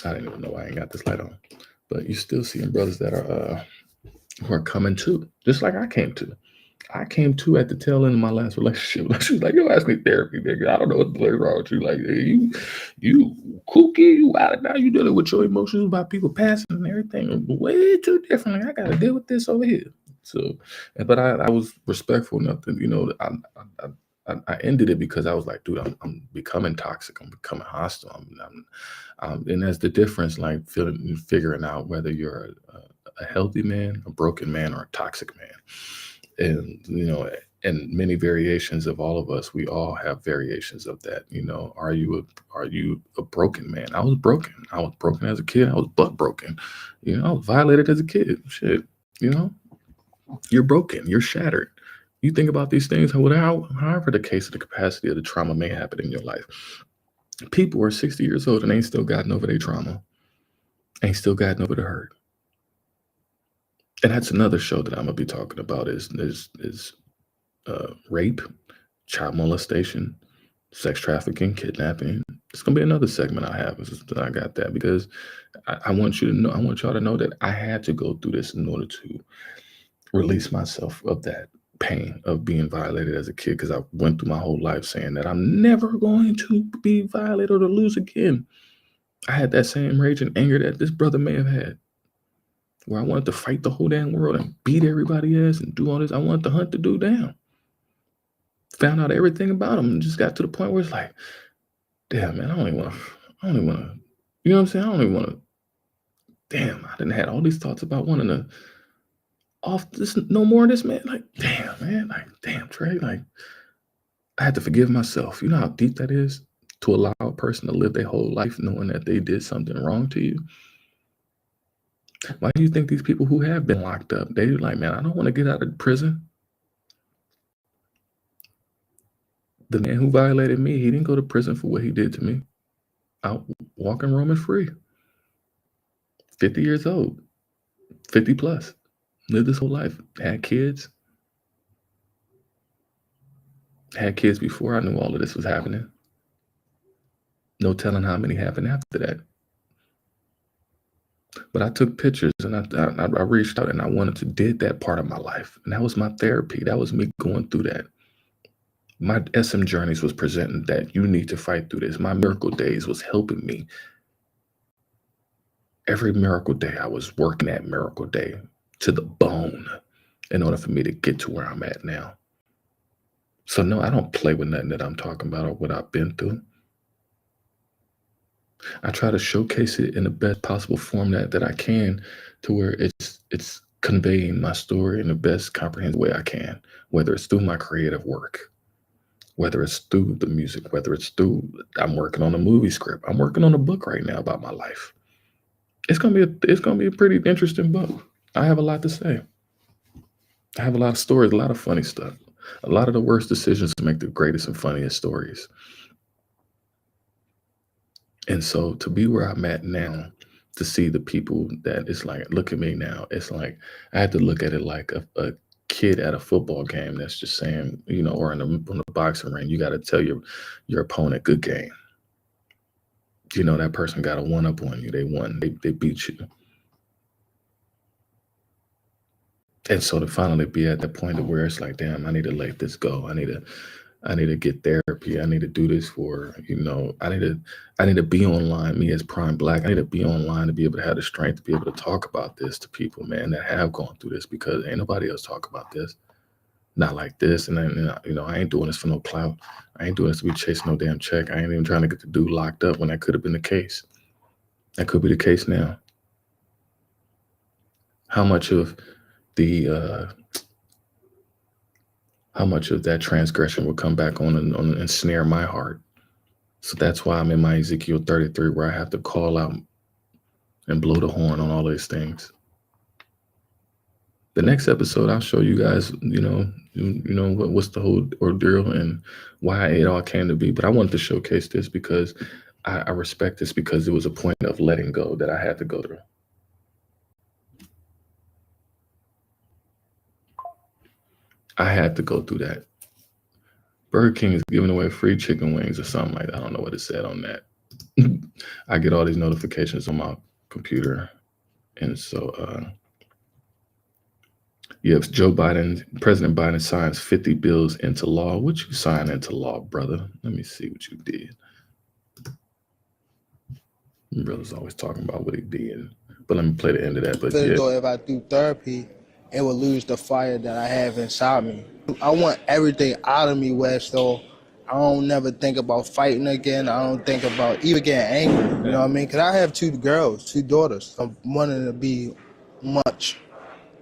I don't even know why I ain't got this light on, but you still seeing brothers that are who are coming to, just like I came to. I came to at the tail end of my last relationship. Like, she was like, yo, ask me therapy, nigga. I don't know what the fuck wrong with you. Like, hey, you kooky, you out of now, you dealing with your emotions about people passing and everything way too differently. I got to deal with this over here. So, but I was respectful enough to, I ended it because I was like, dude, I'm becoming toxic. I'm becoming hostile. And that's the difference, like figuring out whether you're a healthy man, a broken man, or a toxic man. And and many variations of all of us, we all have variations of that. Are you a broken man? I was broken. I was broken as a kid. I was butt broken. I was violated as a kid. Shit. You're broken. You're shattered. You think about these things, however the case of the capacity of the trauma may happen in your life. People are 60 years old and ain't still gotten over their trauma. Ain't still gotten over the hurt. And that's another show that I'm gonna be talking about is rape, child molestation, sex trafficking, kidnapping. It's gonna be another segment I have. I got that because I want you to know. I want y'all to know that I had to go through this in order to release myself of that pain of being violated as a kid, because I went through my whole life saying that I'm never going to be violated or to lose again. I had that same rage and anger that this brother may have had, where I wanted to fight the whole damn world and beat everybody ass and do all this. I wanted to hunt the dude down. Found out everything about him and just got to the point where it's like, damn, man, I don't even want to, you know what I'm saying? I don't even want to, damn, I didn't have all these thoughts about wanting to off this, no more of this, man. Like, damn, man, like, damn, Trey, like, I had to forgive myself. You know how deep that is to allow a person to live their whole life knowing that they did something wrong to you? Why do you think these people who have been locked up, they're like, man, I don't want to get out of prison? The man who violated me, he didn't go to prison for what he did to me. Out walking, roaming free. 50 years old, 50 plus, lived his whole life, had kids before I knew all of this was happening. No telling how many happened after that. But I took pictures and I reached out and I wanted to did that part of my life. And that was my therapy. That was me going through that. My SM Journeys was presenting that you need to fight through this. My Miracle Days was helping me. Every Miracle Day, I was working that Miracle Day to the bone in order for me to get to where I'm at now. So no, I don't play with nothing that I'm talking about or what I've been through. I try to showcase it in the best possible form that I can, to where it's conveying my story in the best comprehensive way I can, whether it's through my creative work, whether it's through the music, whether it's through, I'm working on a movie script. I'm working on a book right now about my life. It's gonna be a pretty interesting book. I have a lot to say. I have a lot of stories, a lot of funny stuff. A lot of the worst decisions make the greatest and funniest stories. And so to be where I'm at now, to see the people that it's like, look at me now. It's like, I had to look at it like a kid at a football game that's just saying, you know, or on the boxing ring, you got to tell your opponent, good game. You know, that person got a one up on you. They won, they beat you. And so to finally be at that point of where it's like, damn, I need to let this go. I need to get therapy. I need to do this for, you know, I need to be online, me as Prime Blaq. I need to be online to be able to have the strength to be able to talk about this to people, man, that have gone through this, because ain't nobody else talk about this. Not like this. And then, you know, I ain't doing this for no clout. I ain't doing this to be chasing no damn check. I ain't even trying to get the dude locked up when that could have been the case. That could be the case now. How much of that transgression will come back on and ensnare my heart? So that's why I'm in my Ezekiel 33, where I have to call out and blow the horn on all these things. The next episode, I'll show you guys, you know what's the whole ordeal and why it all came to be. But I wanted to showcase this because I respect this, because it was a point of letting go that I had to go through. I had to go through that. Burger King is giving away free chicken wings or something like that. I don't know what it said on that. I get all these notifications on my computer. And so, yes, President Biden signs 50 bills into law. What you sign into law, brother? Let me see what you did. My brother's always talking about what he did. But let me play the end of that. But yeah. Though if I do therapy, it will lose the fire that I have inside me. I want everything out of me, West, so I don't never think about fighting again. I don't think about even getting angry, you know what I mean? Because I have two daughters. I'm wanting to be much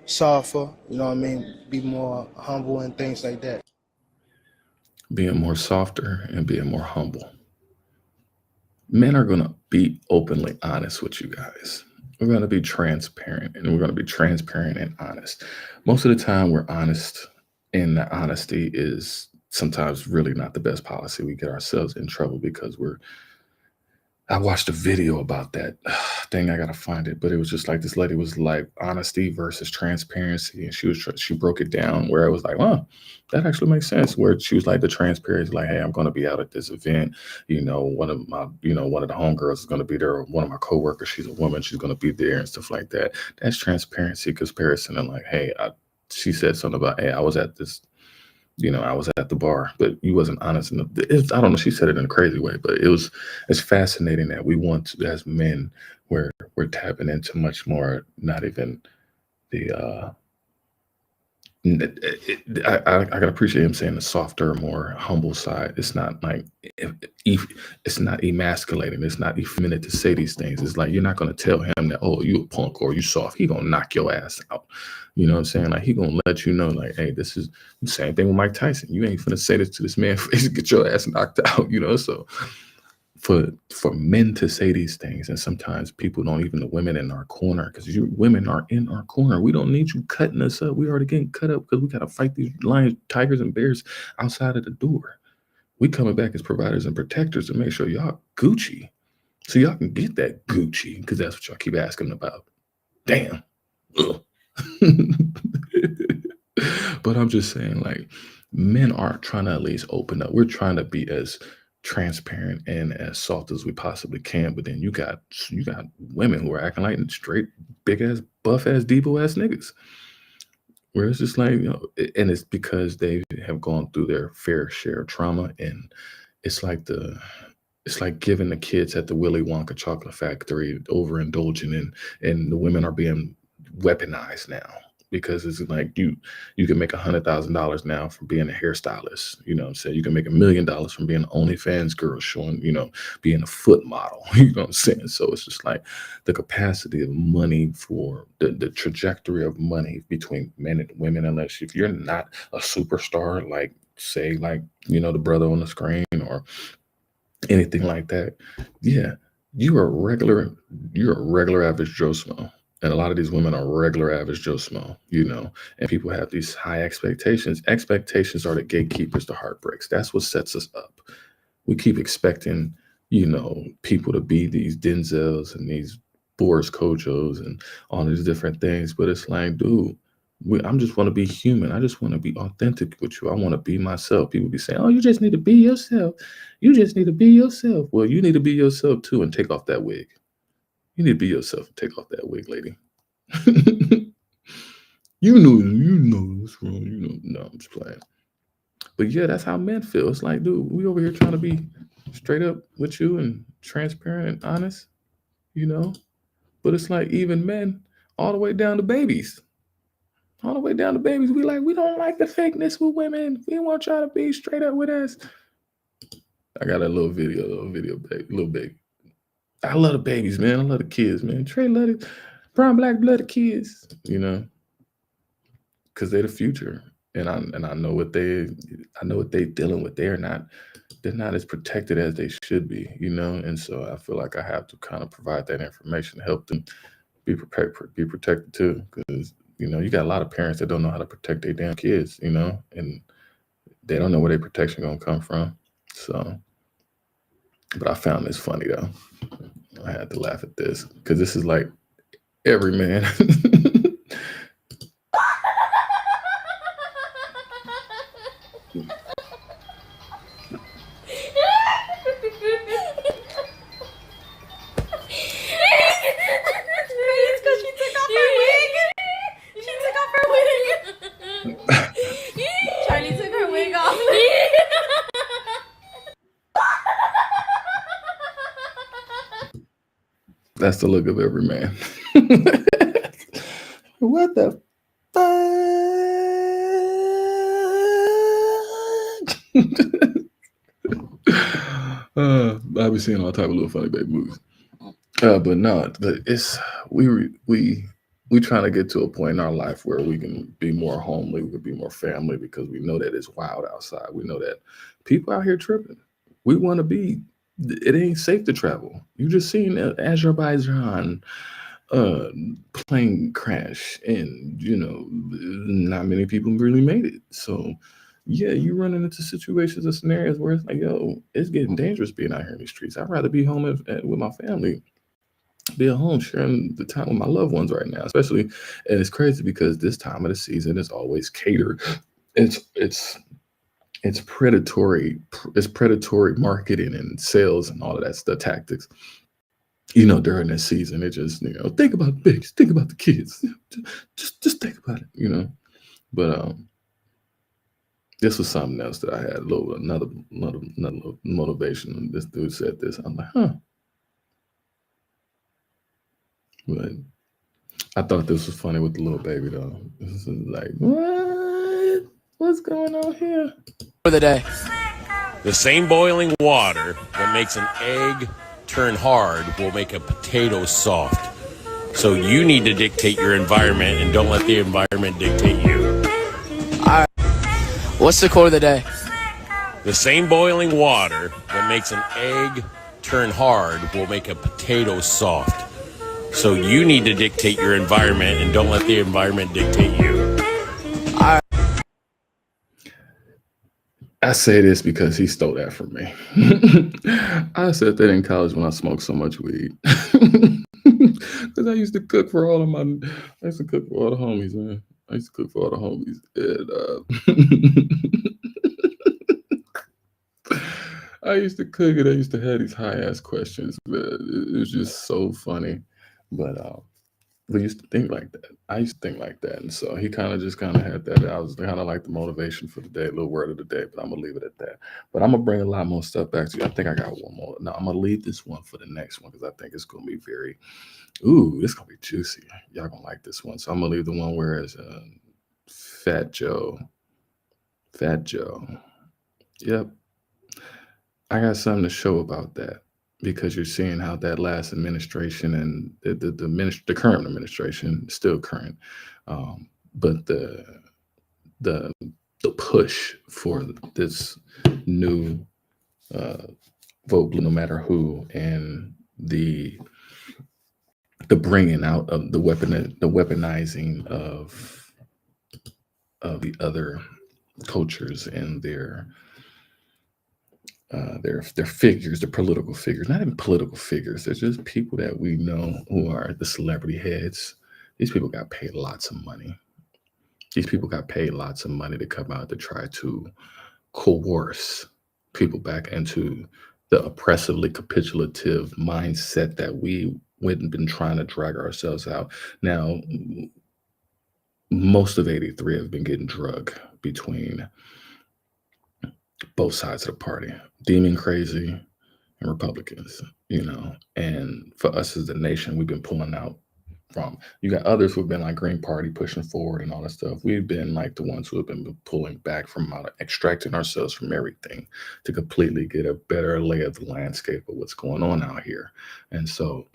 softer, you know what I mean? Be more humble and things like that. Being more softer and being more humble. Men are going to be openly honest with you guys. We're going to be transparent, and we're going to be transparent and honest. Most of the time we're honest, and the honesty is sometimes really not the best policy. We get ourselves in trouble because we're I watched a video about that. Dang, I gotta find it. But it was just like this lady was like honesty versus transparency, and she broke it down where it was like, oh, that actually makes sense. Where she was like the transparency, like, hey, I'm gonna be out at this event. One of the homegirls is gonna be there. Or one of my coworkers, she's a woman, she's gonna be there and stuff like that. That's transparency, comparison, and like, hey, she said something about, hey, I was at this. I was at the bar, but you wasn't honest enough. I don't know. She said it in a crazy way, but it's fascinating that we want to, as men, we're tapping into much more, not even the, I can appreciate him saying the softer, more humble side. It's not like, it's not emasculating. It's not effeminate to say these things. It's like, you're not going to tell him that, oh, you a punk or you soft. He going to knock your ass out. You know what I'm saying? Like, he going to let you know, like, hey, this is the same thing with Mike Tyson. You ain't finna say this to this man face and get your ass knocked out, So for men to say these things, and sometimes people don't, even the women in our corner, because you women are in our corner. We don't need you cutting us up. We already getting cut up because we got to fight these lions, tigers, and bears outside of the door. We coming back as providers and protectors to make sure y'all Gucci, so y'all can get that Gucci, because that's what y'all keep asking about. Damn. But I'm just saying, like, men aren't trying to at least open up. We're trying to be as transparent and as soft as we possibly can. But then you got women who are acting like straight big ass buff ass Debo ass niggas. Where it's just like, and it's because they have gone through their fair share of trauma, and it's like giving the kids at the Willy Wonka chocolate factory overindulging, and the women are being weaponized now, because it's like you can make $100,000 now from being a hairstylist. You know what I'm saying? You can make $1 million from being an OnlyFans girl showing, being a foot model. You know what I'm saying? So it's just like the capacity of money, for the trajectory of money between men and women, unless if you're not a superstar, like say like, the brother on the screen or anything like that. Yeah, you're a regular average Joe Smo. And a lot of these women are regular average Joe Smo, and people have these high expectations. Expectations are the gatekeepers to heartbreaks. That's what sets us up. We keep expecting, people to be these Denzels and these Boris Kojos and all these different things. But it's like, dude, I just want to be human. I just want to be authentic with you. I want to be myself. People be saying, oh, you just need to be yourself. You just need to be yourself. Well, you need to be yourself too, and take off that wig. You need to be yourself and take off that wig, lady. you know what's wrong. No, I'm just playing. But yeah, that's how men feel. It's like, dude, we over here trying to be straight up with you and transparent and honest, But it's like, even men, all the way down to babies. All the way down to babies, we don't like the fakeness with women. We want y'all to be straight up with us. I got a little video, baby. I love the babies, man. I love the kids, man. Trey love it. Brown, black, blooded kids, because they're the future, and I know what they dealing with. They're not as protected as they should be, And so I feel like I have to kind of provide that information to help them be protected too, because you got a lot of parents that don't know how to protect their damn kids, and they don't know where their protection gonna come from. So, but I found this funny though. I had to laugh at this because this is like every man. Charlie took her wig off. That's the look of every man. What the fuck? I be seeing all type of little funny baby movies. But no, it's we trying to get to a point in our life where we can be more homely, we can be more family, because we know that it's wild outside. We know that people out here tripping. We want to be. It ain't safe to travel. You just seen Azerbaijan plane crash, and not many people really made it. So yeah, you running into situations or scenarios where it's like, yo, it's getting dangerous being out here in these streets. I'd rather be home with my family, be at home sharing the time with my loved ones right now, especially. And it's crazy because this time of the season is always catered. It's predatory. It's predatory marketing and sales and all of that stuff, tactics. During this season, it just think about the babies, think about the kids, just think about it. But this was something else that I had another motivation. This dude said this. I'm like, huh. But I thought this was funny with the little baby though. This is like, what? What's going on here? For the day. The same boiling water that makes an egg turn hard will make a potato soft. So you need to dictate your environment and don't let the environment dictate you. All right. What's the quote of the day? The same boiling water that makes an egg turn hard will make a potato soft. So you need to dictate your environment and don't let the environment dictate you. All right. I say this because he stole that from me. I said that in college when I smoked so much weed. Because I used to cook for all of I used to cook for all the homies, man. I used to cook for all the homies. And I used to cook and I used to have these high-ass questions, man. It was just so funny. But we used to think like that. I used to think like that. And so he kind of had that. I was kind of like the motivation for the day, little word of the day, but I'm going to leave it at that. But I'm going to bring a lot more stuff back to you. I think I got one more. No, I'm going to leave this one for the next one because I think it's going to be it's going to be juicy. Y'all going to like this one. So I'm going to leave the one where it's Fat Joe. Yep. I got something to show about that. Because you're seeing how that last administration and the current administration is still current, but the push for this new vote blue no matter who, and the bringing out of the weaponizing of the other cultures and their figures, the political figures, not even political figures. They're just people that we know who are the celebrity heads. These people got paid lots of money. These people got paid lots of money to come out to try to coerce people back into the oppressively capitulative mindset that we've been trying to drag ourselves out. Now, most of 83 have been getting drugged between both sides of the party, Demon Crazy and Republicans, and for us as a nation, we've been pulling out from. You got others who've been like Green Party pushing forward and all that stuff. We've been like the ones who have been pulling back from extracting ourselves from everything to completely get a better lay of the landscape of what's going on out here. And so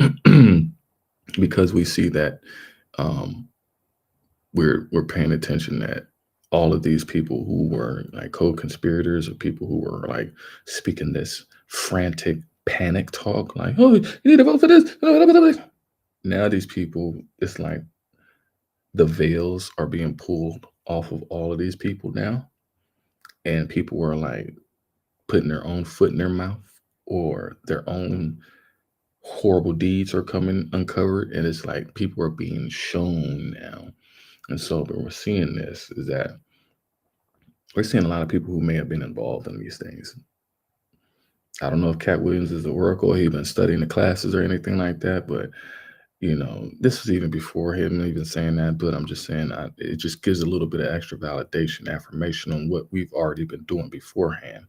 because we see that we're paying attention that all of these people who were like co-conspirators or people who were like speaking this frantic panic talk, like, oh, you need to vote for this. Now these people, it's like the veils are being pulled off of all of these people now. And people were like putting their own foot in their mouth, or their own horrible deeds are coming uncovered. And it's like people are being shown now. And so when we're seeing this, is that we're seeing a lot of people who may have been involved in these things. I don't know if Cat Williams is the oracle, he's been studying the classes or anything like that, but this was even before him even saying that. But I'm just saying it just gives a little bit of extra validation, affirmation on what we've already been doing beforehand,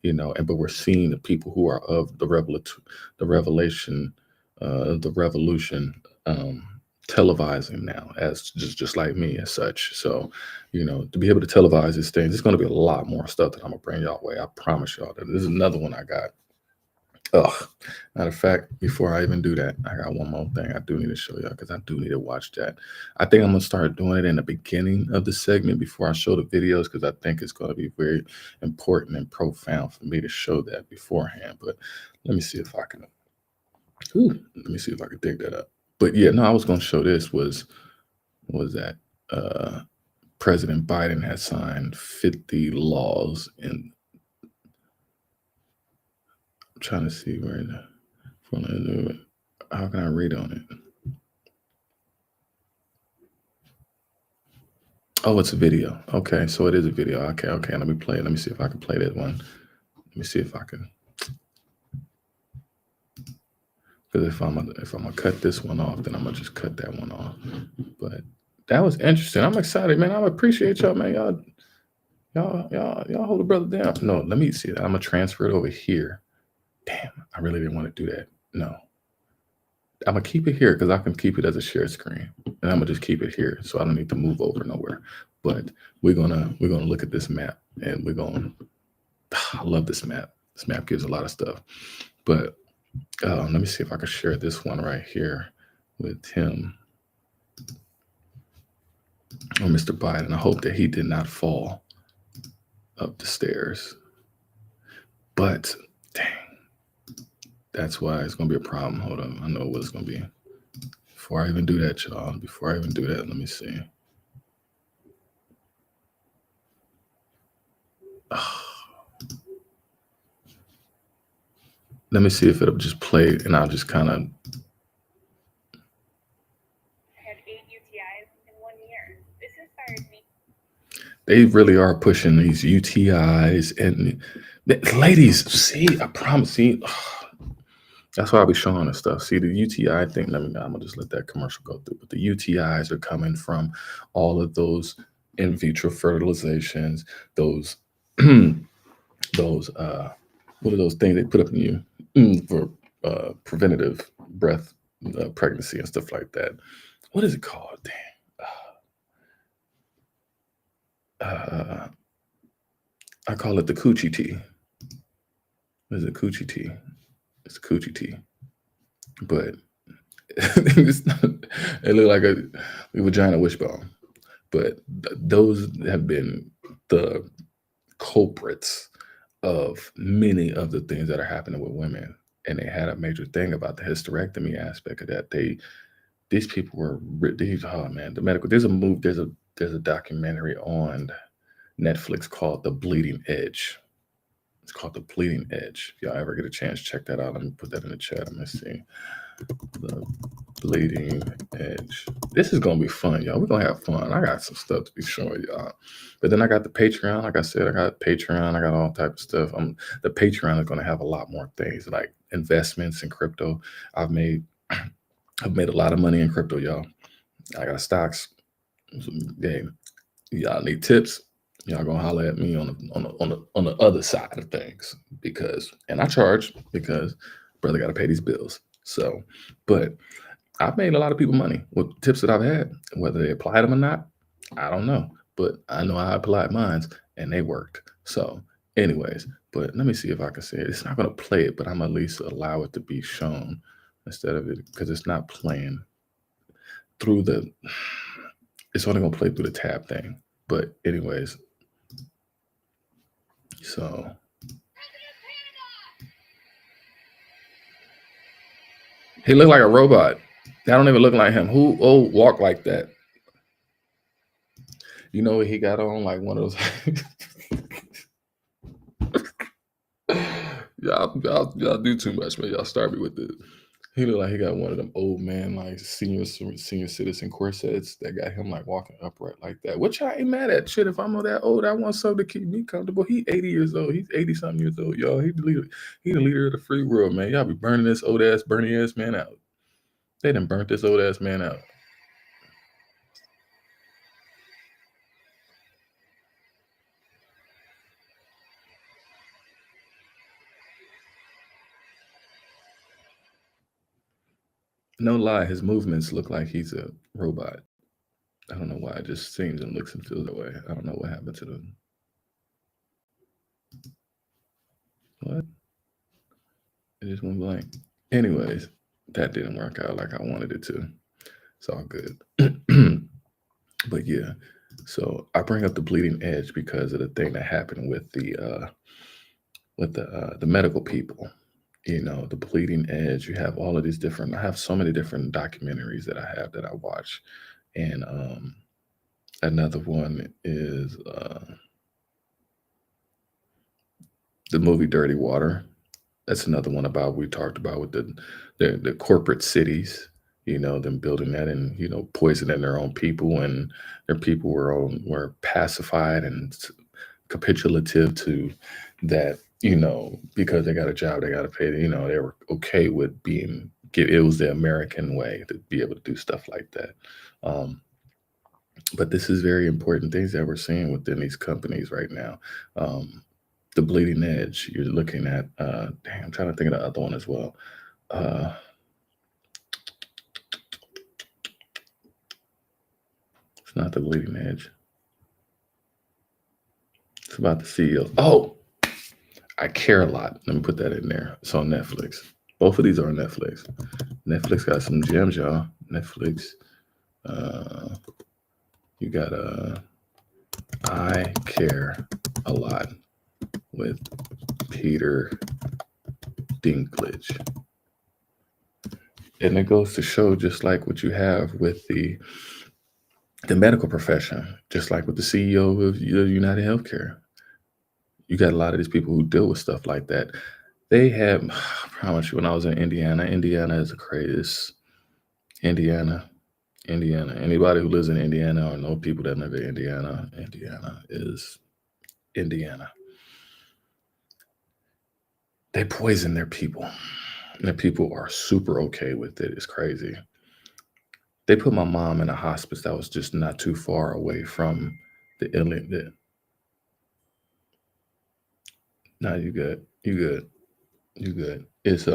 but we're seeing the people who are of the revolution, televising now as just like me as such. So, to be able to televise these things, there's going to be a lot more stuff that I'm going to bring y'all way. I promise y'all that. This is another one I got. Matter of fact, before I even do that, I got one more thing I do need to show y'all because I do need to watch that. I think I'm going to start doing it in the beginning of the segment before I show the videos because I think it's going to be very important and profound for me to show that beforehand. But let me see if I can. Let me see if I can dig that up. But yeah, no, I was going to show this was that President Biden has signed 50 laws, and I'm trying to see where how can I read on it? Oh, it's a video. Okay, so it is a video. Okay, let me play it. Let me see if I can play that one. Let me see if I can. Because if I'm gonna cut this one off, then I'm gonna just cut that one off. But that was interesting. I'm excited, man. I appreciate y'all, man. Y'all hold the brother down. No, let me see that. I'm gonna transfer it over here. Damn, I really didn't want to do that. No, I'm gonna keep it here because I can keep it as a share screen, and I'm gonna just keep it here, so I don't need to move over nowhere. But we're gonna look at this map, and I love this map. This map gives a lot of stuff. But let me see if I can share this one right here with him or Mr. Biden. I hope that he did not fall up the stairs. But dang, that's why it's gonna be a problem. Hold on, I know what it's gonna be. Before I even do that, y'all, let me see. Let me see if it'll just play, and I'll just kind of. I had 8 UTIs in 1 year. This inspired me. They really are pushing these UTIs, and ladies, see, I promise, see, that's why I'll be showing this stuff. See, the UTI thing, I'm gonna just let that commercial go through, but the UTIs are coming from all of those in vitro fertilizations, those, what are those things they put up in you for preventative breath pregnancy and stuff like that. What is it called? Damn. I call it the coochie tea. What is it? Coochie tea. It's coochie tea. But it looked like a vagina wishbone. But those have been the culprits of many of the things that are happening with women. And they had a major thing about the hysterectomy aspect of that. These people were, oh man, the medical, there's a documentary on Netflix called The Bleeding Edge. It's called The Bleeding Edge. If y'all ever get a chance, check that out. Let me put that in the chat. Let me see. The Bleeding Edge. This is going to be fun, y'all. We're going to have fun. I got some stuff to be showing y'all. But then I got the Patreon. Like I said, I got Patreon. I got all type of stuff. The Patreon is going to have a lot more things like investments in crypto. I've made a lot of money in crypto, y'all. I got stocks. Game. Y'all need tips. Y'all gonna holler at me on the other side of things and I charge because brother got to pay these bills. So, but I've made a lot of people money with tips that I've had. Whether they applied them or not, I don't know. But I know I applied mine and they worked. So, anyways, but let me see if I can say it. It's not gonna play it, but I'm at least allow it to be shown instead of it because it's not playing through the. It's only gonna play through the tab thing. But anyways. So he looked like a robot. I don't even look like him. Who walk like that? You know what he got on? Like one of those. y'all do too much, man. Y'all start me with this. He looked like he got one of them old man, like senior citizen corsets that got him like walking upright like that. Which I ain't mad at. Shit, if I'm that old, I want something to keep me comfortable. He 80 years old. He's 80-something years old, y'all. He the leader of the free world, man. Y'all be burning this old ass, Bernie ass man out. They done burnt this old ass man out. No lie, his movements look like he's a robot. I don't know why. It just seems and looks and feels that way. I don't know what happened to them. What? It just went blank. Anyways, that didn't work out like I wanted it to. It's all good. But yeah, so I bring up the Bleeding Edge because of the thing that happened with the medical people. You know, the Bleeding Edge. You have all of these different. I have so many different documentaries that I watch, and Another one is the movie Dirty Water. That's another one about we talked about with the corporate cities, them building that and poisoning their own people, and their people were pacified and capitulative to that, because they got a job, they got to pay. They were okay with it was the American way to be able to do stuff like that. But this is very important things that we're seeing within these companies right now. The bleeding edge, you're looking at, I'm trying to think of the other one as well. It's not the bleeding edge. It's about the CEO. Oh, I Care a Lot. Let me put that in there. It's on Netflix. Both of these are on Netflix. Netflix got some gems, y'all. Netflix. You got I Care a Lot with Peter Dinklage. And it goes to show, just like what you have with the medical profession, just like with the CEO of United Healthcare. You got a lot of these people who deal with stuff like that. They have, I promise you, when I was in Indiana is the craziest. Indiana. Anybody who lives in Indiana or know people that live in Indiana is Indiana. They poison their people. And the people are super okay with it. It's crazy. They put my mom in a hospice that was just not too far away from the illness. No, you good. It's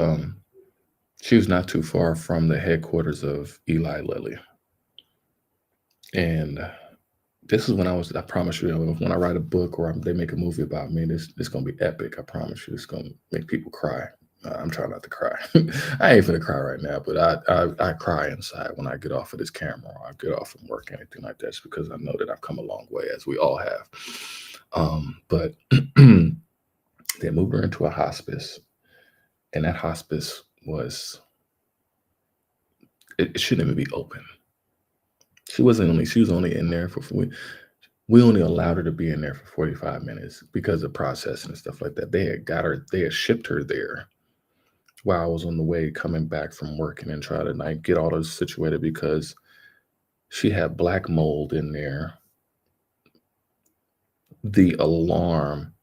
she was not too far from the headquarters of Eli Lilly. And this is when I promise you, when I write a book or they make a movie about me, this gonna be epic. I promise you, it's gonna make people cry. I'm trying not to cry. I ain't finna cry right now, but I cry inside when I get off of this camera or I get off from work, anything like that, just because I know that I've come a long way, as we all have. But they moved her into a hospice, and that hospice it shouldn't even be open. She was only in there we only allowed her to be in there for 45 minutes because of processing and stuff like that. They had shipped her there while I was on the way coming back from working and try to get all this situated because she had black mold in there. The alarm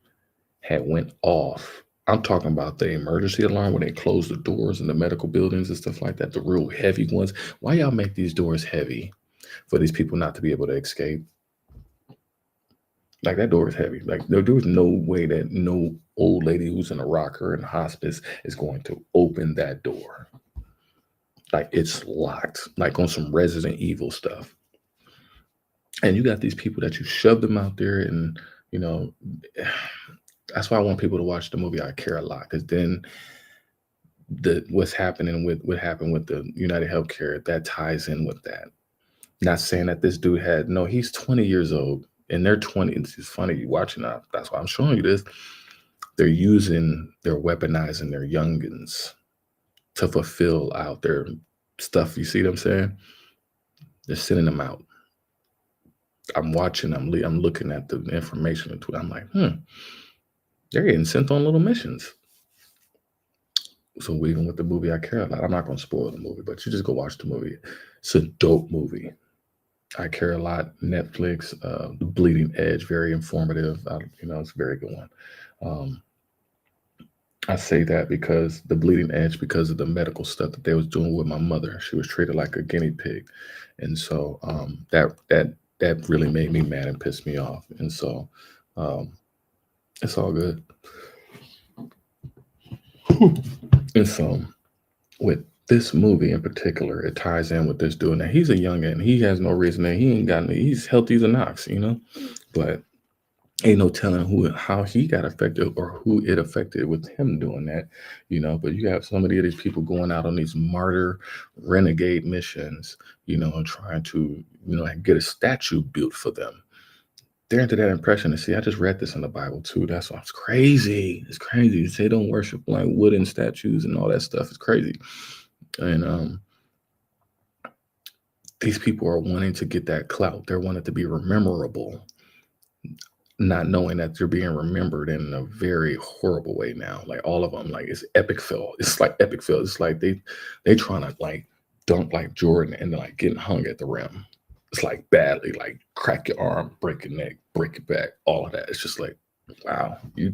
had went off. I'm talking about the emergency alarm when they close the doors in the medical buildings and stuff like that, the real heavy ones. Why y'all make these doors heavy for these people not to be able to escape? Like, that door is heavy. Like, there was no way that no old lady who's in a rocker in hospice is going to open that door. Like, it's locked, like on some Resident Evil stuff. And you got these people that you shove them out there, and that's why I want people to watch the movie I Care a Lot, because then what happened with the United Healthcare, that ties in with that. Not saying that this dude he's 20 years old. In their 20s, it's funny you watching that. That's why I'm showing you this. They're weaponizing their youngins to fulfill out their stuff. You see what I'm saying? They're sending them out. I'm watching. I'm looking at the information. I'm like, they're getting sent on little missions. So even with the movie I Care a Lot, I'm not going to spoil the movie, but you just go watch the movie. It's a dope movie. I Care a Lot, Netflix, The Bleeding Edge, very informative. It's a very good one. I say that because The Bleeding Edge, because of the medical stuff that they was doing with my mother. She was treated like a guinea pig. And so that really made me mad and pissed me off. And so it's all good. And so with this movie in particular, it ties in with this dude. Now, he's a youngin'. He has no reason that he's healthy as an ox, but ain't no telling how he got affected or who it affected with him doing that, but you have so many of these people going out on these martyr renegade missions, and trying to, get a statue built for them. They're into that impression. And see, I just read this in the Bible too. That's why it's crazy. It's crazy. They don't worship like wooden statues and all that stuff. It's crazy. And these people are wanting to get that clout. They're wanting to be rememberable, not knowing that they're being remembered in a very horrible way now. Like all of them, like it's epic fail. It's like epic fail. It's like they trying to like dunk like Jordan and then like getting hung at the rim. It's like badly, like crack your arm, break your neck, break your back, all of that. It's just like, wow, you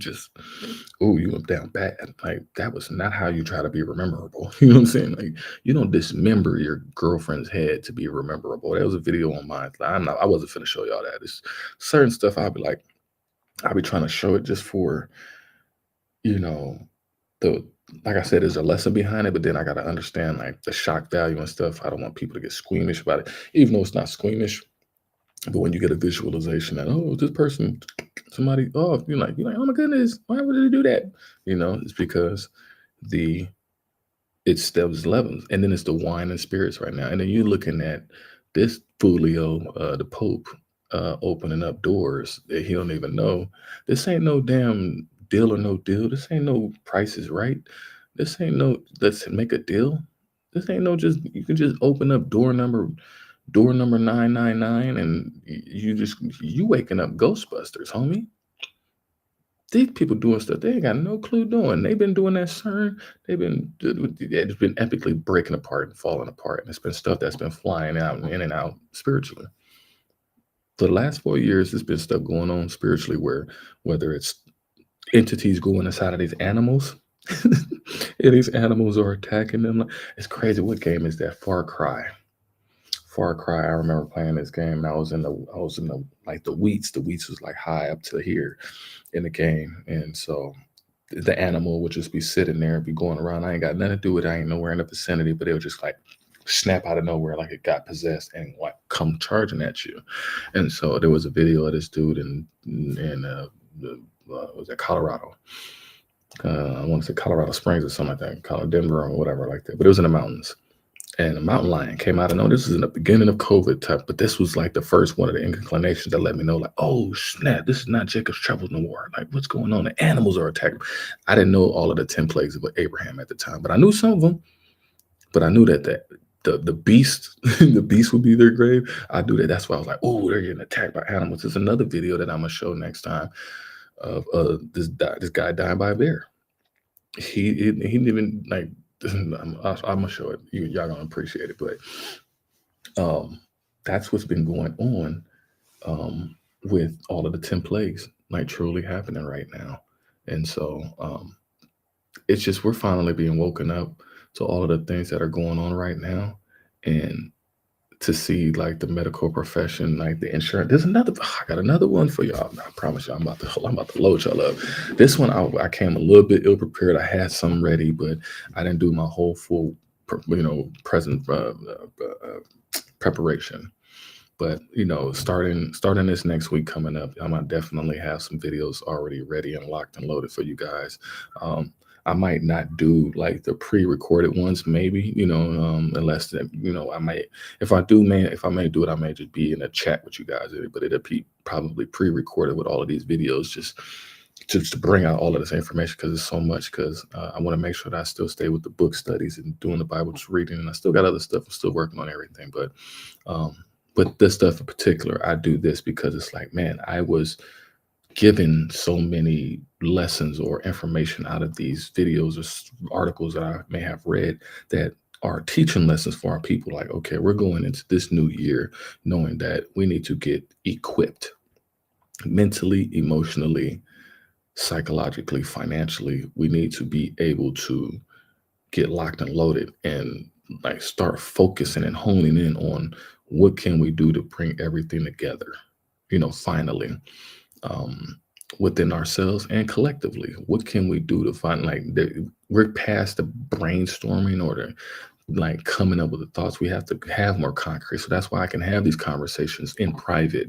went down bad. Like that was not how you try to be rememberable. You know what I'm saying? Like you don't dismember your girlfriend's head to be rememberable. There was a video on mine. I wasn't finna show y'all that. It's certain stuff I'll be trying to show it just for, you know, the like I said, there's a lesson behind it, but then I gotta understand like the shock value and stuff. I don't want people to get squeamish about it, even though it's not squeamish. But when you get a visualization that, oh, this person, somebody, oh, you're like, oh my goodness, why would they do that? You know, it's because it's those levels, and then it's the wine and spirits right now, and then you're looking at this Fulio, the Pope, opening up doors that he don't even know. This ain't no damn deal or no deal. This ain't no Price is Right. This ain't no let's make a deal. This ain't no just you can just open up door number 999 and you waking up Ghostbusters, homie. These people doing stuff they ain't got no clue doing. They've been doing that CERN. It's been epically breaking apart and falling apart. And it's been stuff that's been flying out and in and out spiritually. For the last 4 years, there's been stuff going on spiritually whether it's entities going inside of these animals, and these animals are attacking them. It's crazy. What game is that? Far Cry. Far Cry. I remember playing this game. And I was in the like the wheats. The wheats was like high up to here in the game, and so the animal would just be sitting there and be going around. I ain't got nothing to do with it. I ain't nowhere in the vicinity, but it would just like snap out of nowhere like it got possessed and like come charging at you. And so there was a video of this dude in was it Colorado? I want to say Colorado Springs or something like that, Denver or whatever like that. But it was in the mountains. And a mountain lion came out. I know this was in the beginning of COVID type, but this was like the first one of the inclinations that let me know, like, oh snap, this is not Jacob's trouble no more. Like, what's going on? The animals are attacking. I didn't know all of the 10 plagues of Abraham at the time, but I knew some of them. But I knew that the beast, the beast would be their grave. I knew that. That's why I was like, oh, they're getting attacked by animals. There's another video that I'm gonna show next time of this guy dying by a bear. He didn't even like. I'm gonna show it. Y'all gonna appreciate it, but that's what's been going on with all of the 10 plagues, like truly happening right now. And so it's just we're finally being woken up to all of the things that are going on right now, and to see like the medical profession, like the insurance. There's another. I got another one for y'all. I promise you, I'm about to load y'all up. This one, I came a little bit ill prepared. I had some ready, but I didn't do my whole full, present preparation. But starting this next week coming up, I'm gonna definitely have some videos already ready and locked and loaded for you guys. I might not do like the pre-recorded ones, maybe, unless that, I might, if I may do it, I may just be in a chat with you guys, but it'll be probably pre-recorded with all of these videos, just to bring out all of this information, because it's so much, because I want to make sure that I still stay with the book studies and doing the Bible just reading, and I still got other stuff. I'm still working on everything, but this stuff in particular, I do this because it's like, man, I was given so many lessons or information out of these videos or articles that I may have read that are teaching lessons for our people. Like, okay, we're going into this new year knowing that we need to get equipped mentally, emotionally, psychologically, financially. We need to be able to get locked and loaded and like start focusing and honing in on what can we do to bring everything together, finally. Within ourselves and collectively, what can we do to find we're past the brainstorming or the like coming up with the thoughts. We have to have more concrete. So that's why I can have these conversations in private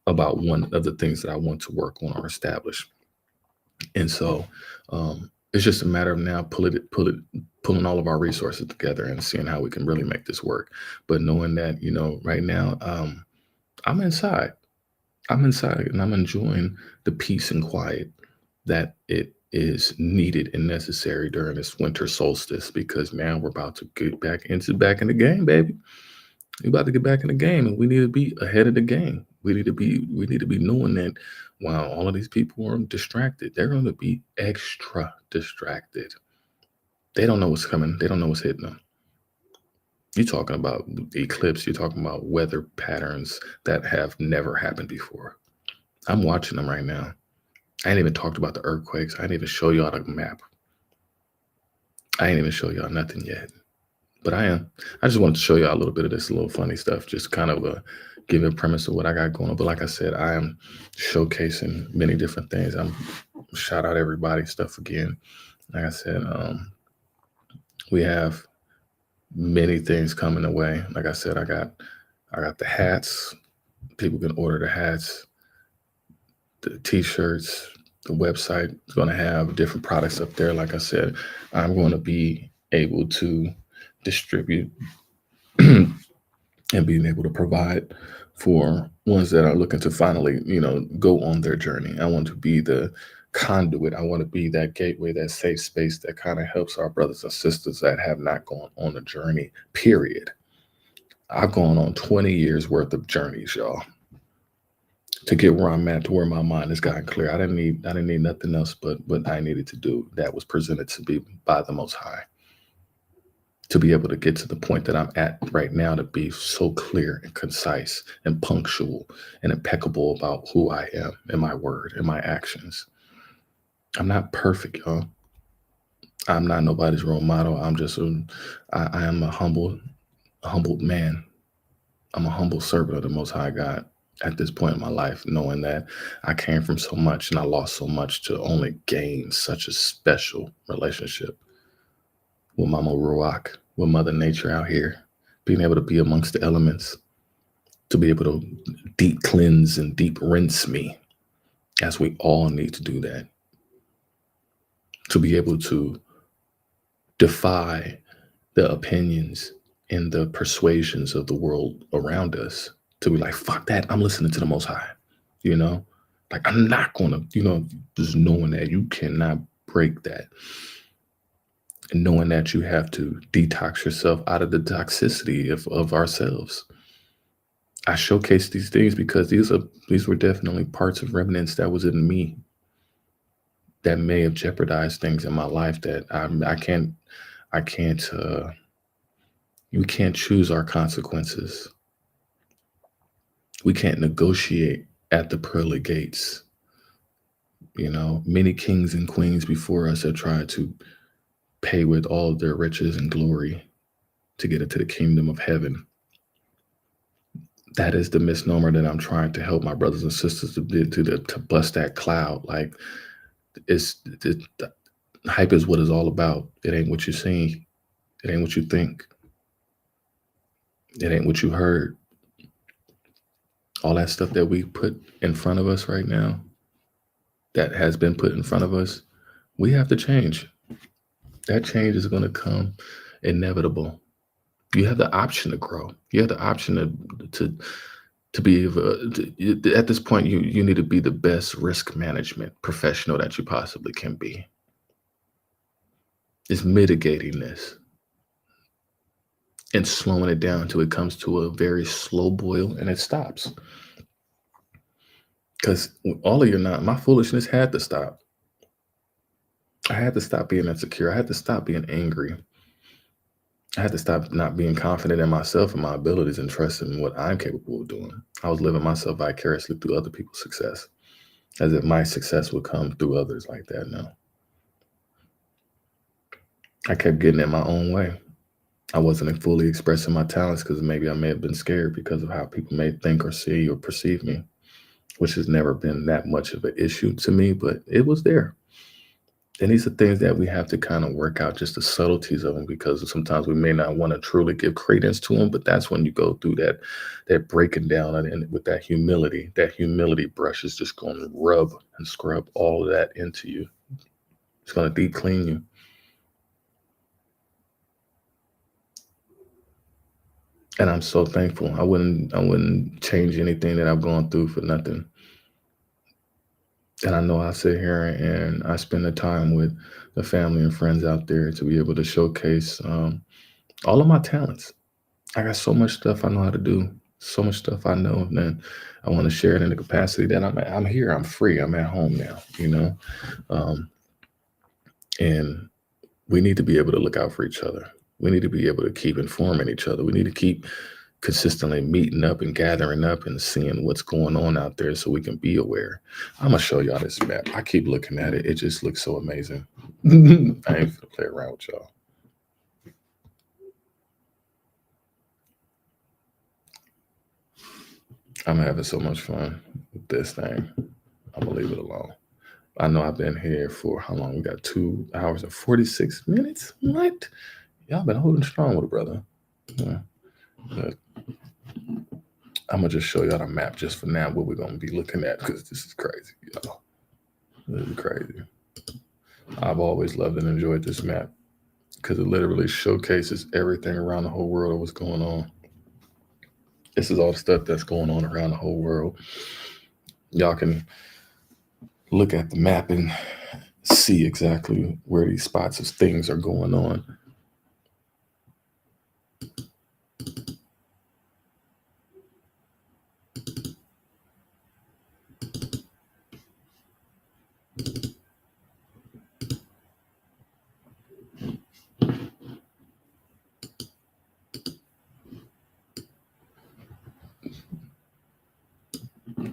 about one of the things that I want to work on or establish. And so it's just a matter of now pulling all of our resources together and seeing how we can really make this work. But knowing that, right now, I'm inside and I'm enjoying the peace and quiet that it is needed and necessary during this winter solstice, because now we're about to get back in the game, baby. We about to get back in the game, and we need to be ahead of the game. We need to be knowing that while all of these people are distracted, they're going to be extra distracted. They don't know what's coming. They don't know what's hitting them. You're talking about eclipse. You're talking about weather patterns that have never happened before. I'm watching them right now. I ain't even talked about the earthquakes. I didn't even show y'all the map. I ain't even show y'all nothing yet. But I am. I just wanted to show y'all a little bit of this little funny stuff, just kind of give a premise of what I got going on. But like I said, I am showcasing many different things. I'm shout out everybody stuff again. Like I said, we have many things coming away. Like I said, I got the hats. People can order the hats, the t-shirts, the website is going to have different products up there. Like I said, I'm going to be able to distribute and being able to provide for ones that are looking to finally, go on their journey. I want to be the conduit. I want to be that gateway, that safe space that kind of helps our brothers and sisters that have not gone on a journey, period. I've gone on 20 years worth of journeys, y'all, to get where I'm at, to where my mind has gotten clear. I didn't need nothing else but what I needed to do that was presented to me by the Most High, to be able to get to the point that I'm at right now, to be so clear and concise and punctual and impeccable about who I am and my word and my actions. I'm not perfect, y'all. I'm not nobody's role model. I am a humbled man. I'm a humble servant of the Most High God at this point in my life, knowing that I came from so much and I lost so much to only gain such a special relationship with Mama Ruach, with Mother Nature out here, being able to be amongst the elements, to be able to deep cleanse and deep rinse me, as we all need to do that, to be able to defy the opinions and the persuasions of the world around us, to be like, fuck that, I'm listening to the Most High, like I'm not gonna, just knowing that you cannot break that, and knowing that you have to detox yourself out of the toxicity of ourselves. I showcase these things because these were definitely parts of remnants that was in me that may have jeopardized things in my life that we can't choose our consequences. We can't negotiate at the pearly gates. Many kings and queens before us have tried to pay with all of their riches and glory to get into the kingdom of heaven. That is the misnomer that I'm trying to help my brothers and sisters to bust that cloud. Like, hype is what it's all about. It ain't what you see. It ain't what you think. It ain't what you heard. All that stuff that we put in front of us right now, that has been put in front of us, we have to change. That change is going to come inevitable. You have the option to grow. You have the option to be at this point, you need to be the best risk management professional that you possibly can be. It's mitigating this and slowing it down until it comes to a very slow boil and it stops. Because all of my foolishness had to stop. I had to stop being insecure. I had to stop being angry. I had to stop not being confident in myself and my abilities and trusting in what I'm capable of doing. I was living myself vicariously through other people's success, as if my success would come through others like that. No. I kept getting in my own way. I wasn't fully expressing my talents because maybe I may have been scared because of how people may think or see or perceive me, which has never been that much of an issue to me, but it was there. And these are things that we have to kind of work out, just the subtleties of them, because sometimes we may not want to truly give credence to them, but that's when you go through that breaking down and with that humility brush is just going to rub and scrub all of that into you. It's going to deep clean you. And I'm so thankful. I wouldn't change anything that I've gone through for nothing. And I know I sit here and I spend the time with the family and friends out there to be able to showcase all of my talents. I got so much stuff I know how to do, so much stuff I know, and then I want to share it in the capacity that I'm at. I'm here, I'm free, I'm at home now, and we need to be able to look out for each other. We need to be able to keep informing each other. We need to keep consistently meeting up and gathering up and seeing what's going on out there so we can be aware. I'm gonna show y'all this map. I keep looking at it. It just looks so amazing. I ain't gonna play around with y'all. I'm having so much fun with this thing. I'm gonna leave it alone. I know I've been here for how long? We got 2 hours and 46 minutes. What? Y'all been holding strong with a brother. Yeah. But I'm gonna just show y'all the map just for now, what we're gonna be looking at, because this is crazy, y'all. This is crazy. I've always loved and enjoyed this map because it literally showcases everything around the whole world of what's going on. This is all the stuff that's going on around the whole world. Y'all can look at the map and see exactly where these spots of things are going on.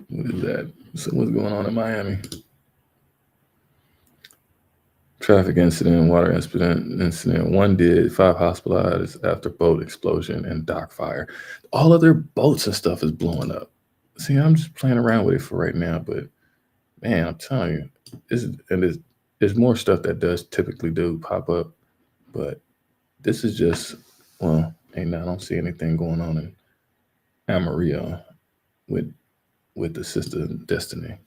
What is that? So what's going on in Miami? Traffic incident, water incident. 1 dead, 5 hospitalized after boat explosion and dock fire. All of their boats and stuff is blowing up. See, I'm just playing around with it for right now, but man, I'm telling you, there's more stuff that does typically pop up, but this is just, well, I don't see anything going on in Amarillo with the sister Destiny.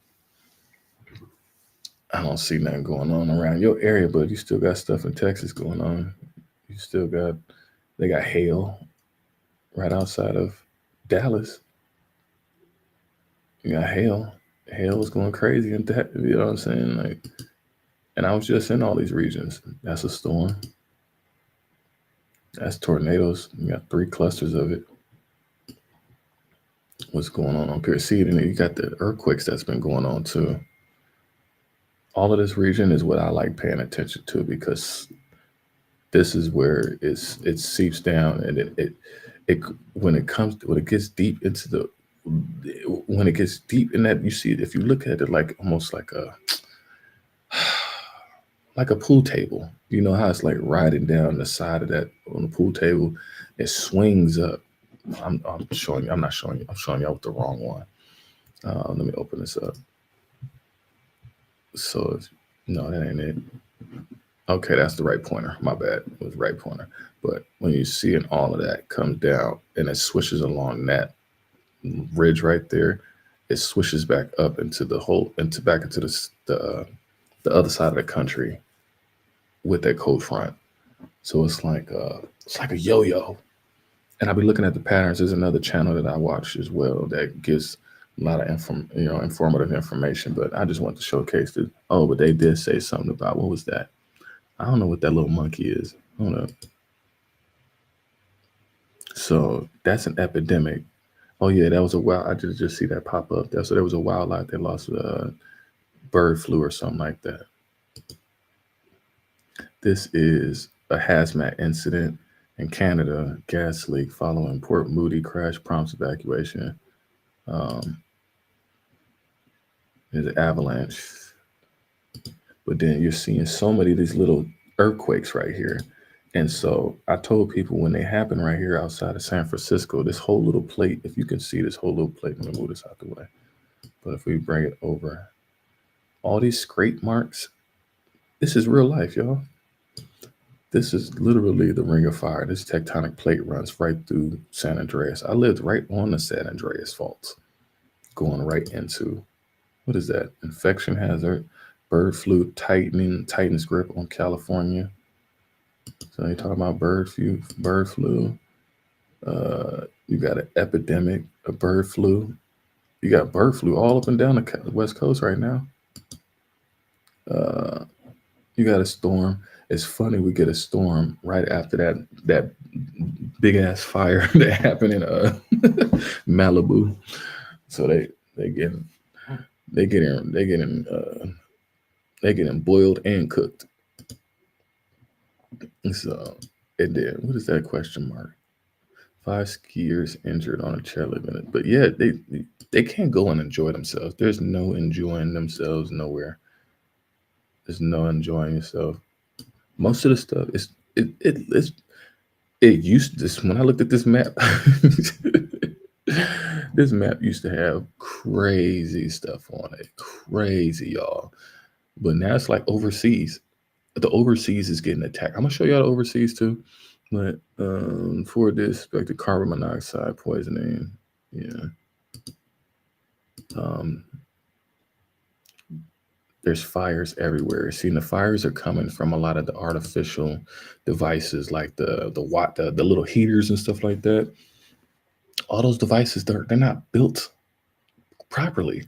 I don't see nothing going on around your area, but you still got stuff in Texas going on. They got hail right outside of Dallas. You got hail. Hail is going crazy, and you know what I'm saying? Like, and I was just in all these regions. That's a storm. That's tornadoes. You got 3 clusters of it. What's going on up here? See, and you got the earthquakes that's been going on too. All of this region is what I like paying attention to, because this is where it seeps down, and when it gets deep into that, you see it, if you look at it like almost like a pool table. You know how it's like riding down the side of that on the pool table, it swings up. I'm showing you. I'm not showing you. I'm showing you with the wrong one. Let me open this up. So no, that ain't it. Okay, that's the right pointer. My bad. It was right pointer. But when you see and all of that comes down and it swishes along that ridge right there, it swishes back up into the other side of the country with that cold front. So it's like a yo-yo. And I'll be looking at the patterns. There's another channel that I watch as well that gives a lot of informative information. But I just want to showcase it. Oh, but they did say something about, what was that? I don't know what that little monkey is. Hold up. So that's an epidemic. Oh yeah, that was a wild. I just see that pop up. So there was a wildlife that lost bird flu or something like that. This is a hazmat incident in Canada. Gas leak following Port Moody crash prompts evacuation. There's an avalanche. But then you're seeing so many of these little earthquakes right here. And so I told people when they happen right here outside of San Francisco, this whole little plate, if you can see this whole little plate, let me move this out the way. But if we bring it over, all these scrape marks, this is real life, y'all. This is literally the Ring of Fire. This tectonic plate runs right through San Andreas. I lived right on the San Andreas faults, going right into, what is that? Infection hazard, bird flu tightens grip on California. So you're talking about bird flu. You got an epidemic of bird flu. You got bird flu all up and down the West Coast right now. You got a storm. It's funny we get a storm right after that big ass fire that happened in Malibu. So they getting they getting they getting they getting boiled and cooked. So it did. What is that question mark? 5 skiers injured on a chairlift. But yeah, they can't go and enjoy themselves. There's no enjoying themselves nowhere. There's no enjoying yourself. Most of the stuff it used this when I looked at this map. This map used to have crazy stuff on it. Crazy, y'all. But now it's like overseas. The overseas is getting attacked. I'm gonna show y'all the overseas too. But for this, like the carbon monoxide poisoning, yeah. There's fires everywhere. See, the fires are coming from a lot of the artificial devices, like the little heaters and stuff like that. All those devices, they're not built properly.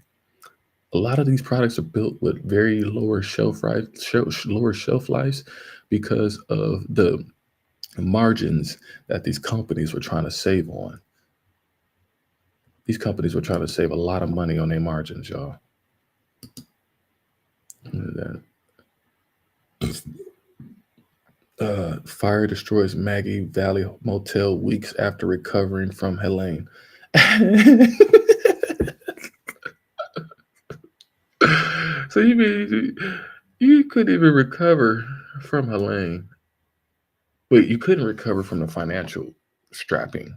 A lot of these products are built with very lower shelf lives because of the margins that these companies were trying to save on. These companies were trying to save a lot of money on their margins, y'all. Fire destroys Maggie Valley Motel weeks after recovering from Helene. So you mean you couldn't even recover from Helene? Wait, you couldn't recover from the financial strapping.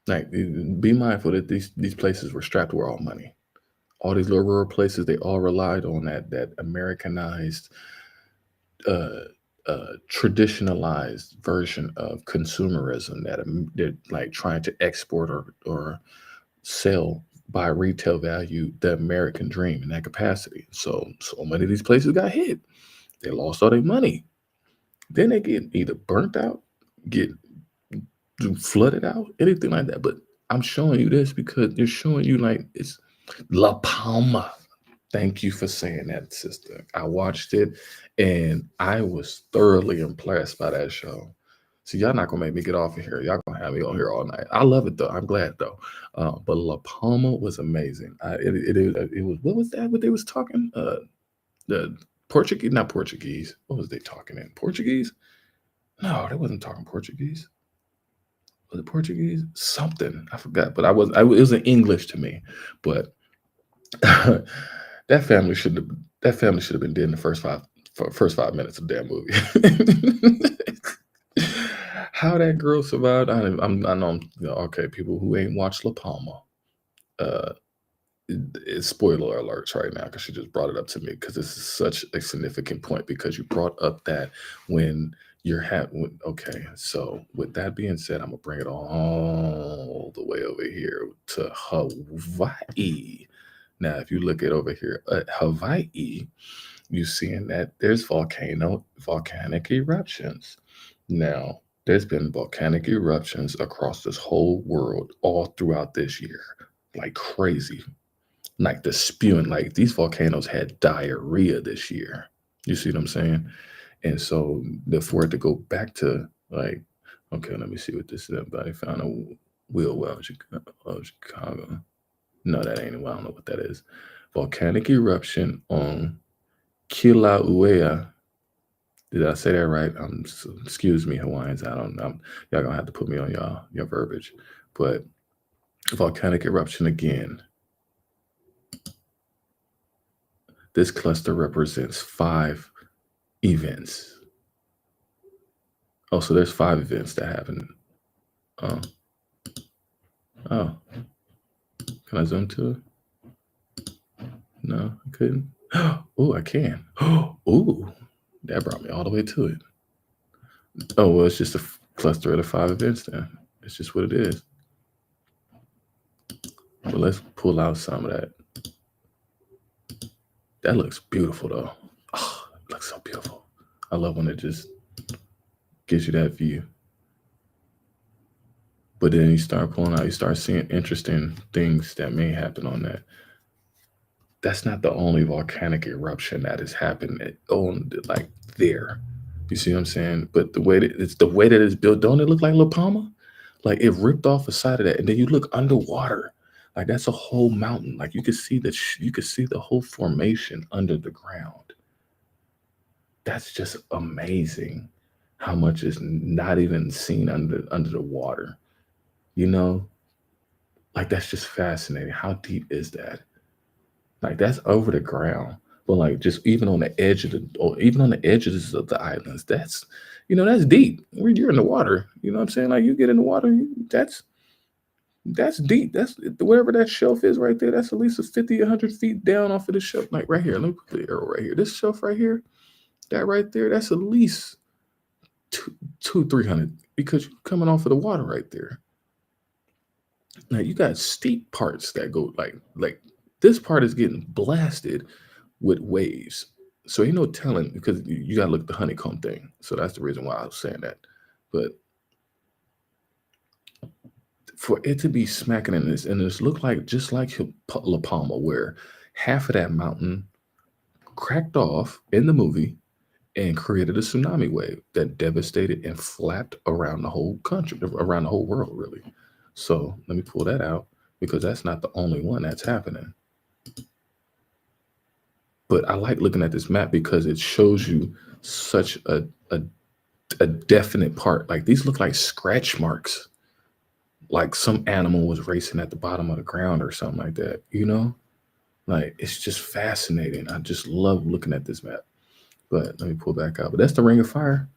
Like, be mindful that these places were strapped with all money. All these little rural places, they all relied on that Americanized, traditionalized version of consumerism that they're like trying to export or sell by retail value the American dream in that capacity. So many of these places got hit. They lost all their money. Then they get either burnt out, get flooded out, anything like that. But I'm showing you this because they're showing you like it's La Palma. Thank you for saying that, sister. I watched it and I was thoroughly impressed by that show. See, y'all not gonna make me get off of here. Y'all gonna have me on here all night. I love it though. I'm glad though. But La Palma was amazing. It was what was that? What they was talking? The Portuguese, not Portuguese. What was they talking in? Portuguese? No, they wasn't talking Portuguese. Was it Portuguese? Something I forgot. But it was in English to me. But that family should have been dead in the first 5 minutes of the damn movie. How that girl survived, I know. Okay, people who ain't watched La Palma, it's spoiler alerts right now because she just brought it up to me because this is such a significant point because you brought up that when you're having. Okay, so with that being said, I'm gonna bring it all the way over here to Hawaii. Now, if you look at over here at Hawaii, you're seeing that there's volcanic eruptions. Now, there's been volcanic eruptions across this whole world all throughout this year, like crazy. Like the spewing, like these volcanoes had diarrhea this year. You see what I'm saying? And so for it to go back to like, okay, let me see what this is. Everybody found a wheel well of Chicago. No, that ain't. Well, I don't know what that is. Volcanic eruption on Kilauea. Did I say that right? Excuse me, Hawaiians. I don't know. Y'all gonna have to put me on your verbiage. But volcanic eruption again. This cluster represents 5 events. Oh, so there's 5 events that happen. Oh. Can I zoom to it? No, I couldn't. Oh, I can. Oh, that brought me all the way to it. Oh, well, it's just a cluster of the 5 events then. It's just what it is. But let's pull out some of that. That looks beautiful, though. Oh, it looks so beautiful. I love when it just gives you that view. But then you start pulling out, you start seeing interesting things that may happen on that. That's not the only volcanic eruption that has happened on like there. You see what I'm saying? But the way that it's built, don't it look like La Palma? Like it ripped off the side of that, and then you look underwater, like that's a whole mountain. Like you could see you could see the whole formation under the ground. That's just amazing. How much is not even seen under the water? You know, like that's just fascinating. How deep is that? Like that's over the ground, but like just even on the edge of or even on the edges of the islands, that's that's deep. When you're in the water, you know what I'm saying? Like you get in the water, that's deep. That's wherever that shelf is right there. That's at least 50, 100 feet down off of the shelf. Like right here, let me put the arrow right here. This shelf right here, that right there, that's at least 300 because you're coming off of the water right there. Now you got steep parts that go like this part is getting blasted with waves. So ain't no telling because you gotta look at the honeycomb thing. So that's the reason why I was saying that. But for it to be smacking in this, and this looked like just like La Palma, where half of that mountain cracked off in the movie and created a tsunami wave that devastated and flapped around the whole country, around the whole world, really. So let me pull that out because that's not the only one that's happening. But I like looking at this map because it shows you such a definite part. Like these look like scratch marks, like some animal was racing at the bottom of the ground or something like that, Like it's just fascinating. I just love looking at this map. But let me pull back out. But that's the Ring of Fire.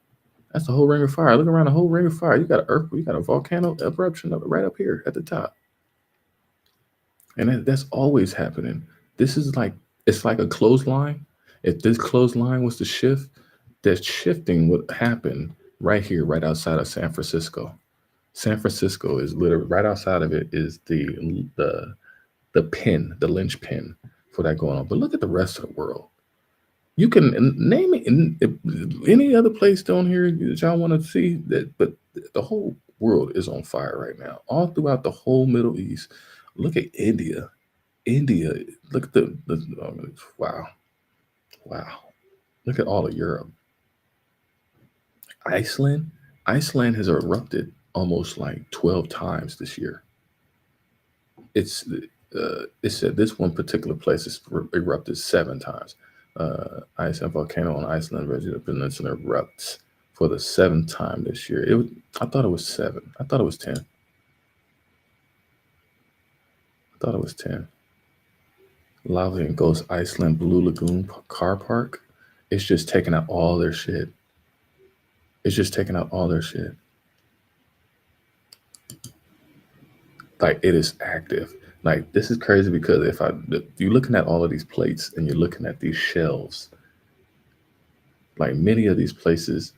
That's the whole Ring of Fire. Look around the whole Ring of Fire. You got an earthquake, you got a volcano eruption right up here at the top. And that's always happening. This is like, it's like a clothesline. If this clothesline was to shift, that shifting would happen right here, right outside of San Francisco. San Francisco is literally right outside of it is the pin, the linchpin for that going on. But look at the rest of the world. You can name it in any other place down here that y'all want to see that, but the whole world is on fire right now, all throughout the whole Middle East. Look at India. India, look at the wow. Look at all of Europe. Iceland has erupted almost like 12 times this year. It said this one particular place has erupted 7 times. Iceland volcano on Iceland Peninsula erupts for the 7th time this year. I thought it was 7. I thought it was 10. Lava engulfs Iceland Blue Lagoon car park. It's just taking out all their shit. Like it is active. Like this is crazy because if you're looking at all of these plates and you're looking at these shelves, like many of these places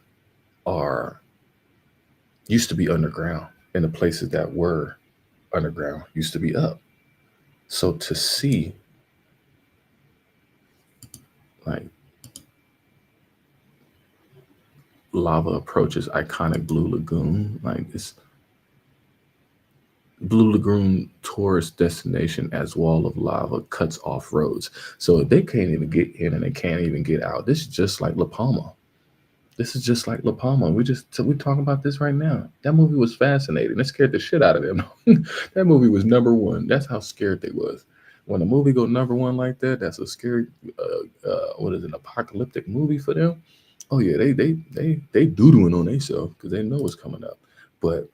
used to be underground, and the places that were underground used to be up. So to see like lava approaches iconic Blue Lagoon, like this Blue Lagoon tourist destination as wall of lava cuts off roads. So they can't even get in and they can't even get out. This is just like La Palma. We're talking about this right now. That movie was fascinating. It scared the shit out of them. That movie was number 1. That's how scared they was. When a movie go number 1 like that, that's a scary, an apocalyptic movie for them. Oh yeah, they doo-dooing on themselves because they know what's coming up. But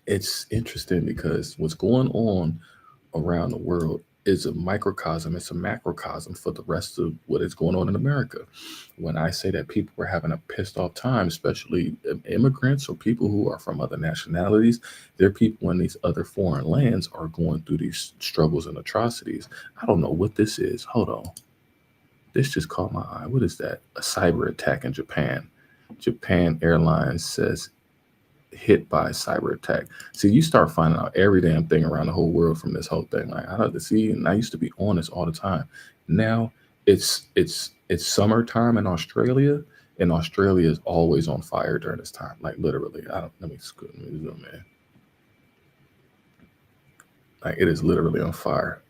it's interesting because what's going on around the world is a microcosm, it's a macrocosm for the rest of what is going on in America. When I say that people were having a pissed off time, especially immigrants or people who are from other nationalities, their people in these other foreign lands are going through these struggles and atrocities. I don't know what this is. Hold on. This just caught my eye. What is that? A cyber attack in Japan. Japan Airlines says hit by a cyber attack. See, you start finding out every damn thing around the whole world from this whole thing. Like I had to see, and I used to be on this all the time. Now it's summertime in Australia, and Australia is always on fire during this time. Like literally, let me zoom in. Like it is literally on fire.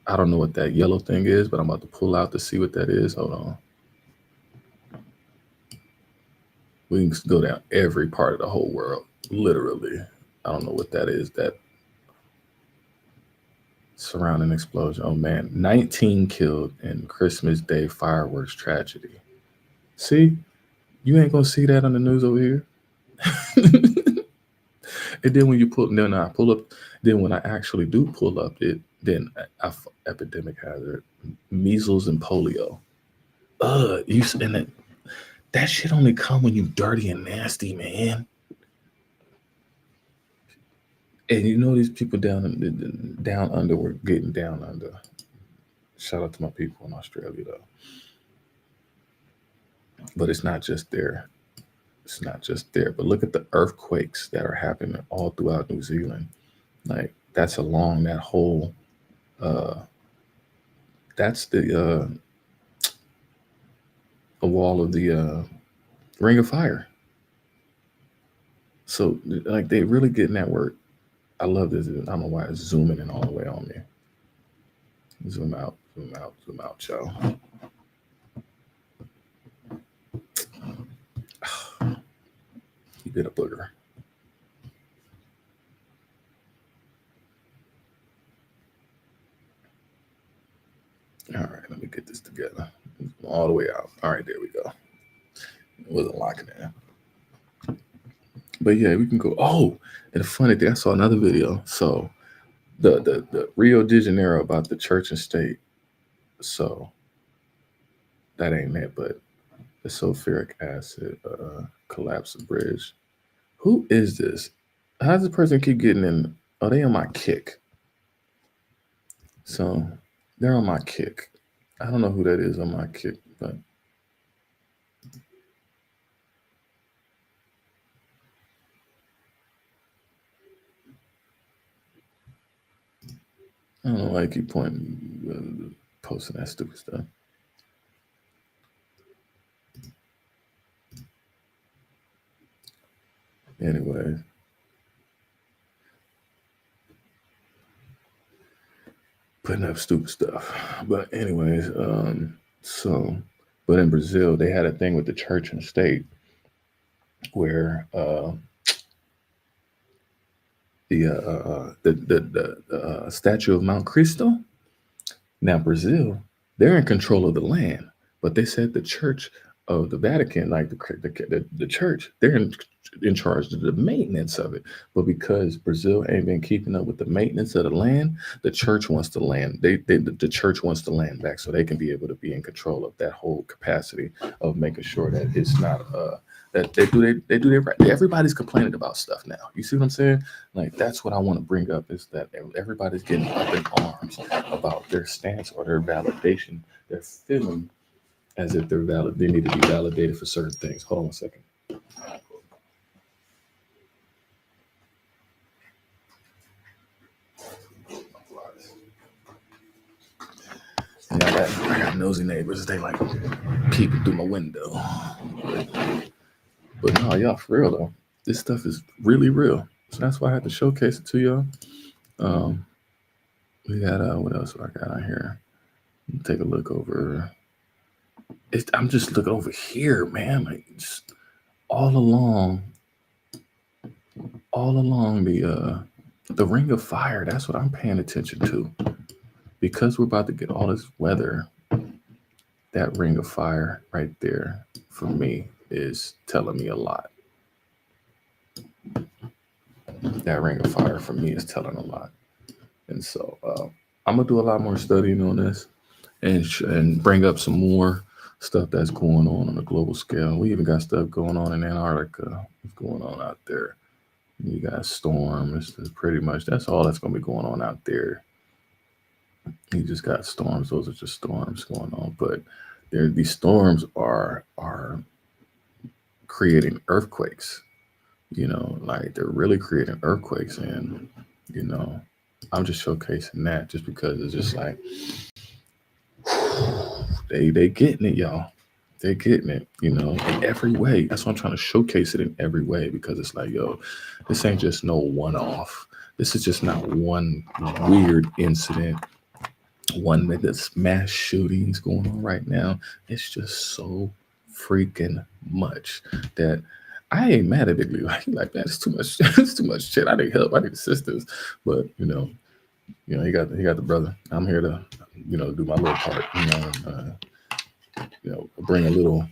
I don't know what that yellow thing is, but I'm about to pull out to see what that is. Hold on. We can go down every part of the whole world, literally. I don't know what that is, that surrounding explosion. Oh man, 19 killed in Christmas Day fireworks tragedy. See, you ain't gonna see that on the news over here. And then when you pull, then I pull up, then when I actually do pull up it, then epidemic hazard, measles and polio. You and that shit only come when you dirty and nasty, man. And you know these people down under were getting down under. Shout out to my people in Australia though. But it's not just there. It's not just there. But look at the earthquakes that are happening all throughout New Zealand. Like that's along that whole. That's the wall of the Ring of Fire. So like they really getting that work. I love this. I don't know why it's zooming in all the way on me. Zoom out, y'all. You did a booger. All right, let me get this together. All the way out. All right, there we go. It wasn't locking in. But yeah, we can go. Oh, and the funny thing, I saw another video. So the Rio de Janeiro about the church and state. So that ain't it, but the sulfuric acid collapse of bridge. Who is this? How does this person keep getting in? Oh, they on my kick. So they're on my kick. I don't know who that is on my kick, but I don't know why I keep posting that stupid stuff. Anyway. Putting up stupid stuff. But anyways, but in Brazil, they had a thing with the church and state where the statue of Mount Cristo. Now Brazil, they're in control of the land, but they said the church of the Vatican, like the church, they're in charge of the maintenance of it. But because Brazil ain't been keeping up with the maintenance of the land, the church wants the land. The church wants the land back so they can be able to be in control of that whole capacity of making sure that it's not that they do their right. Everybody's complaining about stuff now. You see what I'm saying? Like that's what I want to bring up is that everybody's getting up in arms about their stance or their validation. They're feeling as if they're valid. They need to be validated for certain things. Hold on one second. And I got nosy neighbors. They like peeping through my window. But no, y'all, for real though, this stuff is really real. So that's why I had to showcase it to y'all. We got what else do I got on here? Take a look over. I'm just looking over here, man. Like just all along the Ring of Fire. That's what I'm paying attention to, because we're about to get all this weather. That Ring of Fire right there for me is telling me a lot. That Ring of Fire for me is telling a lot. And so I'm gonna do a lot more studying on this and bring up some more stuff that's going on a global scale. We even got stuff going on in Antarctica. What's going on out there? You got storms. Pretty much that's all that's gonna be going on out there. You just got storms. Those are just storms going on. But these storms are creating earthquakes. You know, like they're really creating earthquakes, and you know, I'm just showcasing that just because it's just like they getting it, y'all. They're getting it, you know, in every way. That's why I'm trying to showcase it in every way, because it's like, yo, this ain't just no one-off. This is just not one weird incident, one that's mass shootings going on right now. It's just so freaking much that I ain't mad at Big Lee. Like, he like, man, it's too much. It's too much shit. I need help. I need assistance. But he got the brother. I'm here to, do my little part. Bring a little,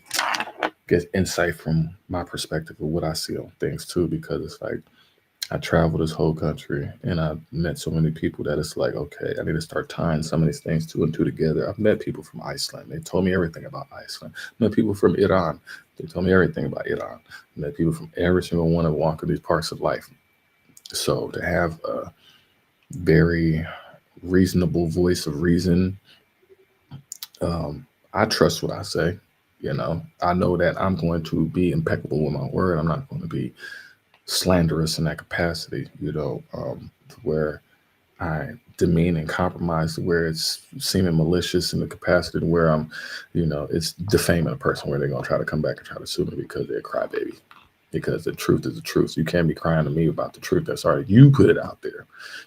get insight from my perspective of what I see on things too. Because it's like I traveled this whole country and I met so many people that it's like, okay, I need to start tying some of these things two and two together. I've met people from Iceland. They told me everything about Iceland. I met people from Iran. They told me everything about Iran. I met people from every single one of walk of these parts of life. So to have a very reasonable voice of reason, I trust what I say. I know that I'm going to be impeccable with my word. I'm not going to be slanderous in that capacity, where I demean and compromise to where it's seeming malicious in the capacity to where I'm, it's defaming a person where they're going to try to come back and try to sue me because they're a crybaby. Because the truth is the truth. So you can't be crying to me about the truth. That's already, you put it out there.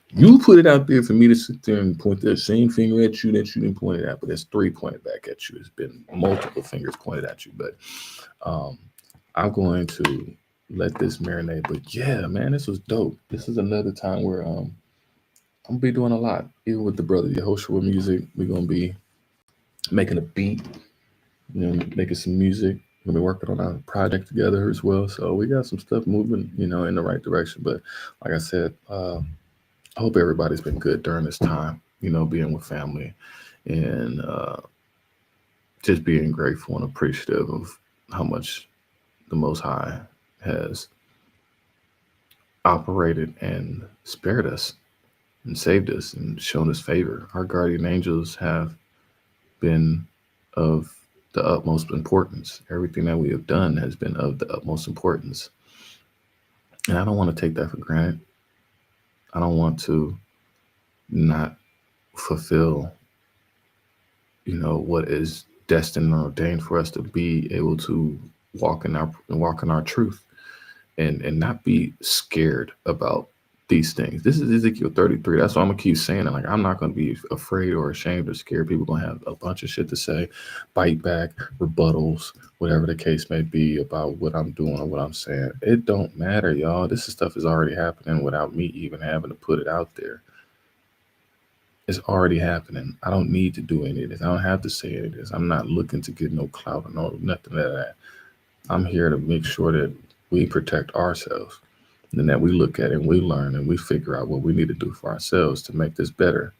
You put it out there for me to sit there and point that same finger at you that you didn't point it at, but there's three pointed back at you. There's been multiple fingers pointed at you, but I'm going to let this marinate. But yeah, man, this was dope. This is another time where I'm gonna be doing a lot, even with the brother Yehoshua music. We're gonna be making a beat, making some music. We're gonna be working on a project together as well. So we got some stuff moving, in the right direction. But like I said, I hope everybody's been good during this time, being with family and just being grateful and appreciative of how much the Most High has operated and spared us and saved us and shown us favor. Our guardian angels have been of the utmost importance. Everything that we have done has been of the utmost importance. And I don't want to take that for granted. I don't want to not fulfill, what is destined and ordained for us to be able to walk in our truth and not be scared about these things. This is Ezekiel 33. That's why I'm gonna keep saying it. Like, I'm not gonna be afraid or ashamed or scared. People gonna have a bunch of shit to say, bite back, rebuttals, whatever the case may be about what I'm doing or what I'm saying. It don't matter, y'all. This stuff is already happening without me even having to put it out there. It's already happening. I don't need to do any of this. I don't have to say any of this. I'm not looking to get no clout or nothing like that. I'm here to make sure that we protect ourselves. And that we look at it and we learn and we figure out what we need to do for ourselves to make this better.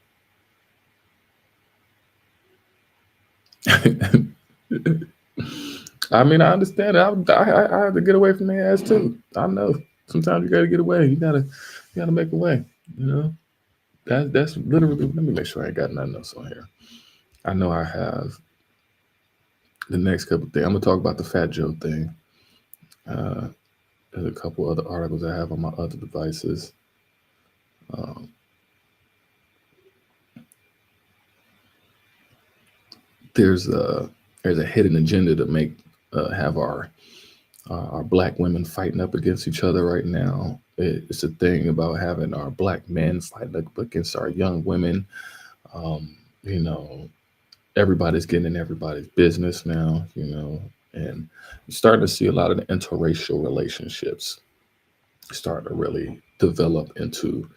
I mean, I understand it. I have to get away from their ass too. I know. Sometimes you got to get away. You gotta make a way. That's literally. Let me make sure I ain't got nothing else on here. I know I have the next couple of things. I'm gonna talk about the Fat Joe thing. There's a couple other articles I have on my other devices. There's a hidden agenda to make have our Black women fighting up against each other right now. It's a thing about having our Black men fighting up against our young women. Everybody's getting in everybody's business now, and you're starting to see a lot of the interracial relationships start to really develop into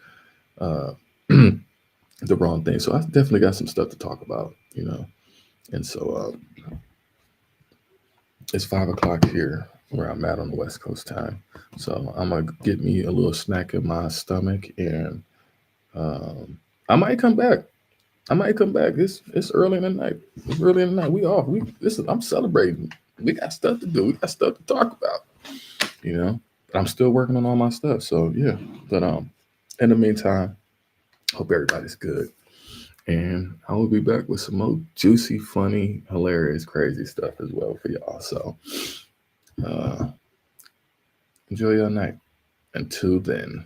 the wrong thing. So I definitely got some stuff to talk about, and so it's 5 o'clock here where I'm at on the West Coast time. So I'm gonna get me a little snack in my stomach, and I might come back. It's early in the night. It's early in the night. We off. I'm celebrating. We got stuff to do. We got stuff to talk about. But I'm still working on all my stuff. So yeah. But in the meantime, hope everybody's good. And I will be back with some more juicy, funny, hilarious, crazy stuff as well for y'all. So enjoy your night. Until then.